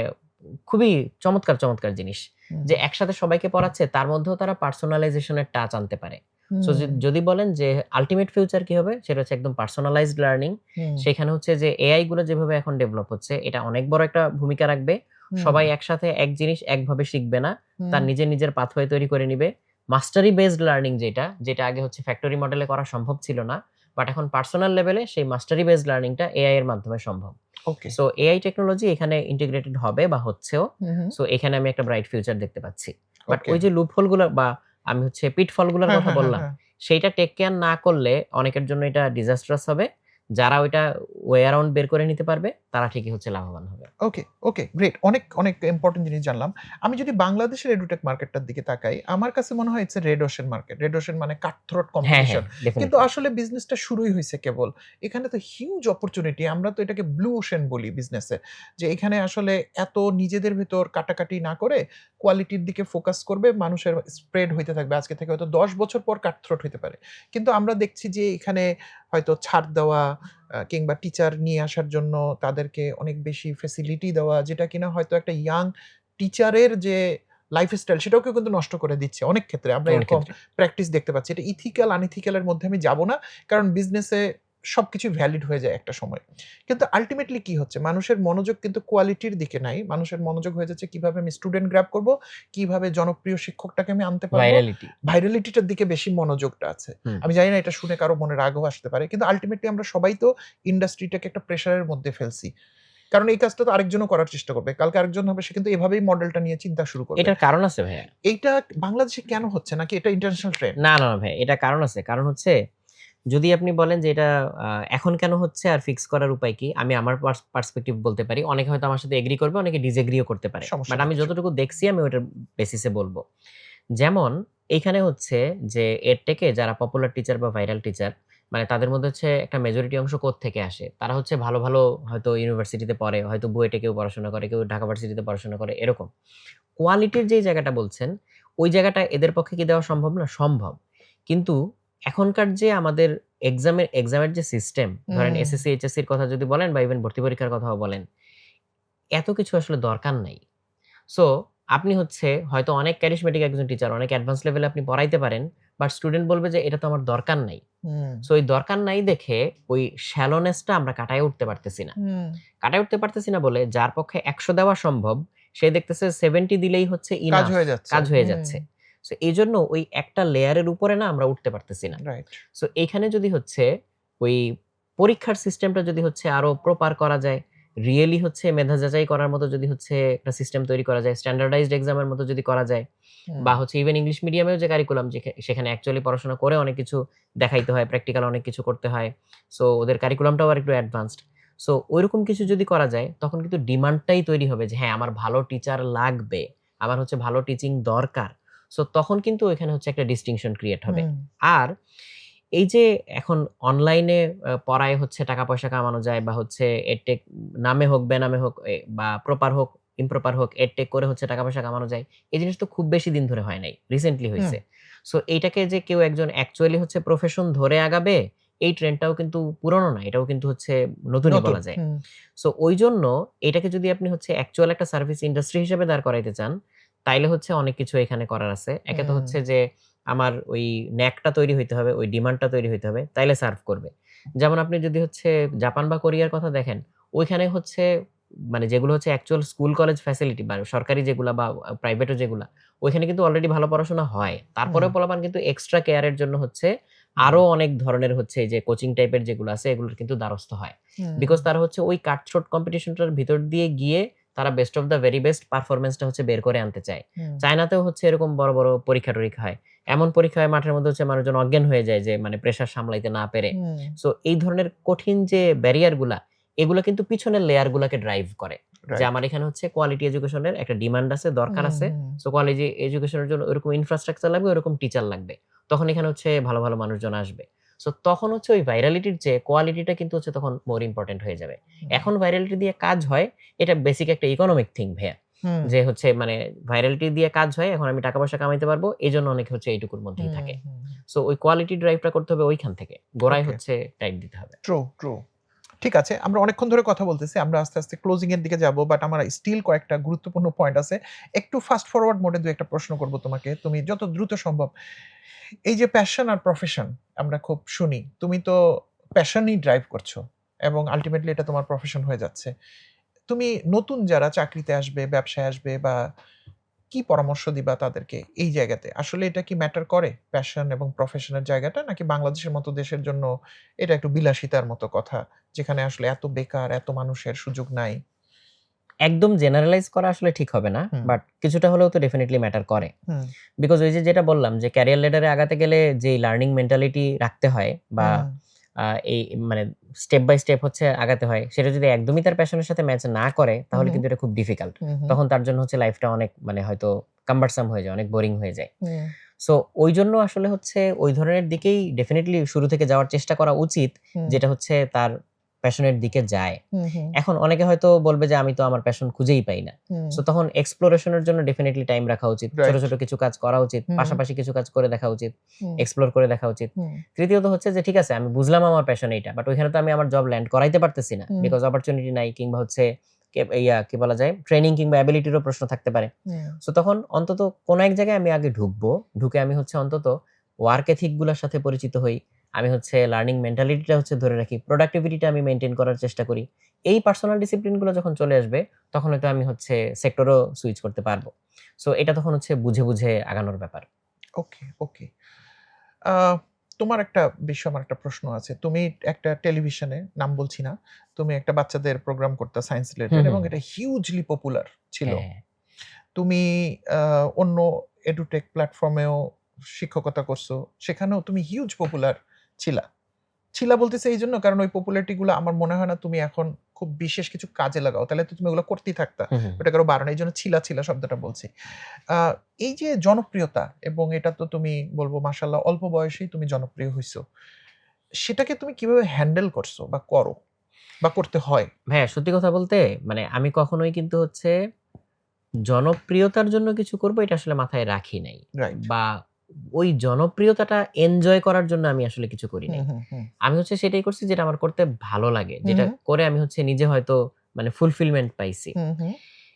খুবই চমৎকার, চমৎকার জিনিস। হুম, যে একসাথে সবাইকে পড়াচ্ছে, তার মধ্যেও তারা পার্সোনালাইজেশন এর টাচ আনতে পারে। সো হুম, যদি বলেন যে আল্টিমেট ফিউচার কি হবে? সেটা হচ্ছে একদম পার্সোনালাইজড লার্নিং। হুম, সেখানে হচ্ছে যে এআই গুলো যেভাবে এখন ডেভেলপ হচ্ছে, এটা অনেক বড় একটা ভূমিকা রাখবে। হুম, সবাই একসাথে এক জিনিস একভাবে শিখবে না। হুম, তার নিজের পাথওয়ে তৈরি করে নিবে। মাস্টারি বেসড লার্নিং যেটা আগে হচ্ছে ফ্যাক্টরি মডেলে করা সম্ভব ছিল না। বাট এখন পার্সোনাল লেভেলে সেই মাস্টারি বেসড লার্নিংটা এআই এর মাধ্যমে সম্ভব। ওকে। সো এআই টেকনোলজি এখানে ইন্টিগ্রেটেড হবে বা হচ্ছেও। হুম, হুম, সো এখানে আমি একটা ব্রাইট ফিউচার দেখতে পাচ্ছি। বাট ওকে। ওই যে লুপ হোল গুলা বা আমি হচ্ছে পিটফল গুলার হ্যাঁ, কথা হ্যাঁ, হ্যাঁ, বললাম, হ্যাঁ। সেইটা টেক কেয়ার না করলে অনেকের জন্য এটা ডিজাস্ট্রাস হবে। যারা ওইটা ওয়ে অ্যারাউন্ড বের করে নিতে পারবে, তারা ঠিকই হচ্ছে লাভবান হবে। ওকে, ওকে, গ্রেট। অনেক, অনেক ইম্পোর্টেন্ট জিনিস জানলাম। আমি যদি বাংলাদেশের এডুটেক মার্কেটটার দিকে তাকাই, আমার কাছে মনে হয় it's a red ocean market. Red ocean মানে কাটথ্রোট হ্যাঁ, হ্যাঁ, কম্পিটিশন। কিন্তু ডেফিনিটলি। আসলে বিজনেসটা শুরুই হইছে কেবল। এখানে তো হিউজ অপরচুনিটি। আমরা তো এটাকে ব্লু ওশেন বলি বিজনেসে। যে এখানে আসলে এত নিজেদের ভেতর কাটাকাটি না করে কোয়ালিটির দিকে ফোকাস করবে, মানুষের স্প্রেড হইতে থাকবে। আজকে থেকে হয়তো ১০ বছর পর কাটথ্রোট হইতে পারে। কিন্তু আমরা দেখছি যে এখানে হয়তো ছাড় দেওয়া কিংবা টিচার নিয়ে আসার জন্য তাদেরকে অনেক বেশি ফেসিলিটি দেওয়া, যেটা কিনা হয়তো একটা ইয়াং টিচারের যে লাইফস্টাইল সেটাকেও কিন্তু নষ্ট করে দিচ্ছে। অনেক ক্ষেত্রে আমরা অনেক এরকম ক্ষেত্রে। প্র্যাকটিস দেখতে পাচ্ছি। এটা ইথিক্যাল আনইথিক্যাল এর মধ্যে আমি যাব না। কারণ বিজনেসে সবকিছু ভ্যালিড হয়ে যায় একটা সময়। কিন্তু আল্টিমেটলি কি হচ্ছে? মানুষের মনোযোগ কিন্তু কোয়ালিটির দিকে নাই। মানুষের মনোযোগ হয়ে যাচ্ছে কিভাবে আমি স্টুডেন্ট গ্র্যাব করব, কিভাবে জনপ্রিয় শিক্ষকটাকে আমি আনতে পারবো। ভাইরালিটি। ভাইরালিটিটার দিকে বেশি মনোযোগটা আছে। হুম। আমি জানি না এটা শুনে কারো মনে রাগও আসতে পারে। কিন্তু আল্টিমেটলি আমরা সবাই তো ইন্ডাস্ট্রিটাকে একটা প্রেশারের মধ্যে ফেলছি। কারণ এই কাজটা তো আরেকজনও করার চেষ্টা করবে। কালকে আরেকজন হবে, সে কিন্তু এভাবেই মডেলটা নিয়ে চিন্তা শুরু করবে। এটার কারণ আছে ভাইয়া। এইটা বাংলাদেশে কেন হচ্ছে, নাকি এটা ইন্টারন্যাশনাল ট্রেন্ড? না ভাইয়া, এটার কারণ আছে। কারণ হচ্ছে যদি আপনি বলেন যে এটা এখন কেন হচ্ছে আর ফিক্স করার উপায় কি? আমি আমার পার্সপেক্টিভ বলতে পারি। অনেকে হয়তো আমার সাথে এগ্রি করবে, অনেকে ডিসএগ্রিও করতে পারে। সমস্যা বাট নেই আমি কিছু। যতটুকু দেখছি আমি ওটার বেসিসে বলব। যেমন এইখানে হচ্ছে যে এডটেকে যারা পপুলার টিচার বা ভাইরাল টিচার, মানে তাদের মধ্যে হচ্ছে একটা মেজরিটি অংশ কোত্থেকে আসে? তারা হচ্ছে ভালো হয়তো ইউনিভার্সিটিতে পড়ে, হয়তো বুয়েটে কেউ পড়াশোনা করে, কেউ ঢাকা ভার্সিটিতে পড়াশোনা করে, এরকম। কোয়ালিটির যেই জায়গাটা বলছেন, ওই জায়গাটা এদের পক্ষে কি দেওয়া সম্ভব না? সম্ভব। কিন্তু এখনকার যে আমাদের এক্সামের যে সিস্টেম, ধরেন হুম, এসএসসি, এইচএসসির কথা যদি বলেন বা ইভেন ভর্তি পরীক্ষার কথাও বলেন, এত কিছু আসলে দরকার নাই। সো আপনি হচ্ছে হয়তো অনেক ক্যারিশমেটিক একজন টিচার, অনেক অ্যাডভান্স লেভেলে আপনি পড়াইতে পারেন। বাট স্টুডেন্ট বলবে যে এটা তো আমার দরকার নাই। হুম, সো এই দরকার নাই দেখে ওই শ্যালোনেসটা আমরা কাটায় উঠতে পারতেছি না। হুম। কাটায় উঠতে পারতেছি না বলে যার পক্ষে ১০০ দেওয়া সম্ভব, সে দেখতেছে 70 দিলেই হচ্ছে কাজ ইনাফ, হয়ে যাচ্ছে। কাজ হয়ে হুম, যাচ্ছে। সো এজন্য ওই একটা লেয়ারের উপরে না আমরা উঠতে পারতেছি না। রাইট। সো এইখানে যদি হচ্ছে ওই পরীক্ষার সিস্টেমটা যদি হচ্ছে আরো প্রপার করা যায়, রিয়েলি হচ্ছে মেধা যাচাই করার মতো যদি হচ্ছে একটা সিস্টেম তৈরি করা যায়, স্ট্যান্ডার্ডাইজড এক্সাম এর মতো যদি করা যায়, হুম, বা হচ্ছে ইভেন ইংলিশ মিডিয়ামেও যে কারিকুলাম সেখানে অ্যাকচুয়ালি পড়াশোনা করে অনেক কিছু দেখাইতে হয়, প্র্যাকটিক্যাল অনেক কিছু করতে হয়। সো ওদের কারিকুলামটাও আরেকটু অ্যাডভান্সড। সো ঐরকম কিছু যদি করা যায়, তখন কিন্তু ডিমান্ডটাই তৈরি হবে যে হ্যাঁ, আমার ভালো টিচার লাগবে। আমার হচ্ছে ভালো টিচিং দরকার। সো তখন কিন্তু ওইখানে হচ্ছে একটা ডিস্টিংশন ক্রিয়েট হবে। হুম, আর এই যে এখন অনলাইনে পড়ায় হচ্ছে টাকা পয়সা কামানো যায়, বা হচ্ছে এডটেক নামে হোক, বেনামে হোক, বা প্রপার হোক, ইমপ্রপার হোক, এডটেক করে হচ্ছে টাকা পয়সা কামানো যায়। এই জিনিস তো খুব বেশি দিন ধরে হয় নাই। রিসেন্টলি হুম, হইছে। সো এইটাকে যে কেউ একজন অ্যাকচুয়ালি হচ্ছে প্রফেশন ধরে আগাবে, এই ট্রেন্ডটাও কিন্তু পুরনো না। এটাও কিন্তু হচ্ছে নতুনই নতুন। বলা যায়। হুম, সো ঐজন্য এটাকে যদি আপনি হচ্ছে অ্যাকচুয়াল একটা সার্ভিস ইন্ডাস্ট্রি হিসেবে দাঁড় করাইতে চান, তাইলে হচ্ছে অনেক কিছু এখানে করার আছে। একে তো হুম, হচ্ছে যে আমার ওই ন্যাকটা তৈরি হইতে হবে, ওই ডিমান্ডটা তৈরি হইতে হবে, তাইলে সার্ভ করবে। যেমন আপনি যদি হচ্ছে জাপান বা কোরিয়ার কথা দেখেন, ওইখানে হচ্ছে মানে যেগুলো হচ্ছে অ্যাকচুয়াল স্কুল কলেজ ফ্যাসিলিটি বা সরকারি যেগুলা বা প্রাইভেটও যেগুলা, ওইখানে কিন্তু অলরেডি ভালো পড়াশোনা হয়। হুম, তারপরেও পোলাপান কিন্তু এক্সট্রা কেয়ার এর জন্য হচ্ছে হুম, আরো অনেক ধরনের হচ্ছে এই যে কোচিং টাইপের যেগুলো আছে এগুলোর কিন্তু দ্বারস্থ হয়। হুম, বিকজ তারা হচ্ছে ওই কাটথ্রোট কম্পিটিশনটার ভিতর দিয়ে গিয়ে তারা best of the very best পারফরম্যান্সটা হচ্ছে বের করে আনতে চায়। হুম, চায়নাতেও হচ্ছে এরকম বড় পরীক্ষা-টরীক্ষা হয়। এমন পরীক্ষা হয় মাঠের মধ্যে হচ্ছে মানুষজন অজ্ঞান হয়ে যায় যে মানে প্রেশার সামলাইতে না পেরে। হুম, সো এই ধরনের কঠিন যে ব্যারিয়ার গুলা, এগুলা কিন্তু পিছনের লেয়ার গুলাকে ড্রাইভ করে। যে রাইট। আমার এখানে হচ্ছে কোয়ালিটি এডুকেশন এর একটা ডিমান্ড আছে, দরকার হুম, আছে। হুম, সো কোয়ালিটি এডুকেশন এর জন্য ওরকম ইনফ্রাস্ট্রাকচার লাগবে, ওরকম টিচার লাগবে। তখন এখানে হচ্ছে ভালো মানুষজন আসবে। সো তখন হচ্ছে ওই ভাইরালিটির চেয়ে কোয়ালিটিটা কিন্তু হচ্ছে তখন মোর ইম্পোর্টেন্ট হয়ে যাবে। হুম, এখন ভাইরালিটি দিয়ে কাজ হয়, এটা বেসিক একটা ইকোনমিক থিং ভাইয়া। হুম, যে হচ্ছে মানে ভাইরালিটি দিয়ে কাজ হয়, এখন আমি টাকা পয়সা কামাইতে পারবো। এজন্য অনেকে হচ্ছে এইটুকুর মধ্যেই হুম, থাকে। হুম। সো ওই কোয়ালিটি ড্রাইভটা করতে হবে ওইখান থেকে। গোড়ায় ওকে। হচ্ছে টাইট দিতে হবে। True, true. ঠিক আছে। আমরা অনেকক্ষণ ধরে কথা বলতেছি। আমরা আস্তে ক্লোজিং এর দিকে যাবো। বাট আমার স্টিল কয়েকটা গুরুত্বপূর্ণ পয়েন্ট আছে। একটু ফাস্ট ফরওয়ার্ড মোড এ ২ ১ টা প্রশ্ন করব তোমাকে। তুমি যত দ্রুত সম্ভব, এই যে প্যাশন আর প্রফেশন আমরা খুব শুনি। তুমি তো প্যাশনই ড্রাইভ করছো এবং আল্টিমেটলি এটা তোমার প্রফেশন হয়ে যাচ্ছে। তুমি নতুন যারা চাকরিতে আসবে, ব্যবসায় আসবে, বা কি পরামর্শ দিবা তাদেরকে এই জায়গাতে? আসলে এটা কি ম্যাটার করে? প্যাশন এবং প্রফেশন এর জায়গাটা? নাকি বাংলাদেশের মতো দেশের জন্য এটা একটু বিলাসিতার মতো কথা? যেখানে আসলে এত বেকার, এত মানুষের সুযোগ নাই। একদম জেনারালাইজ করা আসলে ঠিক হবে না। হুম, বাট কিছুটা হলেও তো ডেফিনিটলি ম্যাটার করে। হুম, বিকজ ওই যে যেটা বললাম যে ক্যারিয়ার ল্যাডার এ আগাতে গেলে যেই লার্নিং মেন্টালিটি রাখতে হয়, বা হুম, এই মানে স্টেপ বাই স্টেপ হচ্ছে আগাতে হয়, সেটা যদি একদমই তার প্যাশনের সাথে ম্যাচ না করে হু, তাহলে হু, কিন্তু এটা খুব ডিফিকাল্ট। হু, হু, তখন তার জন্য হচ্ছে লাইফটা অনেক মানে হয়তো কাম্বারসাম হয়ে যায়, অনেক বোরিং হয়ে যায়। হুম, সো ঐজন্য আসলে হচ্ছে ওই ধরনের দিকেই ডেফিনিটলি শুরু থেকে যাওয়ার চেষ্টা করা উচিত, হুম, যেটা হচ্ছে তার প্যাশনের দিকে যায়। হুম, হুম, এখন অনেকে হয়তো বলবে যে আমি তো আমার প্যাশন খুঁজেই পাই না। হুম, সো তখন এক্সপ্লোরেশন এর জন্য ডেফিনিটলি টাইম রাখা উচিত। রাইট। ছোট কিছু কাজ করা উচিত। হুম, পাশাপাশি কিছু কাজ করে দেখা উচিত। হুম, এক্সপ্লোর করে দেখা উচিত। হুম, তৃতীয়ত হচ্ছে যে ঠিক আছে, আমি বুঝলাম আমার প্যাশন এইটা। বাট ওইখানে তো আমি আমার জব ল্যান্ড করাইতে পারতেছি না। হুম, বিকজ অপরচুনিটি নাই, কিংবা হচ্ছে কি বলা যায়? ট্রেনিং কিংবা এবিলিটিরও প্রশ্ন থাকতে পারে। হুম, সো তখন অন্তত কোন এক জায়গায় আমি আগে ঢুকবো। ঢুকে আমি হচ্ছে অন্তত ওয়ার্ক এথিক গুলার সাথে পরিচিত হই। আমি হচ্ছে লার্নিং মেন্টালিটিটা হচ্ছে ধরে রাখি। প্রোডাক্টিভিটিটা আমি মেইনটেইন করার চেষ্টা করি। এই পার্সোনাল ডিসিপ্লিন গুলো যখন চলে আসবে, তখন হয়তো আমি হচ্ছে সেক্টরও সুইচ করতে পারবো। সো এটা তখন হচ্ছে বুঝে আগানোর ব্যাপার। ওকে, ওকে। আ তোমার একটা বিষয়, আমার একটা প্রশ্ন আছে। তুমি একটা টেলিভিশনে, নাম বলছি না, তুমি একটা বাচ্চাদের প্রোগ্রাম করতা সায়েন্স হুম, রিলেটেড হুম, এবং হুম। এটা হিউজলি পপুলার ছিল। হ্যাঁ, হ্যাঁ। তুমি অন্য এডুটেক প্ল্যাটফর্মেও শিক্ষকতা করছো। সেখানেও তুমি হিউজ পপুলার ছিলা। ছিলা বলতেছি এইজন্য কারণ ওই পপুলারিটি গুলো আমার মনে হয় না তুমি এখন খুব বিশেষ কিছু কাজে লাগাও। তাহলে তো তুমি ওগুলো করতেই থাকতা। হুম, হুম। ওটাকে আরো বাড়ানো। এইজন্য ছিলা শব্দটা বলছি। আ এই যে জনপ্রিয়তা এবং এটা তো তুমি বলব মাশাআল্লাহ অল্প বয়সেই তুমি জনপ্রিয় হইছো। সেটাকে তুমি কিভাবে হ্যান্ডেল করছো বা করো বা করতে হয়? ভাইয়া সত্যি কথা বলতে মানে আমি কখনোই কিন্তু হচ্ছে জনপ্রিয়তার জন্য কিছু করব এটা আসলে মাথায় রাখি নাই। রাইট। বা ওই জনপ্রিয়তাটা এনজয় করার জন্য আমি আসলে কিছু করি হুম, নাই। হুম, হুম। আমি হচ্ছে সেটাই করছি যেটা আমার করতে ভালো লাগে। হুম, যেটা হুম, করে আমি হচ্ছে নিজে হয়তো মানে ফুলফিলমেন্ট পাইছি। হুম, হুম।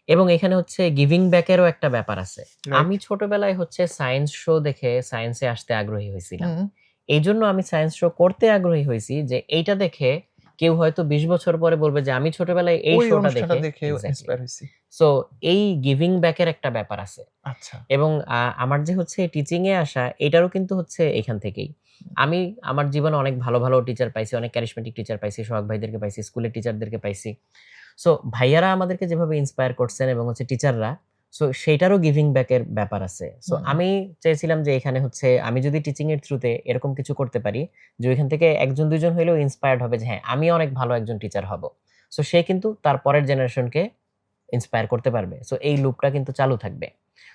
এবং এখানে হচ্ছে গিভিং ব্যাক এরও একটা ব্যাপার আছে। রাইট। আমি ছোটবেলায় হচ্ছে সায়েন্স শো দেখে সায়েন্সে আসতে আগ্রহী হইছিলাম। হুম। এইজন্য আমি সায়েন্স শো করতে আগ্রহী হইছি যে এইটা দেখে কেউ হয়তো ২০ বছর পরে বলবে যে আমি ছোটবেলায় এই ওই শোটা অনুষ্ঠানটা দেখে দেখে এক্সাক্টলি। ইন্সপায়ার হইছি। সো এই গিভিং ব্যাক এর একটা ব্যাপার আছে। আচ্ছা। এবং আমার যে হচ্ছে টিচিং এ আসা এটারও কিন্তু হচ্ছে এখান থেকেই। আমি আমার জীবনে অনেক ভালো, ভালো টিচার পাইছি, অনেক ক্যারিশমেটিক টিচার পাইছি, সোহাগ ভাইদেরকে পাইছি, স্কুলের টিচারদেরকে পাইছি। সো ভাইয়ারা আমাদেরকে যেভাবে ইন্সপায়ার করছেন এবং হচ্ছে টিচাররা, সো সেইটারও গিভিং ব্যাক এর ব্যাপার আছে। সো হুম, আমি চেয়েছিলাম যে এখানে হচ্ছে আমি যদি টিচিং এর থ্রুতে এরকম কিছু করতে পারি, যে ওইখান থেকে ১ জন ২ জন হইলেও ইন্সপায়ার্ড হবে যে হ্যাঁ, আমিও অনেক ভালো একজন টিচার হব। সো সে কিন্তু তার পরের জেনারেশনকে ইন্সপায়ার করতে পারবে। সো এই লুপটা কিন্তু চালু থাকবে।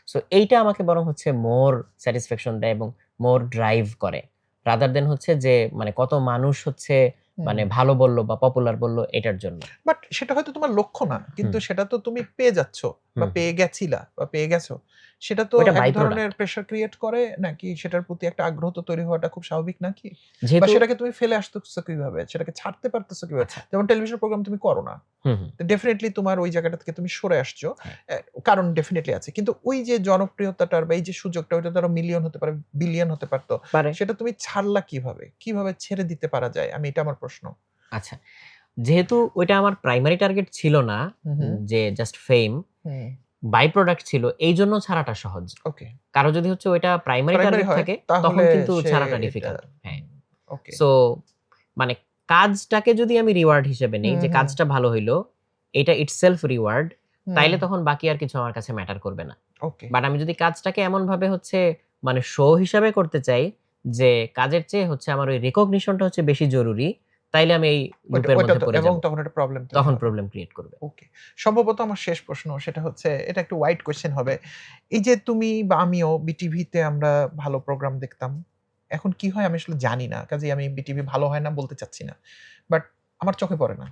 সো এইটা আমাকে বরং হচ্ছে মোর স্যাটিসফ্যাকশন দেয় এবং মোর ড্রাইভ করে। রাদার দ্যান হচ্ছে যে মানে কত মানুষ হচ্ছে হুম। মানে ভালো বলল বা পপুলার বলল এটার জন্য। বাট সেটা হয়তো তোমার লক্ষ্য না। হুম, কিন্তু সেটা তো তুমি পেয়ে যাচ্ছ বা হুম, হুম। পেয়ে গেছিলা বা পেয়ে গেছো। সেটা তো ওইটা এক বাই ধরনের প্রোডাক্ট। প্রেশার ক্রিয়েট করে নাকি সেটার প্রতি একটা আগ্রহ তো তৈরি হওয়াটা খুব স্বাভাবিক নাকি? বা যেহেতু সেটাকে তুমি ফেলে আসতেছো কিভাবে? সেটাকে ছাড়তে পারতেছো কিভাবে? আচ্ছা। যেমন টেলিভিশন প্রোগ্রাম তুমি করো না। হুম, হুম। ডেফিনিটলি তোমার ওই জায়গাটা থেকে তুমি সরে আসছো। হ্যাঁ, কারণ ডেফিনিটলি আছে। কিন্তু ওই যে জনপ্রিয়তাটার বা এই যে সুযোগটা ওইটা তো আরো মিলিয়ন হতে পারে, বিলিয়ন হতে পারত। পারে। সেটা তুমি ছাড়লা কিভাবে? কিভাবে ছেড়ে দিতে পারা যায়? এটা আমার প্রশ্ন। আচ্ছা। যেহেতু ওইটা আমার প্রাইমারি টার্গেট ছিল না, হু, হু। যে just fame, hmm. Byproduct ছিল। এইজন্য ছাড়াটা সহজ। ওকে। কারো যদি হচ্ছে ওইটা প্রাইমারি প্রাইমারি টার্গেট হয় থাকে তখন তাহলে কিন্তু সে ছাড়াটা এটা ডিফিকাল্ট। হ্যাঁ। হুম, ওকে। সো মানে কাজটাকে যদি আমি রিওয়ার্ড হিসেবে নেই হুম, যে হুম, কাজটা ভালো হইলো, এটা ইটসেলফ রিওয়ার্ড, হুম, তাইলে তখন বাকি আর কিছু আমার কাছে ম্যাটার করবে না। ওকে। বাট আমি যদি কাজটাকে এমনভাবে হচ্ছে মানে শো হিসাবে করতে চাই যে কাজের চেয়ে হচ্ছে আমার ওই রিকগনিশনটা হচ্ছে বেশি জরুরি, তাইলে আমি এই ওইটা লুপের ওইটা মধ্যে তো পড়ে এবং যাব। তখন একটা প্রবলেম তৈরি তখন হবে। প্রবলেম ক্রিয়েট করবে। ওকে। সম্ভবত আমার শেষ প্রশ্ন সেটা হচ্ছে এটা একটু ওয়াইড কোয়েশ্চেন হবে। এই যে তুমি বা আমিও বিটিভিতে আমরা ভালো প্রোগ্রাম দেখতাম। এখন কি হয় আমি আসলে জানি না। কাজেই আমি বিটিভি ভালো হয় না বলতে চাচ্ছি না। বাট আমার চোখে পড়ে না।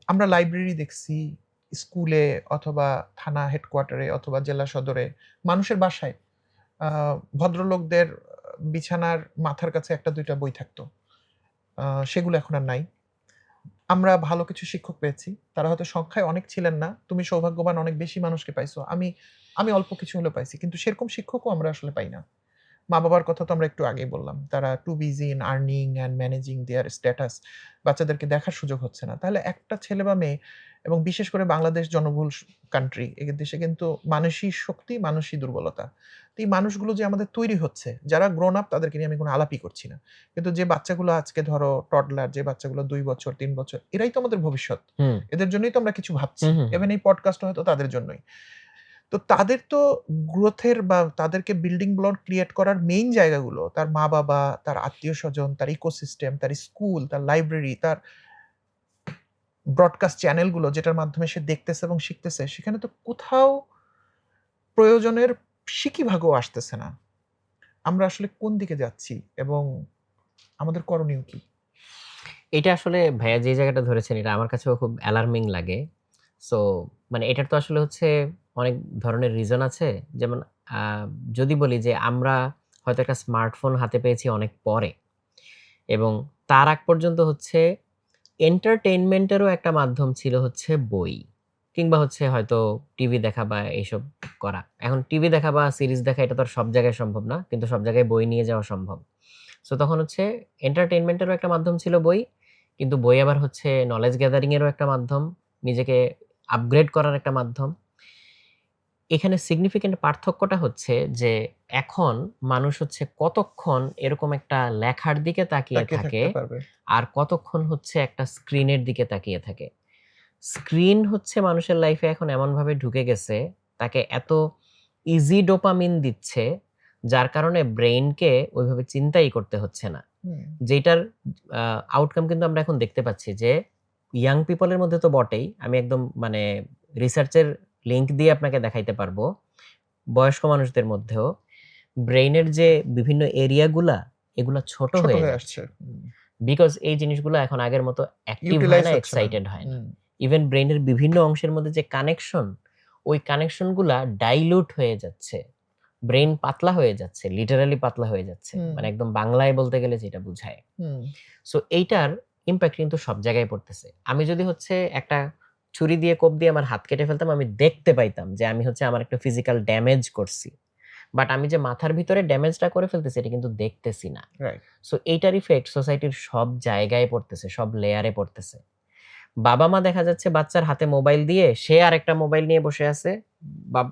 আমরা লাইব্রেরি দেখছি, স্কুলে অথবা থানা হেডকোয়ার্টারে অথবা জেলা সদরে, মানুষের বাসায় আ ভদ্রলোকদের বিছানার মাথার কাছে ১ টা ২ টা বই থাকতো। সেগুলো এখন আর নাই। আমরা ভালো কিছু শিক্ষক পেয়েছি। তারা হয়তো সংখ্যায় অনেক ছিলেন না। তুমি সৌভাগ্যবান অনেক বেশি মানুষকে পাইছো। আমি অল্প কিছু হলেও পাইছি। কিন্তু সেরকম শিক্ষকও আমরা আসলে পাই না। মা-বাবার কথা তো আমরা একটু আগেই বললাম। তারা too busy in earning and managing their status. বাচ্চাদেরকে দেখার সুযোগ হচ্ছে না। তাহলে একটা ছেলে বা মেয়ে এবং বিশেষ করে বাংলাদেশ জনবহুল কান্ট্রি। এ দেশে কিন্তু মানুষই শক্তি, মানুষই দুর্বলতা। তো এই মানুষগুলো যে আমাদের তৈরি হচ্ছে, যারা গ্রোন আপ তাদেরকে নিয়ে আমি কোনো আলাপই করছি না। কিন্তু যে বাচ্চাগুলো আজকে ধরো টডলার, যে বাচ্চাগুলো ২ বছর, ৩ বছর, এরাই তো আমাদের ভবিষ্যৎ। হুম, এদের জন্যই তো আমরা কিছু ভাবছি। হুম, হুম, হুম। ইভেন এই পডকাস্টও হয়তো তাদের জন্যই। তো তাদের তো গ্রোথের বা তাদেরকে বিল্ডিং ব্লক ক্রিয়েট করার মেইন জায়গাগুলো তার মা-বাবা, তার আত্মীয়স্বজন, তার ইকোসিস্টেম, তার স্কুল, তার লাইব্রেরি, তার ব্রডকাস্ট চ্যানেলগুলো যেটার মাধ্যমে সে দেখতেছে এবং শিখতেছে, সেখানে তো কোথাও প্রয়োজনের সিকিভাগও আসতেছে না। আমরা আসলে কোন দিকে যাচ্ছি এবং আমাদের করণীয় কি? এটা আসলে ভাইয়া যে জায়গাটা ধরেছেন এটা আমার কাছেও খুব অ্যালার্মিং লাগে। সো মানে এটার তো আসলে হচ্ছে অনেক ধরনের রিজন আছে। যেমন আ যদি বলি যে আমরা হয়তো একটা স্মার্টফোন হাতে পেয়েছি অনেক পরে এবং তার আগ পর্যন্ত হচ্ছে এন্টারটেইনমেন্ট এরও একটা মাধ্যম ছিল হচ্ছে বই। কিংবা হচ্ছে হয়তো টিভি দেখা বা এইসব করা। এখন টিভি দেখা বা সিরিজ দেখা এটা তো আর সব জায়গায় সম্ভব না। কিন্তু সব জায়গায় বই নিয়ে যাওয়া সম্ভব। সো তখন হচ্ছে এন্টারটেইনমেন্ট এরও একটা মাধ্যম ছিল বই। কিন্তু বই আবার হচ্ছে নলেজ গ্যাদারিং এরও একটা মাধ্যম, নিজেকে আপগ্রেড করার একটা মাধ্যম। এখানে সিগনিফিক্যান্ট পার্থক্যটা হচ্ছে যে এখন মানুষ হচ্ছে কতক্ষণ এরকম একটা লেখার দিকে তাকিয়ে তাকিয়ে থাকে থাকতে পারবে। আর কতক্ষণ হচ্ছে একটা স্ক্রিনের দিকে তাকিয়ে থাকে। স্ক্রিন হচ্ছে মানুষের লাইফে এখন এমনভাবে ঢুকে গেছে, তাকে এত ইজি ডোপামিন দিচ্ছে, যার কারণে ব্রেইনকে ওইভাবে চিন্তাই করতে হচ্ছে না। হুম, যেটার আউটকাম কিন্তু আমরা এখন দেখতে পাচ্ছি যে ইয়াং পিপলের মধ্যে তো বটেই। আমি একদম মানে রিসার্চের লিংক দিয়ে আপনাকে দেখাইতে পারবো। বয়স্ক মানুষদের মধ্যেও ব্রেইনের যে বিভিন্ন এরিয়াগুলা, এগুলা ছোট ছোট হয়ে হয়ে যাচ্ছে। আসছে। হুম, বিকজ এই জিনিসগুলো এখন আগের মতো অ্যাক্টিভ হয় ইউটিলাইজ না, হচ্ছে না। এক্সাইটেড হয় না। হুম, ইভেন ব্রেইনের বিভিন্ন অংশের মধ্যে যে কানেকশন, ওই কানেকশনগুলা ডাইলুট হয়ে যাচ্ছে। ব্রেইন পাতলা হয়ে যাচ্ছে, লিটারালি পাতলা হয়ে যাচ্ছে। হুম, মানে একদম বাংলায় বলতে গেলে যেটা বুঝায়। হুম, সো এইটার ইমপ্যাক্ট কিন্তু সব জায়গায় পড়তেছে। আমি যদি হচ্ছে একটা ছুরি দিয়ে কোপ দিয়ে আমার হাত কেটে ফেলতাম, আমি দেখতে পাইতাম যে আমি হচ্ছে আমার একটা ফিজিক্যাল ড্যামেজ করছি। বাট আমি যে মাথার ভিতরে ড্যামেজটা করে ফেলতেছি এটা কিন্তু দেখতেছি না। রাইট। সো এইটার ইফেক্ট সোসাইটির সব জায়গায় পড়তেছে, সব লেয়ারে পড়তেছে। বাবা-মা দেখা যাচ্ছে বাচ্চার হাতে মোবাইল দিয়ে সে আরেকটা মোবাইল নিয়ে বসে আছে।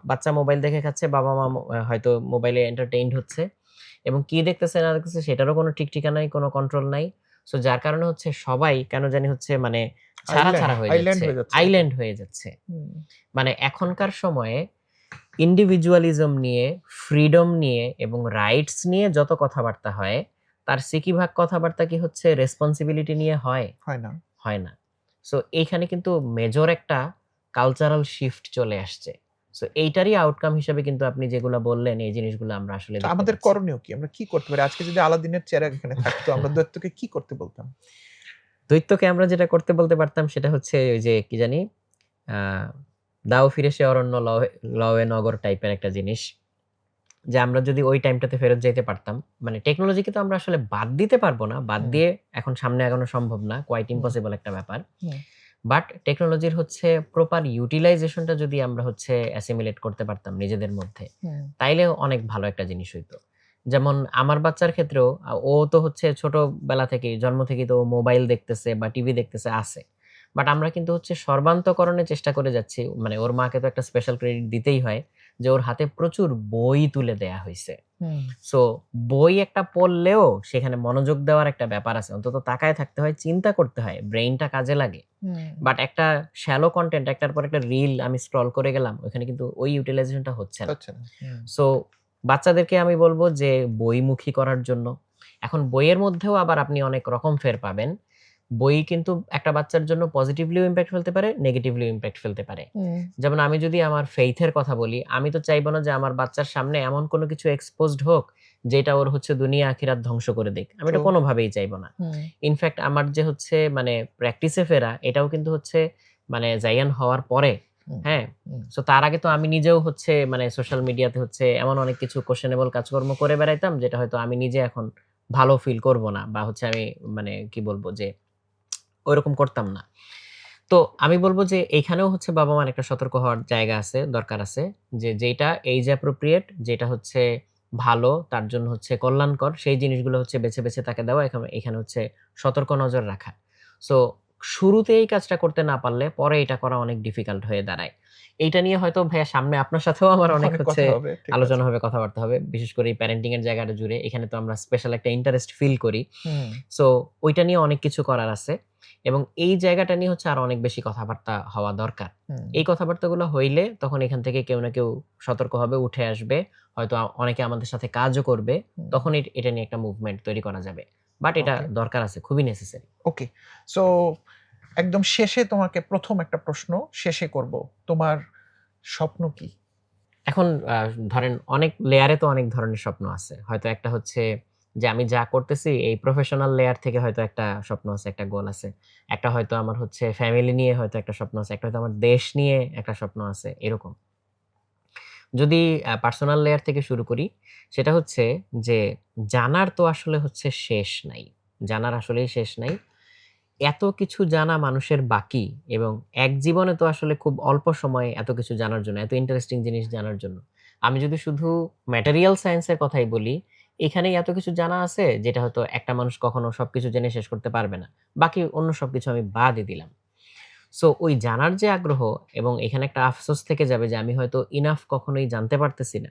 বাচ্চা মোবাইল দেখে খাচ্ছে, বাবা-মা হয়তো মোবাইলে এন্টারটেইনড হচ্ছে এবং কি দেখতেছে না দেখতেছে সেটারও কোনো ঠিক ঠিকানা নাই, কোনো কন্ট্রোল নাই। সো যার কারণে হচ্ছে সবাই কেন জানি হচ্ছে মানে ছাড়া, আইল্যান্ড, ছাড়া হয়ে আইল্যান্ড যাচ্ছে। হয়ে যাচ্ছে একদম। আইল্যান্ড হয়ে যাচ্ছে। হুম, মানে এখনকার সময়ে ইন্ডিভিজুয়ালিজম নিয়ে, ফ্রিডম নিয়ে এবং রাইটস নিয়ে যত কথাবার্তা হয়, তার সিকিভাগ কথাবার্তা কি হচ্ছে রেসপনসিবিলিটি নিয়ে হয়? হয় না। হয় না। সো এইখানে কিন্তু মেজর একটা কালচারাল শিফট চলে আসছে। সো এইটারই আউটকাম হিসেবে কিন্তু আপনি যেগুলা বললেন, এই জিনিসগুলো আমরা আসলে তো দেখতে আমাদের পাচ্ছি। করণীয় কি? আমরা কি করতে পারি? আজকে যদি আলাদিনের চেরাগ এখানে থাকতো, আমরা দৈত্যকে কি করতে বলতাম? দৈত্যকে আমরা যেটা করতে বলতে পারতাম সেটা হচ্ছে ওই যে কি জানি? আ দাও ফিরে সে অরণ্য লওয়ে নগর টাইপের একটা জিনিস। যে আমরা যদি ওই টাইমটাতে ফেরত যাইতে পারতাম। মানে টেকনোলজিকে তো আমরা আসলে বাদ দিতে পারব না। বাদ হুম, দিয়ে এখন সামনে আগানো সম্ভব না। কোয়াইট হুম, ইম্পসিবল একটা ব্যাপার। হুম, বাট টেকনোলজির হচ্ছে প্রপার ইউটিলাইজেশন টা যদি আমরা হচ্ছে অ্যাসিমিলেট করতে পারতাম নিজেদের মধ্যে, হুম, তাইলে অনেক ভালো একটা জিনিস হইতো। যেমন আমার বাচ্চার ক্ষেত্রেও ও তো হচ্ছে ছোটবেলা থেকেই জন্ম থেকেই তো ও মোবাইল দেখতেছে বা টিভি দেখতেছে আছে। বাট আমরা কিন্তু হচ্ছে সর্বান্তকরণে চেষ্টা করে যাচ্ছি। মানে ওর মাকে তো একটা স্পেশাল ক্রেডিট দিতেই হয় যে ওর হাতে প্রচুর বই তুলে দেয়া হইছে। হুম, সো বই একটা পড়লেও সেখানে মনোযোগ দেওয়ার একটা ব্যাপার আছে। অন্তত তাকায় থাকতে হয়, চিন্তা করতে হয়, ব্রেইনটা কাজে লাগে। হুম, বাট একটা শ্যালো কনটেন্ট একটার পর একটা রিল আমি স্ক্রল করে গেলাম। ওখানে কিন্তু ওই ইউটিলাইজেশন টা হচ্ছে না। হচ্ছে না। হুম, সো বাচ্চাদেরকে আমি বলব যে বইমুখী করার জন্য। এখন বইয়ের মধ্যেও আবার আপনি অনেক রকম ফের পাবেন। বই কিন্তু একটা বাচ্চার জন্য পজিটিভলিও ইমপ্যাক্ট ফেলতে পারে, নেগেটিভলিও ইমপ্যাক্ট ফেলতে পারে। হুম, যেমন আমি যদি আমার ফেইথ এর কথা বলি, আমি তো চাইব না যে আমার বাচ্চার সামনে এমন কোনো কিছু এক্সপোজড হোক, যেটা ওর হচ্ছে দুনিয়া আখিরাত ধ্বংস করে দিক। আমি ট্রু। এটা কোনোভাবেই চাইব না। হুম, ইনফেক্ট আমার যে হচ্ছে মানে প্র্যাকটিসে ফেরা, এটাও কিন্তু হচ্ছে মানে জায়ান হওয়ার পরে, হুম, হ্যাঁ? হুম, সো তার আগে তো আমি নিজেও হচ্ছে মানে সোশ্যাল মিডিয়াতে হচ্ছে এমন অনেক কিছু questionable কাজকর্ম করে বেড়াইতাম, যেটা হয়তো আমি নিজে এখন ভালো ফিল করব না বা হচ্ছে আমি মানে কি বলব যে ঐরকম করতাম না। তো আমি বলব যে এইখানেও হচ্ছে বাবা-মার একটা সতর্ক হওয়ার জায়গা আছে, দরকার আছে। যে যেইটা age appropriate, যেটা হচ্ছে ভালো, তার জন্য হচ্ছে কল্যাণকর, সেই জিনিসগুলো হচ্ছে বেছে, বেছে তাকে দেওয়া। এখানে হচ্ছে সতর্ক নজর রাখা। সো শুরুতে এই কাজটা করতে না পারলে পরে এটা করা অনেক ডিফিকাল্ট হয়ে দাঁড়ায়। এইটা নিয়ে হয়তো ভাইয়া সামনে আপনার সাথেও আমার অনেক অনেক হচ্ছে কথা হবে। ঠিক আছে। আলোচনা হবে, কথাবার্তা হবে। বিশেষ করে এই প্যারেন্টিং এর জায়গাটা জুড়ে। এখানে তো আমরা স্পেশাল একটা ইন্টারেস্ট ফিল করি। হুম, সো ওইটা নিয়ে অনেক কিছু করার আছে এবং এই জায়গাটা নিয়ে হচ্ছে আরো অনেক বেশি কথাবার্তা হওয়া দরকার। হুম, এই কথাবার্তাগুলো হইলে তখন এখান থেকে কেউ না কেউ সতর্ক হবে, উঠে আসবে। হয়তো অনেকে আমাদের সাথে কাজও করবে। হুম। তখন এটা নিয়ে একটা মুভমেন্ট তৈরি করা যাবে। বাট এটা ওকে, দরকার আছে, খুবই নেসেসারি। ওকে। সো একদম শেষে তোমাকে ১ম একটা প্রশ্ন শেষে করব। তোমার স্বপ্ন কি? এখন ধরেন অনেক লেয়ারে তো অনেক ধরনের স্বপ্ন আছে। হয়তো একটা হচ্ছে যে আমি যা করতেছি এই প্রফেশনাল লেয়ার থেকে হয়তো একটা স্বপ্ন আছে, একটা গোল আছে। একটা হয়তো আমার হচ্ছে ফ্যামিলি নিয়ে হয়তো একটা স্বপ্ন আছে। একটা হয়তো আমার দেশ নিয়ে একটা স্বপ্ন আছে, এরকম। যদি পার্সোনাল লেয়ার থেকে শুরু করি, সেটা হচ্ছে যে জানার তো আসলে হচ্ছে শেষ নাই। জানার আসলেই শেষ নাই। এত কিছু জানা মানুষের বাকি এবং এক জীবনে তো আসলে খুব অল্প সময় এত কিছু জানার জন্য, এত ইন্টারেস্টিং জিনিস জানার জন্য। আমি যদি শুধু ম্যাটেরিয়াল সায়েন্স এর কথাই বলি, এখানেই এত কিছু জানা আছে যেটা হয়তো একটা মানুষ কখনো সবকিছু জেনে শেষ করতে পারবে না। বাকি অন্য সবকিছু আমি বাদই দিলাম। সো ওই জানার যে আগ্রহ এবং এখানে একটা আফসোস থেকে যাবে যে আমি হয়তো ইনাফ কখনোই জানতে পারতেছি না।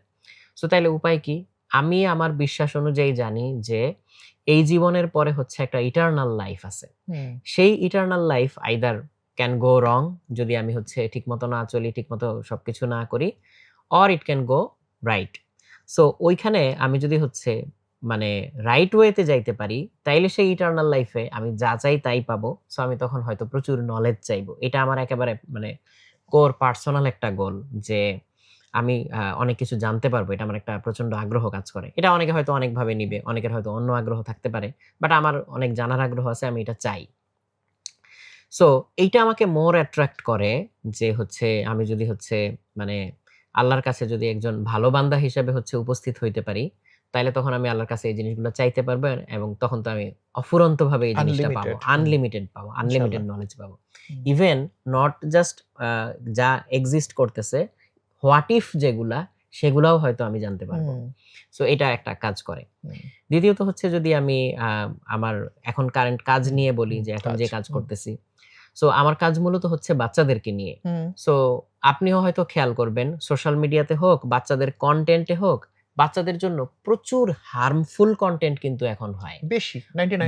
সো তাইলে উপায় কি? আমি আমার বিশ্বাস অনুযায়ী জানি যে এই জীবনের পরে হচ্ছে একটা ইটার্নাল লাইফ আছে। হুম, সেই eternal life either can go wrong, যদি আমি হচ্ছে ঠিকমতো না চলি, ঠিকমতো সবকিছু না করি, or it can go right. So ওইখানে আমি যদি হচ্ছে মানে রাইট ওয়েতে যাইতে পারি, তাইলে সেই ইটার্নাল লাইফে আমি যা চাই তাই পাবো। সো আমি তখন হয়তো প্রচুর নলেজ চাইবো। এটা আমার একেবারে মানে কোর পার্সোনাল একটা গোল যে আমি অনেক কিছু জানতে পারবো। এটা আমার একটা প্রচন্ড আগ্রহ কাজ করে। এটা অনেকে হয়তো অনেকভাবে নিবে। অনেকের হয়তো অন্য আগ্রহ থাকতে পারে। বাট আমার অনেক জানার আগ্রহ আছে। আমি এটা চাই। সো এইটা আমাকে মোর অ্যাট্রাক্ট করে যে হচ্ছে আমি যদি হচ্ছে মানে আল্লাহর কাছে যদি একজন ভালো বান্দা হিসেবে হচ্ছে উপস্থিত হইতে পারি, তাইলে তখন আমি আল্লাহর কাছে এই জিনিসগুলো চাইতে পারবো এবং তখন তো আমি অফুরন্তভাবে এই জিনিসটা পাবো। আনলিমিটেড। আনলিমিটেড পাবো। আনলিমিটেড ইনশাআল্লাহ। নলেজ পাবো। হুম, ইভেন নট জাস্ট যা এক্সিস্ট করতেছে, হোয়াট ইফ যেগুলা সেগুলাও হয়তো আমি জানতে পারবো। হুম, সো এটা একটা কাজ করে। হুম, দ্বিতীয়ত হচ্ছে যদি আমি আমার এখন কারেন্ট কাজ হুম, নিয়ে বলি হুম, যে এখন যে কাজ হুম, করতেছি। সো আমার কাজ মূলত হচ্ছে বাচ্চাদেরকে নিয়ে। হুম, সো আপনিও হয়তো খেয়াল করবেন সোশ্যাল মিডিয়াতে হোক, বাচ্চাদের কনটেন্টে হোক, বাচ্চাদের জন্য প্রচুর হার্মফুল কনটেন্ট কিন্তু এখন হয়। বেশি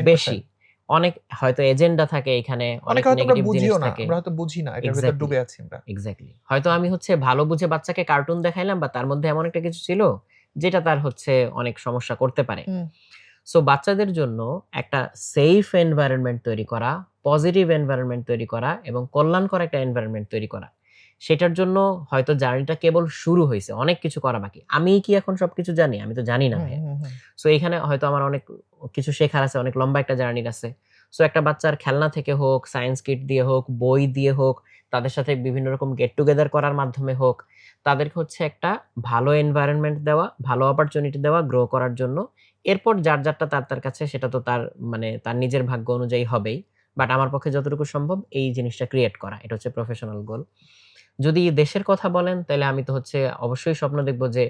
বেশি। 99%। অনেক হয়তো এজেন্ডা থাকে এখানে, অনেক অনেকে হয়তো আমরা নেগেটিভ জিনিস বুঝিও না। থাকে। আমরা হয়তো বুঝি না। এটার ভেতর এক্সাক্টলি, ডুবে আছি আমরা। এক্সাক্টলি। হয়তো আমি হচ্ছে ভালো বুঝে বাচ্চাকে কার্টুন দেখাইলাম বা তার মধ্যে এমন একটা কিছু ছিল যেটা তার হচ্ছে অনেক সমস্যা করতে পারে। হুম, সো বাচ্চাদের জন্য একটা সেফ এনভায়রনমেন্ট তৈরি করা, পজিটিভ এনভায়রনমেন্ট তৈরি করা এবং কল্যাণকর একটা এনভায়রনমেন্ট তৈরি করা। সেটার জন্য হয়তো জার্নিটা কেবল শুরু হইছে। অনেক কিছু করা বাকি। আমিই কি এখন সবকিছু জানি? আমি তো জানি না হুম, ভাইয়া। হুম, হুম, সো এখানে হয়তো আমার অনেক কিছু শেখার আছে, অনেক লম্বা একটা জার্নির আছে। সো একটা বাচ্চার খেলনা থেকে হোক, সায়েন্স কিট দিয়ে হোক, বই দিয়ে হোক, তাদের সাথে বিভিন্ন রকম গেট টুগেদার করার মাধ্যমে হোক, তাদেরকে হচ্ছে একটা ভালো এনভায়রনমেন্ট দেওয়া, ভালো অপরচুনিটি দেওয়া গ্রো করার জন্য। এরপর যার, যারটা তার কাছে সেটা তো তার মানে তার নিজের ভাগ্য অনুযায়ী হবেই। বাট আমার পক্ষে যতটুকু সম্ভব এই জিনিসটা ক্রিয়েট করা। এটা হচ্ছে প্রফেশনাল গোল। যদি দেশের কথা বলেন তাইলে আমি তো হচ্ছে অবশ্যই স্বপ্ন দেখব যে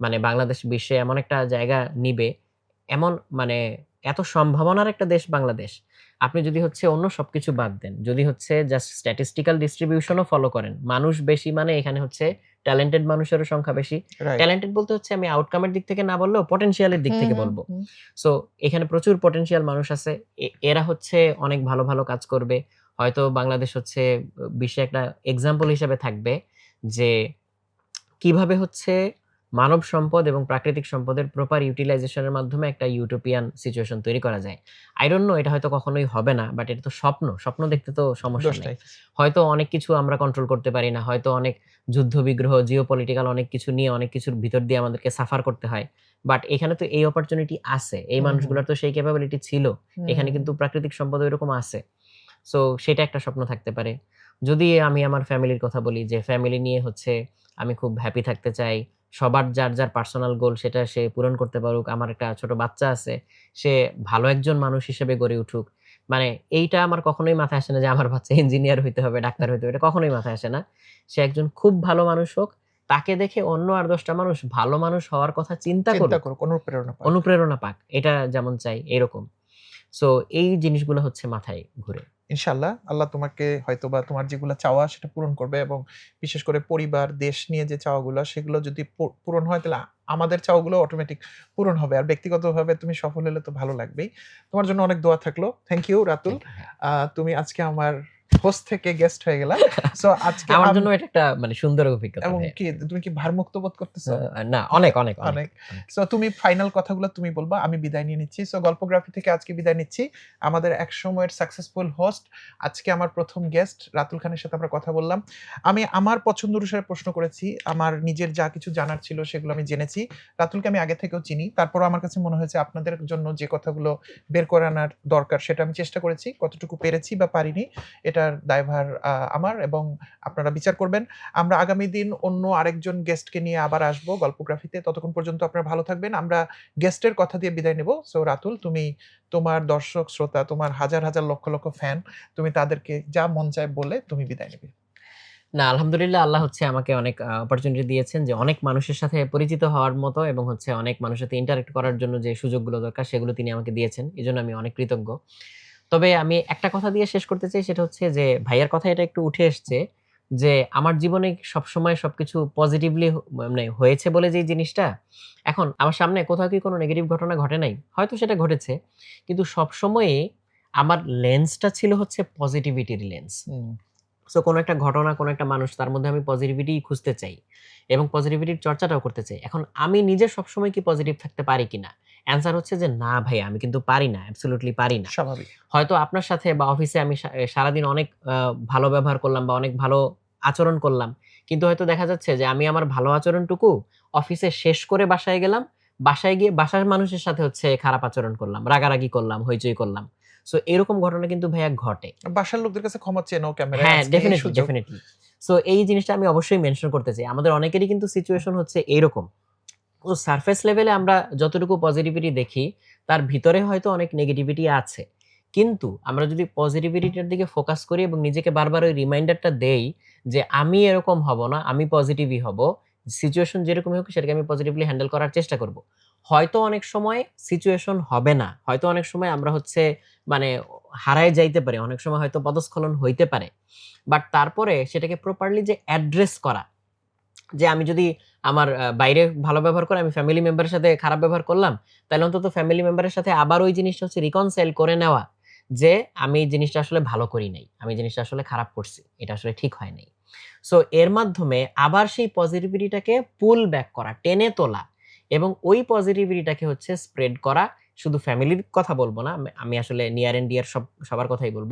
মানে বাংলাদেশ বিশ্বে এমন একটা জায়গা নিবে, এমন মানে এত সম্ভাবনার একটা দেশ বাংলাদেশ। আপনি যদি হচ্ছে অন্য সবকিছু বাদ দেন, যদি হচ্ছে জাস্ট স্ট্যাটিস্টিক্যাল ডিস্ট্রিবিউশন ও ফলো করেন, মানুষ বেশি মানে এখানে হচ্ছে ট্যালেন্টেড মানুষেরও সংখ্যা বেশি। রাইট। ট্যালেন্টেড বলতে হচ্ছে আমি আউটকাম এর দিক থেকে না বললেও পটেনশিয়াল এর দিক হুম, থেকে হুম, বলব। হুম। সো এখানে প্রচুর পটেনশিয়াল মানুষ আছে। এরা হচ্ছে অনেক ভালো, ভালো কাজ করবে। হয়তো বাংলাদেশ হচ্ছে বিশ্বে একটা এক্সাম্পল হিসেবে থাকবে যে কিভাবে হচ্ছে মানব সম্পদ এবং প্রাকৃতিক সম্পদের প্রপার ইউটিলাইজেশন এর মাধ্যমে একটা ইউটোপিয়ান সিচুয়েশন তৈরি করা যায়। I don't know এটা হয়তো কখনোই হবে না। বাট এটা তো স্বপ্ন। স্বপ্ন দেখতে তো সমস্যা দোষ নাই। নাই। হয়তো অনেক কিছু আমরা কন্ট্রোল করতে পারি না। হয়তো অনেক যুদ্ধ-বিগ্রহ, জিওপলিটিক্যাল অনেক কিছু নিয়ে অনেক কিছুর ভিতর দিয়ে আমাদেরকে সাফার করতে হয়। বাট এখানে তো এই অপরচুনিটি আছে। এই হুম, হুম, মানুষগুলোর তো সেই ক্যাপাবিলিটি ছিল। এখানে হুম। কিন্তু প্রাকৃতিক সম্পদ ঐরকম আছে। সো সেটা একটা স্বপ্ন থাকতে পারে। যদি আমি আমার ফ্যামিলির কথা বলি যে ফ্যামিলি নিয়ে হচ্ছে আমি খুব হ্যাপি থাকতে চাই। সবার যার, যার পার্সোনাল গোল সেটা সে পূরণ করতে পারুক। আমার একটা ছোট বাচ্চা আছে। সে ভালো একজন মানুষ হিসেবে গড়ে উঠুক। মানে এইটা আমার কখনোই মাথায় আসে না যে আমার বাচ্চা ইঞ্জিনিয়ার হইতে হবে, ডাক্তার হইতে হবে। এটা কখনোই মাথায় আসে না। সে একজন খুব ভালো মানুষ হোক। তাকে দেখে অন্য আর ১০ টা মানুষ ভালো মানুষ হওয়ার কথা চিন্তা চিন্তা করুক। করুক, অনুপ্রেরণা পাক। অনুপ্রেরণা পাক। এটা যেমন চাই এরকম। সো এই জিনিসগুলো হচ্ছে মাথায় ঘুরে। ইনশাআল্লাহ আল্লাহ তোমাকে হয়তোবা তোমার যেগুলা চাওয়া সেটা পূরণ করবে এবং বিশেষ করে পরিবার, দেশ নিয়ে যে চাওয়াগুলা সেগুলো যদি পূরণ হয় তাহলে আমাদের চাওয়াগুলো অটোমেটিক পূরণ হবে। আর ব্যক্তিগতভাবে তুমি সফল হলে তো ভালো লাগবেই। তোমার জন্য অনেক দোয়া থাকলো। Thank you Ratul. Thank you ভাইয়া। তুমি আজকে আমার হোস্ট থেকে গেস্ট হয়ে গেলা। সো আজকে আমার জন্য এটা একটা মানে সুন্দর অভিজ্ঞতা এবং ভাইয়া। কি তুমি কি ভারমুক্ত বোধ করতেছো? না অনেক, অনেক, অনেক, অনেক। অনেক। সো তুমি ফাইনাল কথাগুলো তুমি বলবা। আমি বিদায় নিয়ে নিচ্ছি। সো গল্পগ্রাফি থেকে আজকে বিদায় নিচ্ছি। আমাদের একসময়ের সাকসেসফুল হোস্ট, আজকে আমার ১ম গেস্ট রাতুল খানের সাথে আমরা কথা বললাম। আমি আমার পছন্দ অনুসারে প্রশ্ন করেছি। আমার নিজের যা কিছু জানার ছিল সেগুলো আমি জেনেছি। রাতুলকে আমি আগে থেকেও চিনি। তারপরও আমার কাছে মনে হয়েছে আপনাদের জন্য যে কথাগুলো বের করে আনার দরকার সেটা আমি চেষ্টা করেছি। কতটুকু পেরেছি বা পারিনি এটার দায়ভার আমার এবং আপনারা বিচার করবেন। আমরা আগামী দিন অন্য আরেকজন গেস্টকে নিয়ে আবার আসবো গল্পগ্রাফিতে। ততক্ষণ পর্যন্ত আপনারা ভালো থাকবেন। আমরা গেস্টের কথা দিয়ে বিদায় নেব। সো রাতুল তুমি তোমার দর্শক শ্রোতা, তোমার হাজার, হাজার লক্ষ, লক্ষ ফ্যান তুমি তাদেরকে যা মন চায় বলে তুমি বিদায় নিবে। না আলহামদুলিল্লাহ আল্লাহ হচ্ছে আমাকে অনেক অপরচুনিটি দিয়েছেন যে অনেক মানুষের সাথে পরিচিত হওয়ার মতো এবং হচ্ছে অনেক মানুষের সাথে ইন্টারেক্ট করার জন্য যে সুযোগগুলো দরকার সেগুলো তিনি আমাকে দিয়েছেন। এজন্য আমি অনেক কৃতজ্ঞ। তবে আমি একটা কথা দিয়ে শেষ করতে চাই, সেটা হচ্ছে যে ভাইয়ার কথা এটা একটু উঠে এসছে যে আমার জীবনে সবসময় সবকিছু পজিটিভলি মানে হয়েছে বলে যে জিনিসটা, এখন আমার সামনে কোথাও কি কোনো নেগেটিভ ঘটনা ঘটে নাই, হয়তো সেটা ঘটেছে, কিন্তু সবসময়ই আমার লেন্সটা ছিল হচ্ছে পজিটিভিটির লেন্স। সো কোনো একটা ঘটনা, কোনো একটা মানুষ, তার মধ্যে আমি পজিটিভিটি খুঁজতে চাই এবং পজিটিভিটির চর্চাটাও করতে চাই। এখন আমি নিজে সবসময় কি পজিটিভ থাকতে পারি কিনা? অ্যান্সার হচ্ছে যে না ভাই, আমি কিন্তু পারি না, অ্যাবসোলিউটলি পারি না। স্বাভাবিক। হয়তো আপনার সাথে বা অফিসে আমি সারাদিন অনেক ভালো ব্যবহার করলাম বা অনেক ভালো আচরণ করলাম। কিন্তু হয়তো দেখা যাচ্ছে যে আমি আমার ভালো আচরণটুকু অফিসে শেষ করে বাসায় গেলাম। বাসায় গিয়ে বাসার মানুষের সাথে হচ্ছে খারাপ আচরণ করলাম, রাগারাগি করলাম, হইচই করলাম। সো এরকম ঘটনা কিন্তু ভাইয়া ঘটে। বাসার লোকদের কাছে ক্ষমা চেয়ে নাও, ক্যামেরায় হ্যাঁ, আজকে এই ডেফিনিটলি, সুযোগ। ডেফিনিটলি। সো এই জিনিসটা আমি অবশ্যই মেনশন করতে চাই। আমাদের অনেকেরই কিন্তু সিচুয়েশন হচ্ছে এইরকম। তো সারফেস লেভেলে আমরা যতটুকু পজিটিভিটি দেখি, তার ভিতরে হয়তো অনেক নেগেটিভিটি আছে। কিন্তু আমরা যদি পজিটিভিটিটার দিকে ফোকাস করি এবং নিজেকে বারবার ওই রিমাইন্ডারটা দেই যে আমি এরকম হব না, আমি পজিটিভই হব। সিচুয়েশন যেরকমই হোক সেটাকে আমি পজিটিভলি হ্যান্ডেল করার চেষ্টা করব। হয়তো অনেক সময় সিচুয়েশন হবে না। হয়তো অনেক সময় আমরা হচ্ছে মানে হারায় যাইতে পারি। অনেক সময় হয়তো পদস্খলন হইতে পারে। বাট তারপরে সেটাকে প্রপারলি যে অ্যাড্রেস করা, যে আমি যদি আমার বাইরে ভালো ব্যবহার করে আমি ফ্যামিলি মেম্বারের সাথে খারাপ ব্যবহার করলাম, তাহলে অন্তত ফ্যামিলি মেম্বারের সাথে আবার ওই জিনিসটা হচ্ছে রিকনসাইল করে নেওয়া যে আমি এই জিনিসটা আসলে ভালো করি নাই। আমি জিনিসটা আসলে খারাপ করছি। এটা আসলে ঠিক হয় নাই। সো এর মাধ্যমে আবার সেই পজিটিভিটিটাকে পুল ব্যাক করা, টেনে তোলা এবং ওই পজিটিভিটিটাকে হচ্ছে স্প্রেড করা। শুধু ফ্যামিলির কথা বলব না। আমি আসলে নিয়ার অ্যান্ড ডিয়ার সবার কথাই বলব।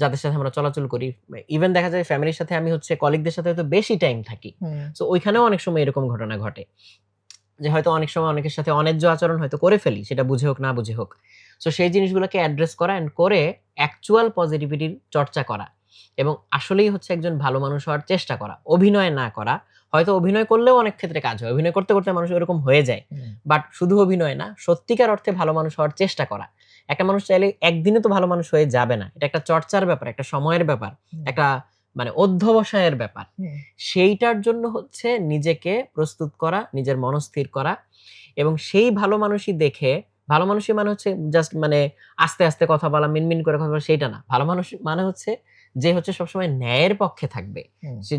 যাদের সাথে আমরা চলাচল করি। ইভেন দেখা যায় ফ্যামিলির সাথে আমি হচ্ছে কলিগদের সাথে হয়তো বেশি টাইম থাকি। সো ওইখানেও অনেক সময় এরকম ঘটনা ঘটে। যে হয়তো অনেক সময় অনেকের সাথে অন্যায্য আচরণ হয়তো করে ফেলি, সেটা বুঝে হোক না বুঝে হোক। সো সেই জিনিসগুলোকে অ্যাড্রেস করা এন্ড করে অ্যাকচুয়াল পজিটিভিটির চর্চা করা এবং আসলেই হচ্ছে একজন ভালো মানুষ হওয়ার চেষ্টা করা। অভিনয় না করা। হয়তো অভিনয় করলেও অনেক ক্ষেত্রে কাজ হয়। অভিনয় করতে, করতে মানুষ এরকম হয়ে যায়। বাট শুধু অভিনয় না, সত্যিকার অর্থে ভালো মানুষ হওয়ার চেষ্টা করা। একটা মানুষ চাইলে একদিনে তো ভালো মানুষ হয়ে যাবে না। এটা একটা চর্চার ব্যাপার, একটা সময়ের ব্যাপার, একটা মানে অধ্যবসায়ের ব্যাপার। সেইটার জন্য হচ্ছে নিজেকে প্রস্তুত করা, নিজের মনস্থির করা এবং সেই ভালো মানুষই দেখে, ভালো মানুষই মানে হচ্ছে জাস্ট মানে আস্তে, আস্তে কথা বলা, মিনমিন করে কথা বলা সেইটা না। ভালো মানুষ মানে হচ্ছে যে হচ্ছে সবসময় ন্যায়ের পক্ষে থাকবে।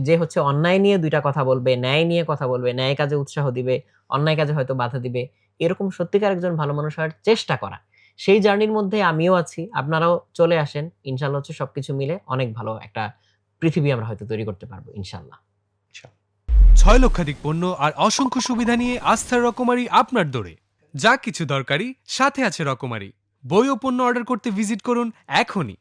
যে হচ্ছে অন্যায় নিয়ে ২ টা কথা বলবে, ন্যায় নিয়ে কথা বলবে, ন্যায় কাজে উৎসাহ দিবে, অন্যায় কাজে হয়তো বাধা দিবে। এরকম সত্যিকার একজন ভালো মানুষ হওয়ার চেষ্টা করা। সেই জার্নির মধ্যে আমিও আছি। আপনারাও চলে আসেন। ইনশাআল্লাহ হচ্ছে সবকিছু মিলে অনেক ভালো একটা পৃথিবী আমরা হয়তো তৈরি করতে পারবো ইনশাআল্লাহ। ৬ লক্ষাধিক পণ্য আর অসংখ্য সুবিধা নিয়ে আস্থার রকমারি আপনার দোরে। যা কিছু দরকারি সাথে আছে রকমারি। বই ও পণ্য অর্ডার করতে ভিজিট করুন এখনই।